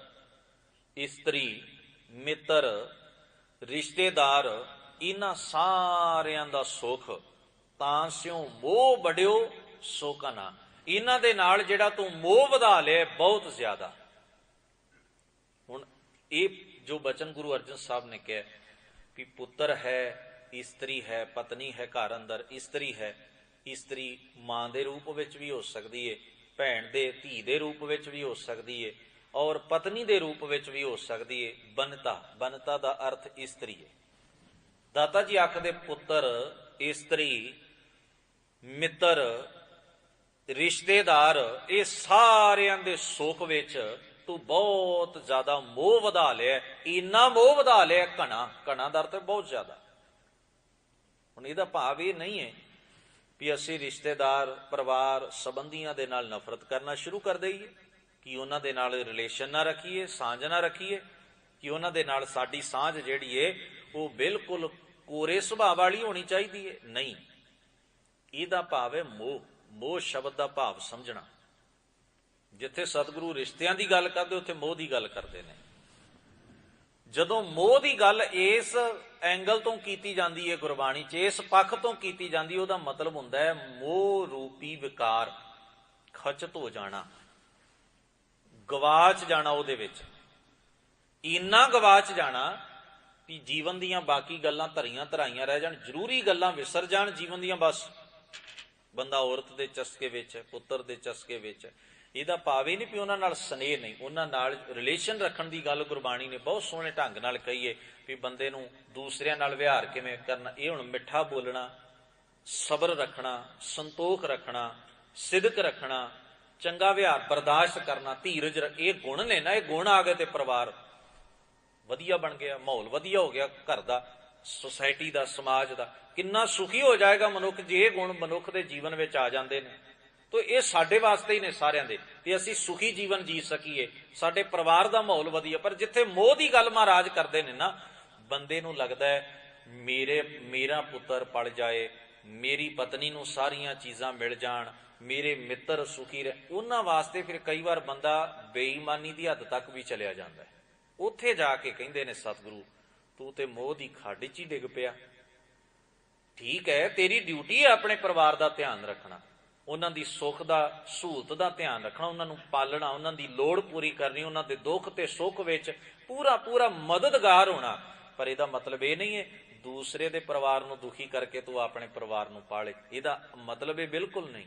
ਇਸਤਰੀ, ਮਿੱਤਰ, ਰਿਸ਼ਤੇਦਾਰ, ਇਹਨਾਂ ਸਾਰਿਆਂ ਦਾ ਸੁਖ ਤਾਂ ਸਿਉ ਮੋਹ ਵਡਿਓ ਸੋ ਕਨਾ। ਇਹਨਾਂ ਦੇ ਨਾਲ ਜਿਹੜਾ ਤੂੰ ਮੋਹ ਵਧਾ ਲਿਆ ਬਹੁਤ ਜ਼ਿਆਦਾ। ਹੁਣ ਇਹ ਜੋ ਬਚਨ ਗੁਰੂ ਅਰਜਨ ਸਾਹਿਬ ਨੇ ਕਿਹਾ ਕਿ ਪੁੱਤਰ ਹੈ, ਇਸਤਰੀ ਹੈ, ਪਤਨੀ ਹੈ ਘਰ ਅੰਦਰ, ਇਸਤਰੀ ਹੈ, ਇਸਤਰੀ ਮਾਂ ਦੇ ਰੂਪ ਵਿੱਚ ਵੀ ਹੋ ਸਕਦੀ ਹੈ, ਭੈਣ ਦੇ ਧੀ ਦੇ ਰੂਪ ਵਿੱਚ ਵੀ ਹੋ ਸਕਦੀ ਹੈ, ਔਰ ਪਤਨੀ ਦੇ ਰੂਪ ਵਿੱਚ ਵੀ ਹੋ ਸਕਦੀ ਹੈ। ਬਨਤਾ, ਬਨਤਾ ਦਾ ਅਰਥ ਇਸਤਰੀ ਹੈ। ਦਾਤਾ ਜੀ ਆਖਦੇ ਪੁੱਤਰ, ਇਸਤਰੀ, ਮਿੱਤਰ, ਰਿਸ਼ਤੇਦਾਰ, ਇਹ ਸਾਰਿਆਂ ਦੇ ਸੁੱਖ ਵਿੱਚ ਤੂੰ ਬਹੁਤ ਜ਼ਿਆਦਾ ਮੋਹ ਵਧਾ ਲਿਆ, ਇੰਨਾ ਮੋਹ ਵਧਾ ਲਿਆ, ਘਣਾ ਦਰ ਤੇ ਬਹੁਤ ਜ਼ਿਆਦਾ। ਹੁਣ ਇਹਦਾ ਭਾਵ ਇਹ ਨਹੀਂ ਹੈ ਵੀ ਅਸੀਂ ਰਿਸ਼ਤੇਦਾਰ, ਪਰਿਵਾਰ, ਸੰਬੰਧੀਆਂ ਦੇ ਨਾਲ ਨਫ਼ਰਤ ਕਰਨਾ ਸ਼ੁਰੂ ਕਰ ਦਈਏ, ਕਿ ਉਹਨਾਂ ਦੇ ਨਾਲ ਰਿਲੇਸ਼ਨ ਨਾ ਰੱਖੀਏ, ਸਾਂਝ ਨਾ ਰੱਖੀਏ, ਕਿ ਉਹਨਾਂ ਦੇ ਨਾਲ ਸਾਡੀ ਸਾਂਝ ਜਿਹੜੀ ਏ ਉਹ ਬਿਲਕੁਲ ਕੋਰੇ ਸੁਭਾਅ ਵਾਲੀ ਹੋਣੀ ਚਾਹੀਦੀ ਹੈ। ਨਹੀਂ, ਇਹਦਾ ਭਾਵ ਹੈ ਮੋਹ ਸ਼ਬਦ ਦਾ ਭਾਵ ਸਮਝਣਾ। ਜਿੱਥੇ ਸਤਿਗੁਰੂ ਰਿਸ਼ਤਿਆਂ ਦੀ ਗੱਲ ਕਰਦੇ ਉੱਥੇ ਮੋਹ ਦੀ ਗੱਲ ਕਰਦੇ ਨੇ। ਜਦੋਂ ਮੋਹ ਦੀ ਗੱਲ ਇਸ ਐਂਗਲ ਤੋਂ ਕੀਤੀ ਜਾਂਦੀ ਹੈ ਗੁਰਬਾਣੀ 'ਚ, ਇਸ ਪੱਖ ਤੋਂ ਕੀਤੀ ਜਾਂਦੀ, ਉਹਦਾ ਮਤਲਬ ਹੁੰਦਾ ਹੈ ਮੋਹ ਰੂਪੀ ਵਿਕਾਰ ਖਚਤ ਹੋ ਜਾਣਾ, ਗਵਾਚ ਜਾਣਾ। ਉਹਦੇ ਵਿੱਚ ਇੰਨਾ ਗਵਾਚ ਜਾਣਾ ਕਿ ਜੀਵਨ ਦੀਆਂ ਬਾਕੀ ਗੱਲਾਂ ਧਰੀਆਂ ਧਰਾਈਆਂ ਰਹਿ ਜਾਣ, ਜ਼ਰੂਰੀ ਗੱਲਾਂ ਵਿਸਰ ਜਾਣ ਜੀਵਨ ਦੀਆਂ। ਬਸ ਬੰਦਾ ਔਰਤ ਦੇ ਚਸਕੇ ਵਿੱਚ, ਪੁੱਤਰ ਦੇ ਚਸਕੇ ਵਿੱਚ। ਇਹਦਾ ਭਾਵ ਇਹ ਨਹੀਂ ਵੀ ਉਹਨਾਂ ਨਾਲ ਸਨੇਹ ਨਹੀਂ, ਉਹਨਾਂ ਨਾਲ ਰਿਲੇਸ਼ਨ ਰੱਖਣ ਦੀ ਗੱਲ ਗੁਰਬਾਣੀ ਨੇ ਬਹੁਤ ਸੋਹਣੇ ਢੰਗ ਨਾਲ ਕਹੀ ਹੈ ਵੀ ਬੰਦੇ ਨੂੰ ਦੂਸਰਿਆਂ ਨਾਲ ਵਿਹਾਰ ਕਿਵੇਂ ਕਰਨਾ। ਇਹ ਹੁਣ ਮਿੱਠਾ ਬੋਲਣਾ, ਸਬਰ ਰੱਖਣਾ, ਸੰਤੋਖ ਰੱਖਣਾ, ਸਿਦਕ ਰੱਖਣਾ, ਚੰਗਾ ਵਿਹਾਰ ਬਰਦਾਸ਼ਤ ਕਰਨਾ, ਧੀਰਜ, ਇਹ ਗੁਣ ਨੇ ਨਾ। ਇਹ ਗੁਣ ਆ ਗਏ ਤੇ ਪਰਿਵਾਰ ਵਧੀਆ ਬਣ ਗਿਆ, ਮਾਹੌਲ ਵਧੀਆ ਹੋ ਗਿਆ ਘਰ ਦਾ, ਸੁਸਾਇਟੀ ਦਾ, ਸਮਾਜ ਦਾ। ਕਿੰਨਾ ਸੁਖੀ ਹੋ ਜਾਏਗਾ ਮਨੁੱਖ ਜੇ ਇਹ ਗੁਣ ਮਨੁੱਖ ਦੇ ਜੀਵਨ ਵਿੱਚ ਆ ਜਾਂਦੇ ਨੇ। ਤਾਂ ਇਹ ਸਾਡੇ ਵਾਸਤੇ ਹੀ ਨੇ ਸਾਰਿਆਂ ਦੇ, ਤੇ ਅਸੀਂ ਸੁਖੀ ਜੀਵਨ ਜੀ ਸਕੀਏ, ਸਾਡੇ ਪਰਿਵਾਰ ਦਾ ਮਾਹੌਲ ਵਧੀਆ। ਪਰ ਜਿੱਥੇ ਮੋਹ ਦੀ ਗੱਲ ਮਹਾਰਾਜ ਕਰਦੇ ਨੇ ਨਾ, ਬੰਦੇ ਨੂੰ ਲੱਗਦਾ ਹੈ ਮੇਰਾ ਪੁੱਤਰ ਪਲ ਜਾਏ, ਮੇਰੀ ਪਤਨੀ ਨੂੰ ਸਾਰੀਆਂ ਚੀਜ਼ਾਂ ਮਿਲ ਜਾਣ, ਮੇਰੇ ਮਿੱਤਰ ਸੁਖੀ ਰਹੇ, ਉਹਨਾਂ ਵਾਸਤੇ ਫਿਰ ਕਈ ਵਾਰ ਬੰਦਾ ਬੇਈਮਾਨੀ ਦੀ ਹੱਦ ਤੱਕ ਵੀ ਚਲਿਆ ਜਾਂਦਾ ਹੈ। ਉੱਥੇ ਜਾ ਕੇ ਕਹਿੰਦੇ ਨੇ ਸਤਿਗੁਰੂ, ਤੂੰ ਤੇ ਮੋਹ ਦੀ ਖੱਡ 'ਚ ਹੀ ਡਿੱਗ ਪਿਆ। ਠੀਕ ਹੈ, ਤੇਰੀ ਡਿਊਟੀ ਹੈ ਆਪਣੇ ਪਰਿਵਾਰ ਦਾ ਧਿਆਨ ਰੱਖਣਾ, ਉਹਨਾਂ ਦੀ ਸੁੱਖ ਦਾ, ਸਹੂਲਤ ਦਾ ਧਿਆਨ ਰੱਖਣਾ, ਉਹਨਾਂ ਨੂੰ ਪਾਲਣਾ, ਉਹਨਾਂ ਦੀ ਲੋੜ ਪੂਰੀ ਕਰਨੀ, ਉਹਨਾਂ ਦੇ ਦੁੱਖ ਤੇ ਸੁੱਖ ਵਿੱਚ ਪੂਰਾ ਮਦਦਗਾਰ ਹੋਣਾ। ਪਰ ਇਹਦਾ ਮਤਲਬ ਇਹ ਨਹੀਂ ਹੈ ਦੂਸਰੇ ਦੇ ਪਰਿਵਾਰ ਨੂੰ ਦੁਖੀ ਕਰਕੇ ਤੂੰ ਆਪਣੇ ਪਰਿਵਾਰ ਨੂੰ ਪਾਲੇ। ਇਹਦਾ ਮਤਲਬ ਇਹ ਬਿਲਕੁਲ ਨਹੀਂ।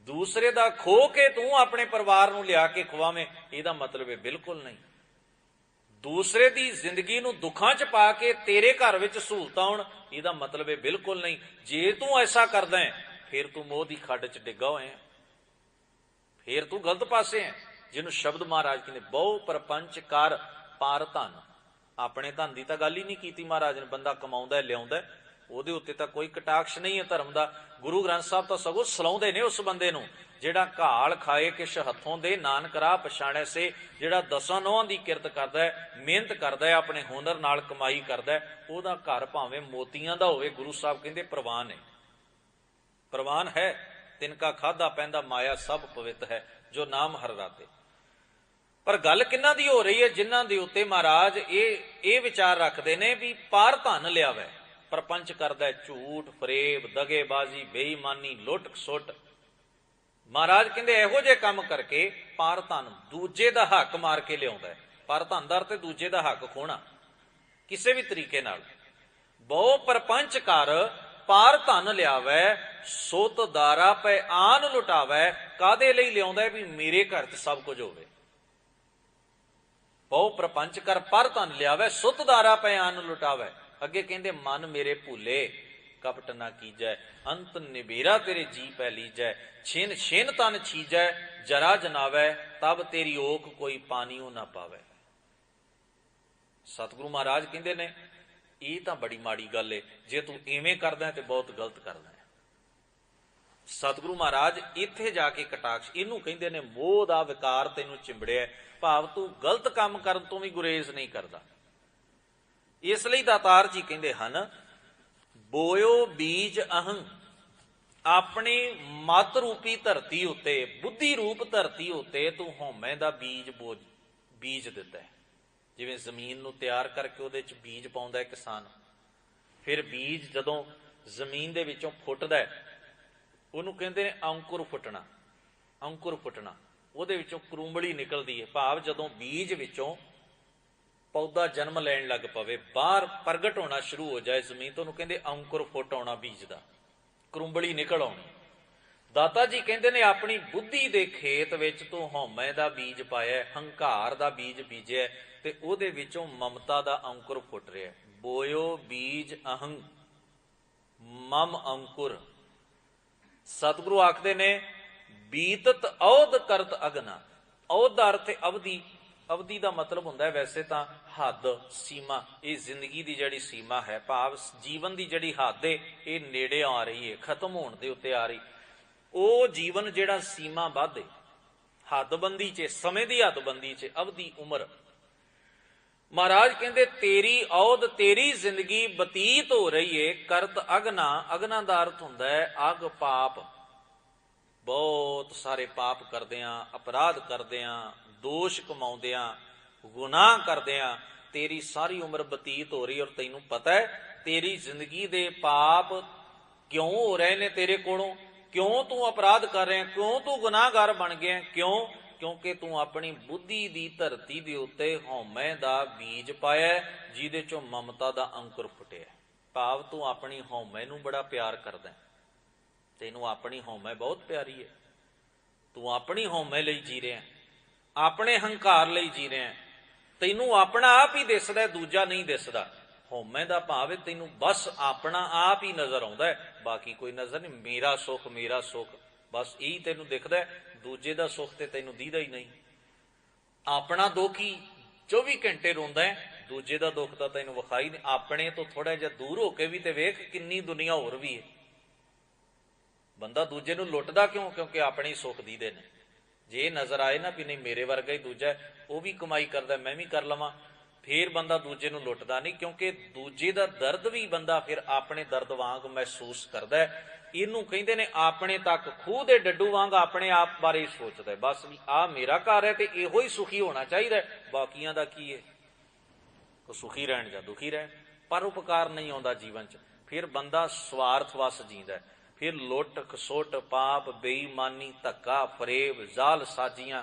ਦੂਸਰੇ ਦਾ ਖੋ ਕੇ ਤੂੰ ਆਪਣੇ ਪਰਿਵਾਰ ਨੂੰ ਲਿਆ ਕੇ ਖਵਾਵੇਂ, ਇਹਦਾ ਮਤਲਬ ਇਹ ਬਿਲਕੁਲ ਨਹੀਂ। ਦੂਸਰੇ ਦੀ ਜ਼ਿੰਦਗੀ ਨੂੰ ਦੁੱਖਾਂ 'ਚ ਪਾ ਕੇ ਤੇਰੇ ਘਰ ਵਿੱਚ ਸਹੂਲਤਾਂ ਆਉਣ, ਇਹਦਾ ਮਤਲਬ ਇਹ ਬਿਲਕੁਲ ਨਹੀਂ। ਜੇ ਤੂੰ ਐਸਾ ਕਰਦਾ ਹੈ ਫਿਰ ਤੂੰ ਮੋਹ ਦੀ ਖੱਡ 'ਚ ਡਿੱਗਾ ਹੋਇਆ, ਫਿਰ ਤੂੰ ਗਲਤ ਪਾਸੇ ਹੈ। ਜਿਹਨੂੰ ਸ਼ਬਦ ਮਹਾਰਾਜ ਕਹਿੰਦੇ ਬਹੁ ਪ੍ਰਪੰਚ ਕਰ ਪਾਰ ਧਨ। ਆਪਣੇ ਧਨ ਦੀ ਤਾਂ ਗੱਲ ਹੀ ਨਹੀਂ ਕੀਤੀ ਮਹਾਰਾਜ ਨੇ। ਬੰਦਾ ਕਮਾਉਂਦਾ ਲਿਆਉਂਦਾ, ਉਹਦੇ ਉੱਤੇ ਤਾਂ ਕੋਈ ਕਟਾਕਸ਼ ਨਹੀਂ ਹੈ ਧਰਮ ਦਾ। ਗੁਰੂ ਗ੍ਰੰਥ ਸਾਹਿਬ ਤਾਂ ਸਗੋਂ ਸਲਾਉਂਦੇ ਨੇ ਉਸ ਬੰਦੇ ਨੂੰ ਜਿਹੜਾ ਘਾਲ ਖਾਏ ਕਿਛ ਹੱਥੋਂ ਦੇ, ਨਾਨਕ ਰਾਹ ਪਛਾਣੈ ਸੇ। ਜਿਹੜਾ ਦਸਾਂ ਨੌਹਾਂ ਦੀ ਕਿਰਤ ਕਰਦਾ ਹੈ, ਮਿਹਨਤ ਕਰਦਾ ਹੈ, ਆਪਣੇ ਹੁਨਰ ਨਾਲ ਕਮਾਈ ਕਰਦਾ ਹੈ, ਉਹਦਾ ਘਰ ਭਾਵੇਂ ਮੋਤੀਆਂ ਦਾ ਹੋਵੇ, ਗੁਰੂ ਸਾਹਿਬ ਕਹਿੰਦੇ ਪ੍ਰਵਾਨ ਹੈ। ਪ੍ਰਵਾਨ ਹੈ ਤਿਨਕਾ ਖਾਧਾ ਪੈਂਦਾ ਮਾਇਆ ਸਭ ਪਵਿੱਤ ਹੈ, ਜੋ ਨਾਮ ਹਰ ਰਾਤੇ। ਪਰ ਗੱਲ ਕਿਹਨਾਂ ਦੀ ਹੋ ਰਹੀ ਹੈ? ਜਿਨ੍ਹਾਂ ਦੇ ਉੱਤੇ ਮਹਾਰਾਜ ਇਹ ਵਿਚਾਰ ਰੱਖਦੇ ਨੇ ਵੀ ਪਾਰ ਧਨ ਲਿਆਵੇ, ਪ੍ਰਪੰਚ ਕਰਦਾ, ਝੂਠ, ਫਰੇਬ, ਦਗੇਬਾਜ਼ੀ, ਬੇਈਮਾਨੀ, ਲੁੱਟ ਖਸੁੱਟ। ਮਹਾਰਾਜ ਕਹਿੰਦੇ ਇਹੋ ਜਿਹੇ ਕੰਮ ਕਰਕੇ ਪਾਰ ਧਨ, ਦੂਜੇ ਦਾ ਹੱਕ ਮਾਰ ਕੇ ਲਿਆਉਂਦਾ ਹੈ। ਪਾਰ ਧਨ ਦਾ ਅਰਥ ਹੈ ਦੂਜੇ ਦਾ ਹੱਕ ਖੋਣਾ ਕਿਸੇ ਵੀ ਤਰੀਕੇ ਨਾਲ। ਬਹੁ ਪ੍ਰਪੰਚ ਕਰ ਪਾਰ ਧਨ ਲਿਆਵੈ, ਸੁਤ ਦਾਰਾ ਪੈ ਆਨ ਲੁਟਾਵੈ। ਕਾਹਦੇ ਲਈ ਲਿਆਉਂਦਾ? ਵੀ ਮੇਰੇ ਘਰ 'ਚ ਸਭ ਕੁਝ ਹੋਵੇ। ਬਹੁ ਪ੍ਰਪੰਚ ਕਰ ਪਰ ਧਨ ਲਿਆਵੈ, ਸੁਤ ਦਾਰਾ ਪੈ ਆਨ ਲੁਟਾਵੈ। ਅੱਗੇ ਕਹਿੰਦੇ ਮਨ ਮੇਰੇ ਭੁੱਲੇ ਕਪਟ ਨਾ ਕੀਜੈ, ਅੰਤ ਨਿਬੇਰਾ ਤੇਰੇ ਜੀ ਪੈ ਲੀਜੈ। ਛਿਨ ਛਿਨ ਤਨ ਛੀਜੈ, ਜਰਾ ਜਨਾਵੈ, ਤਬ ਤੇਰੀ ਓਖ ਕੋਈ ਪਾਣੀਓ ਨਾ ਪਾਵੈ। ਸਤਿਗੁਰੂ ਮਹਾਰਾਜ ਕਹਿੰਦੇ ਨੇ ਇਹ ਤਾਂ ਬੜੀ ਮਾੜੀ ਗੱਲ ਏ, ਜੇ ਤੂੰ ਇਵੇਂ ਕਰਦਾ ਤੇ ਬਹੁਤ ਗਲਤ ਕਰਦਾ ਹੈ। ਸਤਿਗੁਰੂ ਮਹਾਰਾਜ ਇੱਥੇ ਜਾ ਕੇ ਕਟਾਕਸ਼, ਇਹਨੂੰ ਕਹਿੰਦੇ ਨੇ ਮੋਹ ਦਾ ਵਿਕਾਰ ਤੈਨੂੰ ਚਿੰਬੜਿਆ, ਭਾਵ ਤੂੰ ਗਲਤ ਕੰਮ ਕਰਨ ਤੋਂ ਵੀ ਗੁਰੇਜ਼ ਨਹੀਂ ਕਰਦਾ। ਇਸ ਲਈ ਦਾਤਾਰ ਜੀ ਕਹਿੰਦੇ ਹਨ, ਬੋਇਓ ਬੀਜ ਅਹੰ। ਆਪਣੀ ਮਤ ਰੂਪੀ ਧਰਤੀ ਉੱਤੇ, ਬੁੱਧੀ ਰੂਪ ਧਰਤੀ ਉੱਤੇ ਤੂੰ ਹਉਮੈ ਦਾ ਬੀਜ ਦਿੱਤਾ ਹੈ। ਜਿਵੇਂ ਜ਼ਮੀਨ ਨੂੰ ਤਿਆਰ ਕਰਕੇ ਉਹਦੇ 'ਚ ਬੀਜ ਪਾਉਂਦਾ ਹੈ ਕਿਸਾਨ, ਫਿਰ ਬੀਜ ਜਦੋਂ ਜ਼ਮੀਨ ਦੇ ਵਿੱਚੋਂ ਫੁੱਟਦਾ ਹੈ ਉਹਨੂੰ ਕਹਿੰਦੇ ਨੇ ਅੰਕੁਰ ਫੁੱਟਣਾ। ਅੰਕੁਰ ਫੁੱਟਣਾ, ਉਹਦੇ ਵਿੱਚੋਂ ਕਰੂੰਬਲੀ ਨਿਕਲਦੀ ਹੈ, ਭਾਵ ਜਦੋਂ ਬੀਜ ਵਿੱਚੋਂ ਪੌਦਾ ਜਨਮ ਲੈਣ ਲੱਗ ਪਵੇ, ਬਾਹਰ ਪ੍ਰਗਟ ਹੋਣਾ ਸ਼ੁਰੂ ਹੋ ਜਾਏ ਜ਼ਮੀਨ ਤੋਂ, ਉਹਨੂੰ ਕਹਿੰਦੇ ਅੰਕੁਰ ਫੁੱਟ ਆਉਣਾ ਬੀਜ ਦਾ, ਕਰੂੰਬਲੀ ਨਿਕਲ ਆਉਣੀ। ਦਾਤਾ ਜੀ ਕਹਿੰਦੇ ਨੇ ਆਪਣੀ ਬੁੱਧੀ ਦੇ ਖੇਤ ਵਿੱਚ ਤੂੰ ਹਉਮੈ ਦਾ ਬੀਜ ਪਾਇਆ, ਹੰਕਾਰ ਦਾ ਬੀਜ ਬੀਜਿਆ, ਤੇ ਉਹਦੇ ਵਿੱਚੋਂ ਮਮਤਾ ਦਾ ਅੰਕੁਰ ਫੁੱਟ ਰਿਹਾ। ਬੋਇਓ ਬੀਜ ਅਹੰ ਮਮ ਅੰਕੁਰ। ਸਤਿਗੁਰੂ ਆਖਦੇ ਨੇ ਬੀਤਤ ਔਦ ਕਰਤ ਅਗਨਾ। ਔਧ ਦਾ ਅਰਥ ਹੈ ਅਵਧੀ। ਅਵਧੀ ਦਾ ਮਤਲਬ ਹੁੰਦਾ ਹੈ ਵੈਸੇ ਤਾਂ ਹੱਦ, ਸੀਮਾ। ਇਹ ਜ਼ਿੰਦਗੀ ਦੀ ਜਿਹੜੀ ਸੀਮਾ ਹੈ, ਭਾਵ ਜੀਵਨ ਦੀ ਜਿਹੜੀ ਹੱਦ ਹੈ, ਇਹ ਨੇੜੇ ਆ ਰਹੀ ਹੈ, ਖਤਮ ਹੋਣ ਦੇ ਉੱਤੇ ਆ ਰਹੀ। ਉਹ ਜੀਵਨ ਜਿਹੜਾ ਸੀਮਾ ਬੱਧ ਹੈ, ਹੱਦਬੰਦੀ 'ਚ, ਸਮੇਂ ਦੀ ਹੱਦਬੰਦੀ 'ਚ, ਅਵਧੀ, ਉਮਰ। ਮਹਾਰਾਜ ਕਹਿੰਦੇ ਤੇਰੀ ਔਧ, ਤੇਰੀ ਜ਼ਿੰਦਗੀ ਬਤੀਤ ਹੋ ਰਹੀ ਏ ਕਰਤ ਅਗਨਾ। ਅਗਨਾ ਦਾ ਅਰਥ ਹੁੰਦਾ ਹੈ ਅਗ, ਪਾਪ। ਬਹੁਤ ਸਾਰੇ ਪਾਪ ਕਰਦਿਆਂ, ਅਪਰਾਧ ਕਰਦਿਆਂ, ਦੋਸ਼ ਕਮਾਉਂਦਿਆਂ, ਗੁਨਾਹ ਕਰਦਿਆਂ ਤੇਰੀ ਸਾਰੀ ਉਮਰ ਬਤੀਤ ਹੋ ਰਹੀ। ਔਰ ਤੈਨੂੰ ਪਤਾ ਹੈ ਤੇਰੀ ਜ਼ਿੰਦਗੀ ਦੇ ਪਾਪ ਕਿਉਂ ਹੋ ਰਹੇ ਨੇ ਤੇਰੇ ਕੋਲੋਂ, ਕਿਉਂ ਤੂੰ ਅਪਰਾਧ ਕਰ ਰਿਹਾ, ਕਿਉਂ ਤੂੰ ਗੁਨਾਹਗਾਰ ਬਣ ਗਿਆ। ਕਿਉਂ? ਕਿਉਂਕਿ ਤੂੰ ਆਪਣੀ ਬੁੱਧੀ ਦੀ ਧਰਤੀ ਦੇ ਉੱਤੇ ਹਉਮੈ ਦਾ ਬੀਜ ਪਾਇਆ, ਜਿਹਦੇ ਚੋਂ ਮਮਤਾ ਦਾ ਅੰਕੁਰ ਫੁੱਟਿਆ। ਭਾਵ ਤੂੰ ਆਪਣੀ ਹਉਮੈ ਨੂੰ ਬੜਾ ਪਿਆਰ ਕਰਦਾ, ਤੈਨੂੰ ਆਪਣੀ ਹਉਮੈ ਬਹੁਤ ਪਿਆਰੀ ਹੈ। ਤੂੰ ਆਪਣੀ ਹਉਮੈ ਲਈ ਜੀ ਰਿਹਾ, ਆਪਣੇ ਹੰਕਾਰ ਲਈ ਜੀ ਰਿਹਾ। ਤੈਨੂੰ ਆਪਣਾ ਆਪ ਹੀ ਦਿਸਦਾ, ਦੂਜਾ ਨਹੀਂ ਦਿਸਦਾ। ਹਉਮੈ ਦਾ ਭਾਵ ਹੈ ਤੈਨੂੰ ਬਸ ਆਪਣਾ ਆਪ ਹੀ ਨਜ਼ਰ ਆਉਂਦਾ, ਬਾਕੀ ਕੋਈ ਨਜ਼ਰ ਨਹੀਂ। ਮੇਰਾ ਸੁੱਖ, ਮੇਰਾ ਸੁੱਖ, ਬਸ ਇਹੀ ਤੈਨੂੰ ਦਿਖਦਾ। ਦੂਜੇ ਦਾ ਸੁੱਖ ਤੇ ਤੈਨੂੰ ਦੀਦਾ ਹੀ ਨਹੀਂ। ਆਪਣਾ ਦੁੱਖ ਹੀ 24 ਘੰਟੇ ਰੋਂਦਾ ਹੈ, ਦੂਜੇ ਦਾ ਦੁੱਖ ਤਾਂ ਤੈਨੂੰ ਵਿਖਾਈ ਨਹੀਂ। ਆਪਣੇ ਤੋਂ ਥੋੜਾ ਜਿਹਾ ਦੂਰ ਹੋ ਕੇ ਵੀ ਤੇ ਵੇਖ ਕਿੰਨੀ ਦੁਨੀਆ ਹੋਰ ਵੀ ਹੈ। ਬੰਦਾ ਦੂਜੇ ਨੂੰ ਲੁੱਟਦਾ ਕਿਉਂ? ਕਿਉਂਕਿ ਆਪਣੇ ਹੀ ਸੁੱਖ ਦੀਦੇ ਨੇ। ਜੇ ਨਜ਼ਰ ਆਏ ਨਾ ਵੀ ਨਹੀਂ ਮੇਰੇ ਵਰਗਾ ਹੀ ਦੂਜਾ, ਉਹ ਵੀ ਕਮਾਈ ਕਰਦਾ, ਮੈਂ ਵੀ ਕਰ ਲਵਾਂ, ਫੇਰ ਬੰਦਾ ਦੂਜੇ ਨੂੰ ਲੁੱਟਦਾ ਨਹੀਂ। ਕਿਉਂਕਿ ਦੂਜੇ ਦਾ ਦਰਦ ਵੀ ਬੰਦਾ ਫਿਰ ਆਪਣੇ ਦਰਦ ਵਾਂਗ ਮਹਿਸੂਸ ਕਰਦਾ ਹੈ। ਇਹਨੂੰ ਕਹਿੰਦੇ ਨੇ ਆਪਣੇ ਤੱਕ ਖੂਹ ਦੇ ਡੱਡੂ ਵਾਂਗ ਆਪਣੇ ਆਪ ਬਾਰੇ ਹੀ ਸੋਚਦਾ, ਬਸ ਵੀ ਆਹ ਮੇਰਾ ਘਰ ਹੈ ਤੇ ਇਹੋ ਹੀ ਸੁਖੀ ਹੋਣਾ ਚਾਹੀਦਾ, ਬਾਕੀਆਂ ਦਾ ਕੀ ਹੈ। ਉਹ ਸੁਖੀ ਰਹਿਣ ਜਾਂ ਦੁਖੀ ਰਹਿਣ, ਪਰ ਉਪਕਾਰ ਨਹੀਂ ਆਉਂਦਾ ਜੀਵਨ 'ਚ। ਫਿਰ ਬੰਦਾ ਸਵਾਰਥ ਵਸ ਜੀਂਦਾ, ਫਿਰ ਲੁੱਟ ਖਸੁੱਟ, ਪਾਪ, ਬੇਈਮਾਨੀ, ਧੱਕਾ, ਫਰੇਬ, ਜ਼ਾਲ ਸਾਜ਼ੀਆਂ,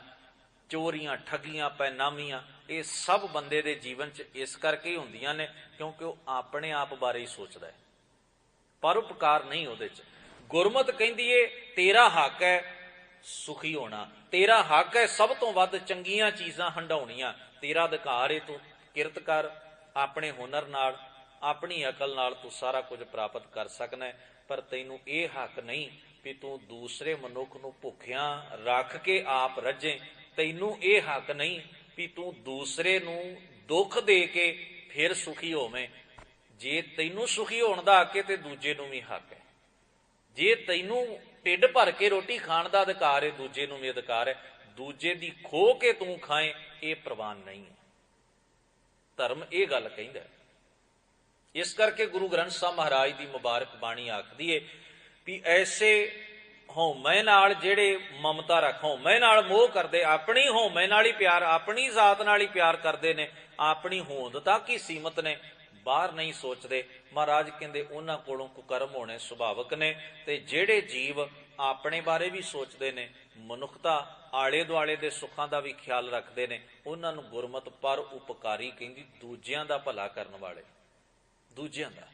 ਚੋਰੀਆਂ, ਠੱਗੀਆਂ, ਪੈਨਾਮੀਆਂ, ਇਹ ਸਭ ਬੰਦੇ ਦੇ ਜੀਵਨ 'ਚ ਇਸ ਕਰਕੇ ਹੀ ਹੁੰਦੀਆਂ ਨੇ ਕਿਉਂਕਿ ਉਹ ਆਪਣੇ ਆਪ ਬਾਰੇ ਹੀ ਸੋਚਦਾ ਹੈ, ਪਰਉਪਕਾਰ ਨਹੀਂ ਉਹਦੇ 'ਚ। ਗੁਰਮਤਿ ਕਹਿੰਦੀ ਏ ਤੇਰਾ ਹੱਕ ਹੈ ਸੁਖੀ ਹੋਣਾ, ਤੇਰਾ ਹੱਕ ਹੈ ਸਭ ਤੋਂ ਵੱਧ ਚੰਗੀਆਂ ਚੀਜ਼ਾਂ ਹੰਡਾਉਣੀਆਂ, ਤੇਰਾ ਅਧਿਕਾਰ ਏ। ਤੂੰ ਕਿਰਤ ਕਰ, ਆਪਣੇ ਹੁਨਰ ਨਾਲ, ਆਪਣੀ ਅਕਲ ਨਾਲ ਤੂੰ ਸਾਰਾ ਕੁਝ ਪ੍ਰਾਪਤ ਕਰ ਸਕਣਾ ਹੈ। ਪਰ ਤੈਨੂੰ ਇਹ ਹੱਕ ਨਹੀਂ ਵੀ ਤੂੰ ਦੂਸਰੇ ਮਨੁੱਖ ਨੂੰ ਭੁੱਖਿਆਂ ਰੱਖ ਕੇ ਆਪ ਰੱਜੇ। ਤੈਨੂੰ ਇਹ ਹੱਕ ਨਹੀਂ ਵੀ ਤੂੰ ਦੂਸਰੇ ਨੂੰ ਦੁੱਖ ਦੇ ਕੇ ਫਿਰ ਸੁਖੀ ਹੋਵੇਂ। ਜੇ ਤੈਨੂੰ ਸੁਖੀ ਹੋਣ ਦਾ ਹੱਕ ਹੈ ਤੇ ਦੂਜੇ ਨੂੰ ਵੀ ਹੱਕ ਹੈ। ਜੇ ਤੈਨੂੰ ਢਿੱਡ ਭਰ ਕੇ ਰੋਟੀ ਖਾਣ ਦਾ ਅਧਿਕਾਰ ਹੈ, ਦੂਜੇ ਨੂੰ ਵੀ ਅਧਿਕਾਰ ਹੈ। ਦੂਜੇ ਦੀ ਖੋਹ ਕੇ ਤੂੰ ਖਾਏ, ਇਹ ਪ੍ਰਵਾਨ ਨਹੀਂ ਹੈ। ਧਰਮ ਇਹ ਗੱਲ ਕਹਿੰਦਾ। ਇਸ ਕਰਕੇ ਗੁਰੂ ਗ੍ਰੰਥ ਸਾਹਿਬ ਮਹਾਰਾਜ ਦੀ ਮੁਬਾਰਕ ਬਾਣੀ ਆਖਦੀ ਏ ਵੀ ਐਸੇ ਹਉਮੈ ਨਾਲ ਜਿਹੜੇ ਮਮਤਾ ਰੱਖ, ਹਉਮੈ ਨਾਲ ਮੋਹ ਕਰਦੇ, ਆਪਣੀ ਹਉਮੈ ਨਾਲ ਹੀ ਪਿਆਰ, ਆਪਣੀ ਜ਼ਾਤ ਨਾਲ ਹੀ ਪਿਆਰ ਕਰਦੇ ਨੇ, ਆਪਣੀ ਹੋਂਦ ਤੱਕ ਹੀ ਸੀਮਤ ਨੇ, ਬਾਹਰ ਨਹੀਂ ਸੋਚਦੇ। ਮਹਾਰਾਜ ਕਹਿੰਦੇ ਉਹਨਾਂ ਕੋਲੋਂ ਕੁਕਰਮ ਹੋਣੇ ਸੁਭਾਵਿਕ ਨੇ। ਤੇ ਜਿਹੜੇ ਜੀਵ ਆਪਣੇ ਬਾਰੇ ਵੀ ਸੋਚਦੇ ਨੇ, ਮਨੁੱਖਤਾ ਆਲੇ ਦੁਆਲੇ ਦੇ ਸੁੱਖਾਂ ਦਾ ਵੀ ਖਿਆਲ ਰੱਖਦੇ ਨੇ, ਉਹਨਾਂ ਨੂੰ ਗੁਰਮਤਿ ਪਰ ਉਪਕਾਰੀ ਕਹਿੰਦੀ, ਦੂਜਿਆਂ ਦਾ ਭਲਾ ਕਰਨ ਵਾਲੇ। ਦੂਜਿਆਂ ਦਾ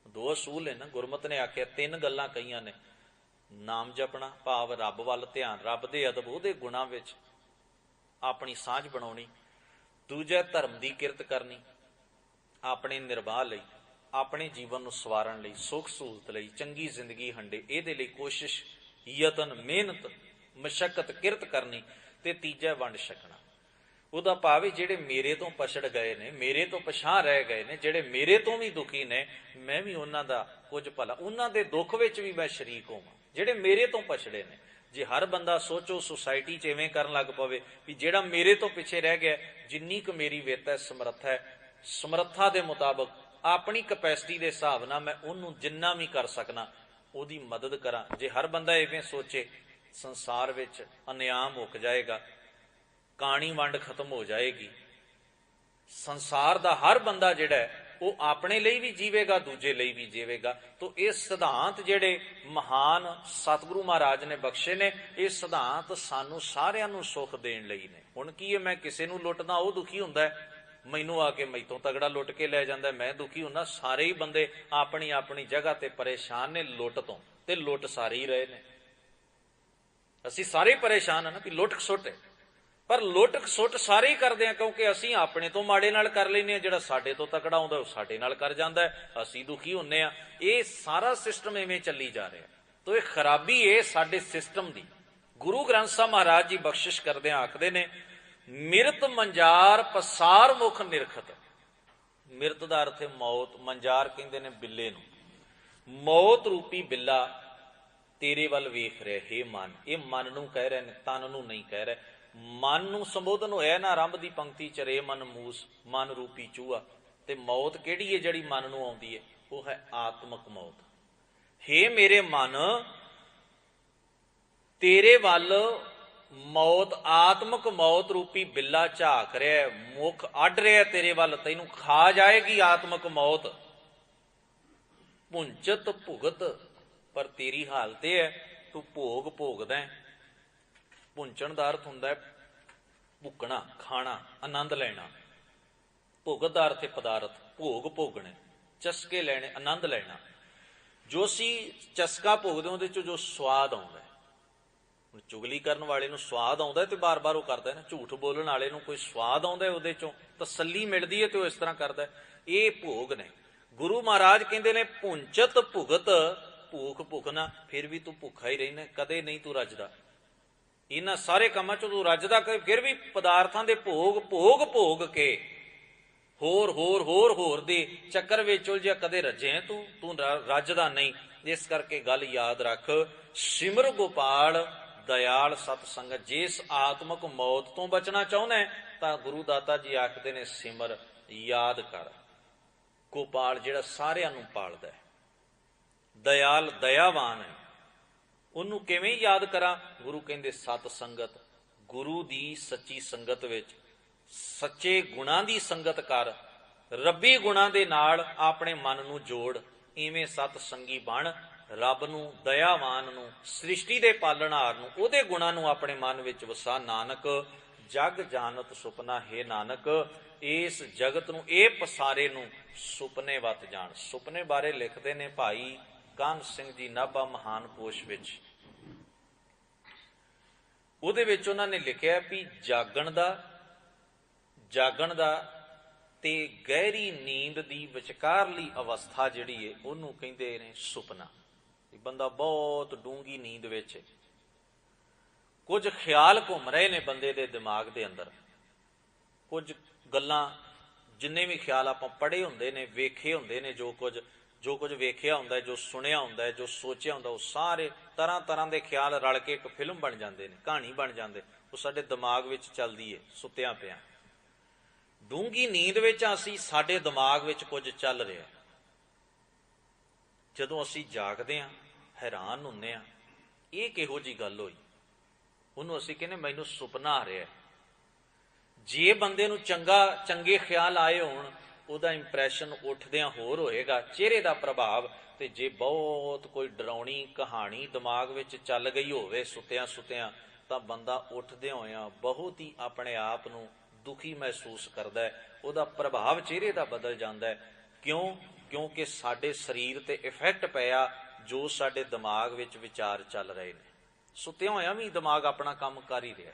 ਦੋ ਅਸੂਲ ਨੇ ਨਾ। ਗੁਰਮਤਿ ਨੇ ਆਖਿਆ, ਤਿੰਨ ਗੱਲਾਂ ਕਹੀਆਂ ਨੇ। ਨਾਮ ਜਪਣਾ, ਭਾਵ ਰੱਬ ਵੱਲ ਧਿਆਨ, ਰੱਬ ਦੇ ਅਦਬ, ਉਹਦੇ ਗੁਣਾਂ ਵਿੱਚ ਆਪਣੀ ਸਾਂਝ ਬਣਾਉਣੀ। ਦੂਜਾ ਧਰਮ ਦੀ ਕਿਰਤ ਕਰਨੀ, ਆਪਣੇ ਨਿਰਵਾਹ ਲਈ, ਆਪਣੇ ਜੀਵਨ ਨੂੰ ਸਵਾਰਨ ਲਈ, ਸੁੱਖ ਸਹੂਲਤ ਲਈ, ਚੰਗੀ ਜ਼ਿੰਦਗੀ ਹੰਡੇ, ਇਹਦੇ ਲਈ ਕੋਸ਼ਿਸ਼, ਯਤਨ, ਮਿਹਨਤ, ਮਸ਼ੱਕਤ, ਕਿਰਤ ਕਰਨੀ। ਤੇ ਤੀਜਾ ਵੰਡ ਛਕਣਾ। ਉਹਦਾ ਭਾਵ ਹੈ ਜਿਹੜੇ ਮੇਰੇ ਤੋਂ ਪਛੜ ਗਏ ਨੇ, ਮੇਰੇ ਤੋਂ ਪਛਾਂ ਰਹਿ ਗਏ ਨੇ, ਜਿਹੜੇ ਮੇਰੇ ਤੋਂ ਵੀ ਦੁਖੀ ਨੇ, ਮੈਂ ਵੀ ਉਹਨਾਂ ਦਾ ਕੁਝ ਭਲਾ, ਉਹਨਾਂ ਦੇ ਦੁੱਖ ਵਿੱਚ ਵੀ ਮੈਂ ਸ਼ਰੀਕ ਹੋਵਾਂ, ਜਿਹੜੇ ਮੇਰੇ ਤੋਂ ਪਛੜੇ ਨੇ। ਜੇ ਹਰ ਬੰਦਾ ਸੋਚੋ ਸੁਸਾਇਟੀ 'ਚ ਇਵੇਂ ਕਰਨ ਲੱਗ ਪਵੇ ਵੀ ਜਿਹੜਾ ਮੇਰੇ ਤੋਂ ਪਿੱਛੇ ਰਹਿ ਗਿਆ, ਜਿੰਨੀ ਕੁ ਮੇਰੀ ਵਿੱਤ ਹੈ, ਸਮਰੱਥਾ ਹੈ, ਸਮਰੱਥਾ ਦੇ ਮੁਤਾਬਕ, ਆਪਣੀ ਕਪੈਸਿਟੀ ਦੇ ਹਿਸਾਬ ਨਾਲ ਮੈਂ ਉਹਨੂੰ ਜਿੰਨਾ ਵੀ ਕਰ ਸਕਣਾ ਉਹਦੀ ਮਦਦ ਕਰਾਂ। ਜੇ ਹਰ ਬੰਦਾ ਇਵੇਂ ਸੋਚੇ, ਸੰਸਾਰ ਵਿੱਚ ਅਨਿਆਮ ਮੁੱਕ ਜਾਏਗਾ, ਕਾਣੀ ਵੰਡ ਖਤਮ ਹੋ ਜਾਏਗੀ। ਸੰਸਾਰ ਦਾ ਹਰ ਬੰਦਾ ਜਿਹੜਾ ਹੈ ਉਹ ਆਪਣੇ ਲਈ ਵੀ ਜੀਵੇਗਾ, ਦੂਜੇ ਲਈ ਵੀ ਜੀਵੇਗਾ। ਤੋ ਇਹ ਸਿਧਾਂਤ ਜਿਹੜੇ ਮਹਾਨ ਸਤਿਗੁਰੂ ਮਹਾਰਾਜ ਨੇ ਬਖਸ਼ੇ ਨੇ, ਇਹ ਸਿਧਾਂਤ ਸਾਨੂੰ ਸਾਰਿਆਂ ਨੂੰ ਸੁੱਖ ਦੇਣ ਲਈ ਨੇ। ਹੁਣ ਕੀ ਹੈ, ਮੈਂ ਕਿਸੇ ਨੂੰ ਲੁੱਟਦਾ, ਉਹ ਦੁਖੀ ਹੁੰਦਾ, ਮੈਨੂੰ ਆ ਕੇ ਮੈਥੋਂ ਤਗੜਾ ਲੁੱਟ ਕੇ ਲੈ ਜਾਂਦਾ, ਮੈਂ ਦੁਖੀ ਹੁੰਦਾ। ਸਾਰੇ ਹੀ ਬੰਦੇ ਆਪਣੀ ਆਪਣੀ ਜਗ੍ਹਾ ਤੇ ਪਰੇਸ਼ਾਨ ਨੇ ਲੁੱਟ ਤੋਂ, ਤੇ ਲੁੱਟ ਸਾਰੇ ਹੀ ਰਹੇ ਨੇ। ਅਸੀਂ ਸਾਰੇ ਪਰੇਸ਼ਾਨ ਹਾਂ ਨਾ ਵੀ ਲੁੱਟ ਖਸੁੱਟ ਹੈ, ਪਰ ਲੁੱਟ ਖਸੁੱਟ ਸਾਰੇ ਹੀ ਕਰਦੇ ਆ ਕਿਉਂਕਿ ਅਸੀਂ ਆਪਣੇ ਤੋਂ ਮਾੜੇ ਨਾਲ ਕਰ ਲੈਂਦੇ ਹਾਂ, ਜਿਹੜਾ ਸਾਡੇ ਤੋਂ ਤਕੜਾ ਆਉਂਦਾ ਉਹ ਸਾਡੇ ਨਾਲ ਕਰ ਜਾਂਦਾ, ਅਸੀਂ ਦੁਖੀ ਹੁੰਦੇ ਆ। ਇਹ ਸਾਰਾ ਸਿਸਟਮ ਐਵੇਂ ਚੱਲੀ ਜਾ ਰਿਹਾ। ਤੋ ਇਹ ਖਰਾਬੀ ਹੈ ਸਾਡੇ ਸਿਸਟਮ ਦੀ, ਗੁਰੂ ਗ੍ਰੰਥ ਸਾਹਿਬ ਮਹਾਰਾਜ ਜੀ ਬਖਸ਼ਿਸ਼ ਕਰਦੇ ਆਖਦੇ ਨੇ, ਮਿਰਤ ਮੰਜਾਰ ਪਸਾਰ ਮੁਖ ਨਿਰਖਤ। ਮਿਰਤ ਦਾ ਅਰਥ ਹੈ ਮੌਤ, ਮੰਜਾਰ ਕਹਿੰਦੇ ਨੇ ਬਿੱਲੇ ਨੂੰ। ਮੌਤ ਰੂਪੀ ਬਿੱਲਾ ਤੇਰੇ ਵੱਲ ਵੇਖ ਰਿਹਾ ਹੇ ਮਨ। ਇਹ ਮਨ ਨੂੰ ਕਹਿ ਰਹੇ ਨੇ, ਤਨ ਨੂੰ ਨਹੀਂ ਕਹਿ ਰਹੇ। ਮਨ ਨੂੰ ਸੰਬੋਧਨ ਹੋਇਆ ਨਾ ਆਰੰਭ ਦੀ ਪੰਕਤੀ ਚ, ਰੇ ਮਨ ਮੂਸ, ਮਨ ਰੂਪੀ ਚੂਹਾ। ਤੇ ਮੌਤ ਕਿਹੜੀ ਹੈ ਜਿਹੜੀ ਮਨ ਨੂੰ ਆਉਂਦੀ ਹੈ? ਉਹ ਹੈ ਆਤਮਕ ਮੌਤ। ਹੇ ਮੇਰੇ ਮਨ, ਤੇਰੇ ਵੱਲ ਮੌਤ, ਆਤਮਕ ਮੌਤ ਰੂਪੀ ਬਿੱਲਾ ਝਾਕ ਰਿਹਾ, ਮੁਖ ਅੱਡ ਰਿਹਾ ਤੇਰੇ ਵੱਲ, ਤੈਨੂੰ ਖਾ ਜਾਏਗੀ ਆਤਮਕ ਮੌਤ। ਭੁੰਚਤ ਭੁਗਤ, ਪਰ ਤੇਰੀ ਹਾਲਤ ਇਹ ਹੈ ਤੂੰ ਭੋਗ ਭੋਗਦਾ ਹੈ। ਭੁੰਚਣ ਦਾ ਅਰਥ ਹੁੰਦਾ ਹੈ ਭੁੱਕਣਾ, ਖਾਣਾ, ਆਨੰਦ ਲੈਣਾ। ਭੁਗਤ ਦਾ ਅਰਥ ਹੈ ਪਦਾਰਥ, ਭੋਗ ਭੋਗਣੇ, ਚਸਕੇ ਲੈਣੇ, ਆਨੰਦ ਲੈਣਾ। ਜੋ ਅਸੀਂ ਚਸਕਾ ਭੋਗਦੇ ਉਹਦੇ ਚੋਂ ਜੋ ਸਵਾਦ ਆਉਂਦਾ, ਚੁਗਲੀ ਕਰਨ ਵਾਲੇ ਨੂੰ ਸਵਾਦ ਆਉਂਦਾ ਤੇ ਬਾਰ-ਬਾਰ ਉਹ ਕਰਦਾ ਨਾ। ਝੂਠ ਬੋਲਣ ਵਾਲੇ ਨੂੰ ਕੋਈ ਸਵਾਦ ਆਉਂਦਾ, ਉਹਦੇ ਚੋਂ ਤਸੱਲੀ ਮਿਲਦੀ ਹੈ ਤੇ ਉਹ ਇਸ ਤਰ੍ਹਾਂ ਕਰਦਾ। ਇਹ ਭੋਗ ਨੇ। ਗੁਰੂ ਮਹਾਰਾਜ ਕਹਿੰਦੇ ਨੇ ਭੁੰਚਤ ਭੁਗਤ, ਭੂਖ ਭੁਖਣਾ, ਫਿਰ ਵੀ ਤੂੰ ਭੁੱਖਾ ਹੀ ਰਹਿਣਾ, ਕਦੇ ਨਹੀਂ ਤੂੰ ਰੱਜਦਾ। ਇਹਨਾਂ ਸਾਰੇ ਕੰਮਾਂ ਚੋਂ ਤੂੰ ਰੱਜਦਾ, ਫਿਰ ਵੀ ਪਦਾਰਥਾਂ ਦੇ ਭੋਗ ਭੋਗ ਭੋਗ ਕੇ ਹੋਰ ਹੋਰ ਹੋਰ ਹੋਰ ਦੇ ਚੱਕਰ ਵਿੱਚ ਉਲਝਿਆ, ਕਦੇ ਰੱਜੇ ਤੂੰ ਰੱਜਦਾ ਨਹੀਂ। ਇਸ ਕਰਕੇ ਗੱਲ ਯਾਦ ਰੱਖ, ਸਿਮਰ ਗੋਪਾਲ ਦਇਆਲ ਸਤ ਸੰਗਤ। ਜਿਸ ਆਤਮਕ ਮੌਤ ਤੋਂ ਬਚਣਾ ਚਾਹੁੰਦਾ ਤਾਂ ਗੁਰੂ ਦਾਤਾ ਜੀ ਆਖਦੇ ਨੇ ਸਿਮਰ, ਯਾਦ ਕਰ ਗੋਪਾਲ ਜਿਹੜਾ ਸਾਰਿਆਂ ਨੂੰ ਪਾਲਦਾ ਹੈ, ਦਇਆਲ ਦਇਆਵਾਨ ਹੈ। ਉਹਨੂੰ ਕਿਵੇਂ ਯਾਦ ਕਰਾਂ? ਗੁਰੂ ਕਹਿੰਦੇ ਸਤ ਸੰਗਤ, ਗੁਰੂ ਦੀ ਸੱਚੀ ਸੰਗਤ ਵਿੱਚ, ਸੱਚੇ ਗੁਣਾਂ ਦੀ ਸੰਗਤ ਕਰ, ਰੱਬੀ ਗੁਣਾਂ ਦੇ ਨਾਲ ਆਪਣੇ ਮਨ ਨੂੰ ਜੋੜ। ਇਵੇਂ ਸਤ ਸੰਗੀ ਬਣ, ਰੱਬ ਨੂੰ, ਦਇਆਵਾਨ ਨੂੰ, ਸ੍ਰਿਸ਼ਟੀ ਦੇ ਪਾਲਣਹਾਰ ਨੂੰ, ਉਹਦੇ ਗੁਣਾਂ ਨੂੰ ਆਪਣੇ ਮਨ ਵਿੱਚ ਵਸਾ। ਨਾਨਕ ਜਗ ਜਾਣਤ ਸੁਪਨਾ, ਹੈ ਨਾਨਕ ਇਸ ਜਗਤ ਨੂੰ, ਇਹ ਪਸਾਰੇ ਨੂੰ ਸੁਪਨੇ ਵੱਤ ਜਾਣ। ਸੁਪਨੇ ਬਾਰੇ ਲਿਖਦੇ ਨੇ ਭਾਈ ਕਾਹਨ ਸਿੰਘ ਜੀ ਨਾਭਾ ਮਹਾਨ ਕੋਸ਼ ਵਿੱਚ। ਉਹਦੇ ਵਿੱਚ ਉਹਨਾਂ ਨੇ ਲਿਖਿਆ ਵੀ ਜਾਗਣ ਦਾ ਤੇ ਗਹਿਰੀ ਨੀਂਦ ਦੀ ਵਿਚਕਾਰਲੀ ਅਵਸਥਾ ਜਿਹੜੀ ਹੈ ਉਹਨੂੰ ਕਹਿੰਦੇ ਨੇ ਸੁਪਨਾ। ਬੰਦਾ ਬਹੁਤ ਡੂੰਘੀ ਨੀਂਦ ਵਿੱਚ, ਕੁਝ ਖਿਆਲ ਘੁੰਮ ਰਹੇ ਨੇ ਬੰਦੇ ਦੇ ਦਿਮਾਗ ਦੇ ਅੰਦਰ, ਕੁਝ ਗੱਲਾਂ, ਜਿੰਨੇ ਵੀ ਖਿਆਲ ਆਪਾਂ ਪੜ੍ਹੇ ਹੁੰਦੇ ਨੇ, ਵੇਖੇ ਹੁੰਦੇ ਨੇ, ਜੋ ਕੁਝ ਵੇਖਿਆ ਹੁੰਦਾ, ਜੋ ਸੁਣਿਆ ਹੁੰਦਾ, ਜੋ ਸੋਚਿਆ ਹੁੰਦਾ, ਉਹ ਸਾਰੇ ਤਰ੍ਹਾਂ ਤਰ੍ਹਾਂ ਦੇ ਖਿਆਲ ਰਲ ਕੇ ਇੱਕ ਫਿਲਮ ਬਣ ਜਾਂਦੇ ਨੇ, ਕਹਾਣੀ ਬਣ ਜਾਂਦੇ। ਉਹ ਸਾਡੇ ਦਿਮਾਗ ਵਿੱਚ ਚੱਲਦੀ ਹੈ ਸੁੱਤਿਆਂ ਪਿਆ। ਡੂੰਘੀ ਨੀਂਦ ਵਿੱਚ ਅਸੀਂ, ਸਾਡੇ ਦਿਮਾਗ ਵਿੱਚ ਕੁਝ ਚੱਲ ਰਿਹਾ। ਜਦੋਂ ਅਸੀਂ ਜਾਗਦੇ ਹਾਂ ਹੈਰਾਨ ਹੁੰਦੇ ਹਾਂ, ਇਹ ਕਿਹੋ ਜਿਹੀ ਗੱਲ ਹੋਈ? ਉਹਨੂੰ ਅਸੀਂ ਕਹਿੰਦੇ ਮੈਨੂੰ ਸੁਪਨਾ ਆ ਰਿਹਾ। ਜੇ ਬੰਦੇ ਨੂੰ ਚੰਗੇ ਖਿਆਲ ਆਏ ਹੋਣ, ਉਹਦਾ ਇੰਪ੍ਰੈਸ਼ਨ ਉੱਠਦਿਆਂ ਹੋਰ ਹੋਏਗਾ, ਚਿਹਰੇ ਦਾ ਪ੍ਰਭਾਵ। ਤੇ ਜੇ ਬਹੁਤ ਕੋਈ ਡਰਾਉਣੀ ਕਹਾਣੀ ਦਿਮਾਗ ਵਿੱਚ ਚੱਲ ਗਈ ਹੋਵੇ ਸੁੱਤਿਆਂ ਸੁੱਤਿਆਂ, ਤਾਂ ਬੰਦਾ ਉੱਠਦਿਆਂ ਹੋਇਆਂ ਬਹੁਤ ਹੀ ਆਪਣੇ ਆਪ ਨੂੰ ਦੁਖੀ ਮਹਿਸੂਸ ਕਰਦਾ ਹੈ। ਉਹਦਾ ਪ੍ਰਭਾਵ ਚਿਹਰੇ ਦਾ ਬਦਲ ਜਾਂਦਾ ਹੈ। ਕਿਉਂਕਿ ਸਾਡੇ ਸਰੀਰ ਤੇ ਇਫੈਕਟ ਪਿਆ ਜੋ ਸਾਡੇ ਦਿਮਾਗ ਵਿੱਚ ਵਿਚਾਰ ਚੱਲ ਰਹੇ ਨੇ। ਸੁੱਤਿਆਂ ਹੋਇਆਂ ਵੀ ਦਿਮਾਗ ਆਪਣਾ ਕੰਮ ਕਰ ਹੀ ਰਿਹਾ।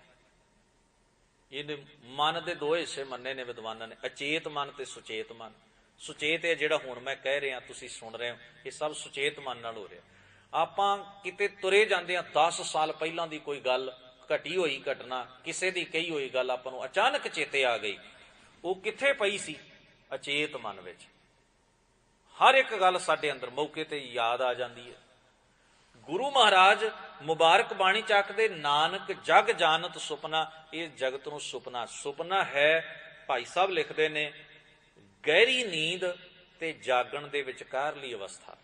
ਇਹਨੇ ਮਨ ਦੇ ਦੋ ਹਿੱਸੇ ਮੰਨੇ ਨੇ ਵਿਦਵਾਨਾਂ ਨੇ, ਅਚੇਤ ਮਨ ਤੇ ਸੁਚੇਤ ਮਨ। ਸੁਚੇਤ ਹੈ ਜਿਹੜਾ ਹੁਣ ਮੈਂ ਕਹਿ ਰਿਹਾ, ਤੁਸੀਂ ਸੁਣ ਰਹੇ ਹੋ, ਇਹ ਸਭ ਸੁਚੇਤ ਮਨ ਨਾਲ ਹੋ ਰਿਹਾ। ਆਪਾਂ ਕਿਤੇ ਤੁਰੇ ਜਾਂਦੇ ਹਾਂ, 10 ਸਾਲ ਪਹਿਲਾਂ ਦੀ ਕੋਈ ਗੱਲ, ਘਟੀ ਹੋਈ ਘਟਨਾ, ਕਿਸੇ ਦੀ ਕਹੀ ਹੋਈ ਗੱਲ ਆਪਾਂ ਨੂੰ ਅਚਾਨਕ ਚੇਤੇ ਆ ਗਈ। ਉਹ ਕਿੱਥੇ ਪਈ ਸੀ? ਅਚੇਤ ਮਨ ਵਿੱਚ। ਹਰ ਇੱਕ ਗੱਲ ਸਾਡੇ ਅੰਦਰ ਮੌਕੇ ਤੇ ਯਾਦ ਆ ਜਾਂਦੀ ਹੈ। ਗੁਰੂ ਮਹਾਰਾਜ ਮੁਬਾਰਕ ਬਾਣੀ ਚ ਆਖਦੇ, ਨਾਨਕ ਜਗ ਜਾਣਤ ਸੁਪਨਾ, ਇਹ ਜਗਤ ਨੂੰ ਸੁਪਨਾ ਹੈ। ਭਾਈ ਸਾਹਿਬ ਲਿਖਦੇ ਨੇ, ਗਹਿਰੀ ਨੀਂਦ ਤੇ ਜਾਗਣ ਦੇ ਵਿਚਕਾਰਲੀ ਅਵਸਥਾ,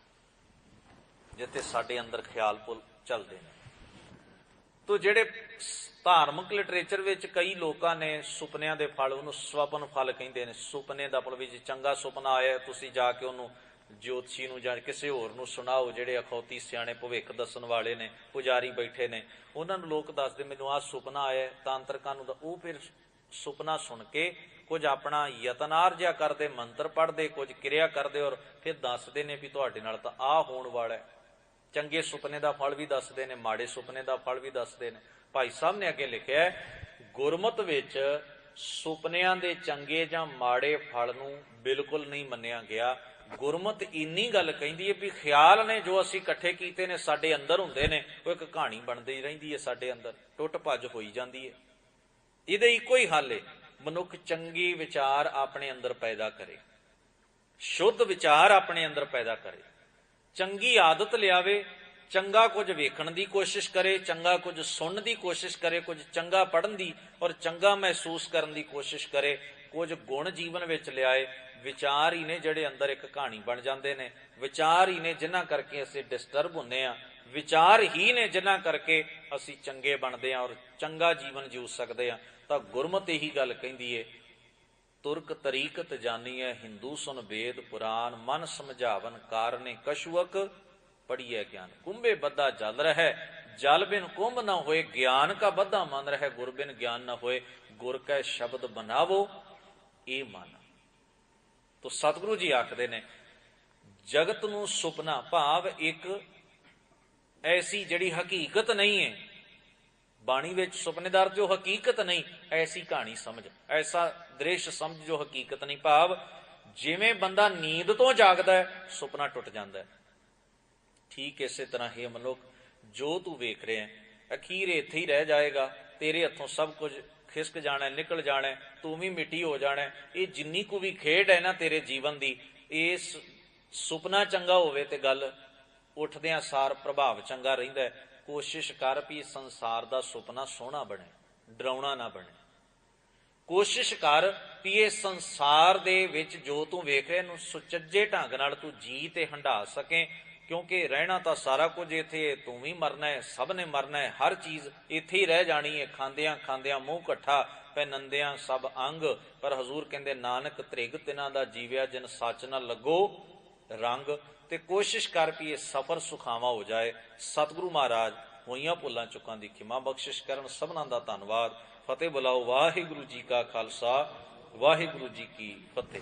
ਜਿੱਥੇ ਸਾਡੇ ਅੰਦਰ ਖਿਆਲ ਪੁਲ ਚੱਲਦੇ ਨੇ। ਤੋ ਜਿਹੜੇ ਧਾਰਮਿਕ ਲਿਟਰੇਚਰ ਵਿੱਚ ਕਈ ਲੋਕਾਂ ਨੇ ਸੁਪਨਿਆਂ ਦੇ ਫਲ, ਉਹਨੂੰ ਸਵਪਨ ਫਲ ਕਹਿੰਦੇ ਨੇ। ਸੁਪਨੇ ਦਾ ਫਲ ਵੀ ਜੇ ਚੰਗਾ ਸੁਪਨਾ ਆਇਆ, ਤੁਸੀਂ ਜਾ ਕੇ ਉਹਨੂੰ ਜੋਤਸ਼ੀ ਨੂੰ ਜਾਂ ਕਿਸੇ ਹੋਰ ਨੂੰ ਸੁਣਾਓ, ਜਿਹੜੇ ਅਖੌਤੀ ਸਿਆਣੇ ਭਵਿੱਖ ਦੱਸਣ ਵਾਲੇ ਨੇ, ਪੁਜਾਰੀ ਬੈਠੇ ਨੇ, ਉਹਨਾਂ ਨੂੰ ਲੋਕ ਦੱਸਦੇ ਮੈਨੂੰ ਆਹ ਸੁਪਨਾ ਆਇਆ, ਤਾਂਤਰਿਕਾਂ ਨੂੰ। ਉਹ ਫਿਰ ਸੁਪਨਾ ਸੁਣ ਕੇ ਕੁਝ ਆਪਣਾ ਯਤਨਾਰ ਜਿਹਾ ਕਰਦੇ, ਮੰਤਰ ਪੜ੍ਹਦੇ, ਕੁਝ ਕਿਰਿਆ ਕਰਦੇ, ਔਰ ਫਿਰ ਦੱਸਦੇ ਨੇ ਵੀ ਤੁਹਾਡੇ ਨਾਲ ਤਾਂ ਆਹ ਹੋਣ ਵਾਲਾ ਹੈ। ਚੰਗੇ ਸੁਪਨੇ ਦਾ ਫਲ ਵੀ ਦੱਸਦੇ ਨੇ, ਮਾੜੇ ਸੁਪਨੇ ਦਾ ਫਲ ਵੀ ਦੱਸਦੇ ਨੇ। ਭਾਈ ਸਾਹਿਬ ਨੇ ਅੱਗੇ ਲਿਖਿਆ, ਗੁਰਮਤਿ ਵਿੱਚ ਸੁਪਨਿਆਂ ਦੇ ਚੰਗੇ ਜਾਂ ਮਾੜੇ ਫਲ ਨੂੰ ਬਿਲਕੁਲ ਨਹੀਂ ਮੰਨਿਆ ਗਿਆ। ਗੁਰਮਤਿ ਇੰਨੀ ਗੱਲ ਕਹਿੰਦੀ ਹੈ ਵੀ ਖਿਆਲ ਨੇ ਜੋ ਅਸੀਂ ਇਕੱਠੇ ਕੀਤੇ ਨੇ ਸਾਡੇ ਅੰਦਰ ਹੁੰਦੇ ਨੇ, ਉਹ ਇੱਕ ਕਹਾਣੀ ਬਣਦੀ ਰਹਿੰਦੀ ਹੈ ਸਾਡੇ ਅੰਦਰ, ਟੁੱਟ ਭੱਜ ਹੋਈ ਜਾਂਦੀ ਹੈ। ਇਹਦੇ ਇੱਕੋ ਹੀ ਹੱਲ ਹੈ, ਮਨੁੱਖ ਚੰਗੇ ਵਿਚਾਰ ਆਪਣੇ ਅੰਦਰ ਪੈਦਾ ਕਰੇ, ਸ਼ੁੱਧ ਵਿਚਾਰ ਆਪਣੇ ਅੰਦਰ ਪੈਦਾ ਕਰੇ, ਚੰਗੀ ਆਦਤ ਲਿਆਵੇ, ਚੰਗਾ ਕੁਝ ਵੇਖਣ ਦੀ ਕੋਸ਼ਿਸ਼ ਕਰੇ, ਚੰਗਾ ਕੁਝ ਸੁਣਨ ਦੀ ਕੋਸ਼ਿਸ਼ ਕਰੇ, ਕੁਝ ਚੰਗਾ ਪੜ੍ਹਨ ਦੀ ਔਰ ਚੰਗਾ ਮਹਿਸੂਸ ਕਰਨ ਦੀ ਕੋਸ਼ਿਸ਼ ਕਰੇ, ਕੁਝ ਗੁਣ ਜੀਵਨ ਵਿੱਚ ਲਿਆਏ। ਵਿਚਾਰ ਹੀ ਨੇ ਜਿਹੜੇ ਅੰਦਰ ਇੱਕ ਕਹਾਣੀ ਬਣ ਜਾਂਦੇ ਨੇ, ਵਿਚਾਰ ਹੀ ਨੇ ਜਿਨ੍ਹਾਂ ਕਰਕੇ ਅਸੀਂ ਡਿਸਟਰਬ ਹੁੰਦੇ ਹਾਂ, ਵਿਚਾਰ ਹੀ ਨੇ ਜਿਨ੍ਹਾਂ ਕਰਕੇ ਅਸੀਂ ਚੰਗੇ ਬਣਦੇ ਹਾਂ ਔਰ ਚੰਗਾ ਜੀਵਨ ਜੀਉ ਸਕਦੇ ਹਾਂ। ਤਾਂ ਗੁਰਮਤਿ ਇਹੀ ਗੱਲ ਕਹਿੰਦੀ ਏ, ਤੁਰਕ ਤਰੀਕਤ ਜਾਨੀਐ ਹਿੰਦੂ ਸੁਨ ਵੇਦ ਪੁਰਾਨ, ਮਨ ਸਮਝਾਵਨ ਕਾਰਨੇ ਕਛੁਅਕ ਪੜੀਐ ਗਿਆਨ। ਕੁੰਭੇ ਬੱਧਾ ਜਲ ਰਹਿ, ਜਲ ਬਿਨ ਕੁੰਭ ਨਾ ਹੋਏ, ਗਿਆਨ ਕਾ ਬੱਧਾ ਮਨ ਰਹਿ, ਗੁਰ ਬਿਨ ਗਿਆਨ ਨਾ ਹੋਏ, ਗੁਰ ਕੈ ਸ਼ਬਦ ਬਨਾਵੋ ਇਹ ਮਨ। ਤੋ ਸਤਿਗੁਰੂ ਜੀ ਆਖਦੇ ਨੇ ਜਗਤ ਨੂੰ ਸੁਪਨਾ ਭਾਵ ਇੱਕ ਐਸੀ ਜਿਹੜੀ ਹਕੀਕਤ ਨਹੀਂ ਹੈ, ਬਾਣੀ ਵਿੱਚ ਸੁਪਨੇ ਦਾ ਅਰਥ ਜੋ ਹਕੀਕਤ ਨਹੀਂ, ਐਸੀ ਕਹਾਣੀ ਸਮਝ, ਐਸਾ ਦ੍ਰਿਸ਼ ਸਮਝ ਜੋ ਹਕੀਕਤ ਨਹੀਂ। ਭਾਵ ਜਿਵੇਂ ਬੰਦਾ ਨੀਂਦ ਤੋਂ ਜਾਗਦਾ ਹੈ ਸੁਪਨਾ ਟੁੱਟ ਜਾਂਦਾ ਹੈ, ਠੀਕ ਇਸੇ ਤਰ੍ਹਾਂ ਹੀ ਮਨੁੱਖ ਜੋ ਤੂੰ ਵੇਖ ਰਿਹਾ ਅਖੀਰ ਇੱਥੇ ਹੀ ਰਹਿ ਜਾਏਗਾ, ਤੇਰੇ ਹੱਥੋਂ ਸਭ ਕੁਝ ਖਿਸਕ ਜਾਣਾ, ਨਿਕਲ ਜਾਣਾ, ਤੂੰ ਵੀ ਮਿੱਟੀ ਹੋ ਜਾਣਾ। ਇਹ ਜਿੰਨੀ ਕੁ ਵੀ ਖੇਡ ਹੈ ਨਾ ਤੇਰੇ ਜੀਵਨ ਦੀ, ਇਸ ਸੁਪਨਾ ਚੰਗਾ ਹੋਵੇ ਤੇ ਗੱਲ ਉੱਠਦਿਆਂ ਸਾਰ ਪ੍ਰਭਾਵ ਚੰਗਾ ਰਹਿੰਦਾ ਹੈ। ਕੋਸ਼ਿਸ਼ ਕਰ ਵੀ ਸੰਸਾਰ ਦਾ ਸੁਪਨਾ ਸੋਹਣਾ ਬਣੇ, ਡਰਾਉਣਾ ਨਾ ਬਣੇ। ਕੋਸ਼ਿਸ਼ ਕਰ ਵੀ ਇਹ ਸੰਸਾਰ ਦੇ ਵਿੱਚ ਜੋ ਤੂੰ ਵੇਖ ਰਿਹਾ ਇਹਨੂੰ ਸੁਚੱਜੇ ਢੰਗ ਨਾਲ ਤੂੰ ਜੀ ਤੇ ਹੰਢਾ ਸਕੇ, ਕਿਉਂਕਿ ਰਹਿਣਾ ਤਾਂ ਸਾਰਾ ਕੁਝ ਇੱਥੇ, ਤੂੰ ਵੀ ਮਰਨਾ ਹੈ, ਸਭ ਨੇ ਮਰਨਾ ਹੈ, ਹਰ ਚੀਜ਼ ਇੱਥੇ ਹੀ ਰਹਿ ਜਾਣੀ ਹੈ। ਖਾਂਦਿਆਂ ਖਾਂਦਿਆਂ ਮੂੰਹ ਇਕੱਠਾ, ਪਹਿਨੰਦਿਆਂ ਸਭ ਅੰਗ। ਪਰ ਹਜ਼ੂਰ ਕਹਿੰਦੇ ਨਾਨਕ ਤ੍ਰਿਗ ਤਿਨਾਂ ਦਾ ਜੀਵਿਆ, ਜਿਨ ਸੱਚ ਨਾ ਲੱਗੋ ਰੰਗ। ਤੇ ਕੋਸ਼ਿਸ਼ ਕਰ ਵੀ ਇਹ ਸਫ਼ਰ ਸੁਖਾਵਾਂ ਹੋ ਜਾਏ। ਸਤਿਗੁਰੂ ਮਹਾਰਾਜ ਹੋਈਆਂ ਭੁੱਲਾਂ ਚੁੱਕਾਂ ਦੀ ਖਿਮਾ ਬਖਸ਼ਿਸ਼ ਕਰਨ। ਸਭਨਾਂ ਦਾ ਧੰਨਵਾਦ। ਫਤਿਹ ਬੁਲਾਓ। ਵਾਹਿਗੁਰੂ ਜੀ ਕਾ ਖਾਲਸਾ, ਵਾਹਿਗੁਰੂ ਜੀ ਕੀ ਫਤਿਹ।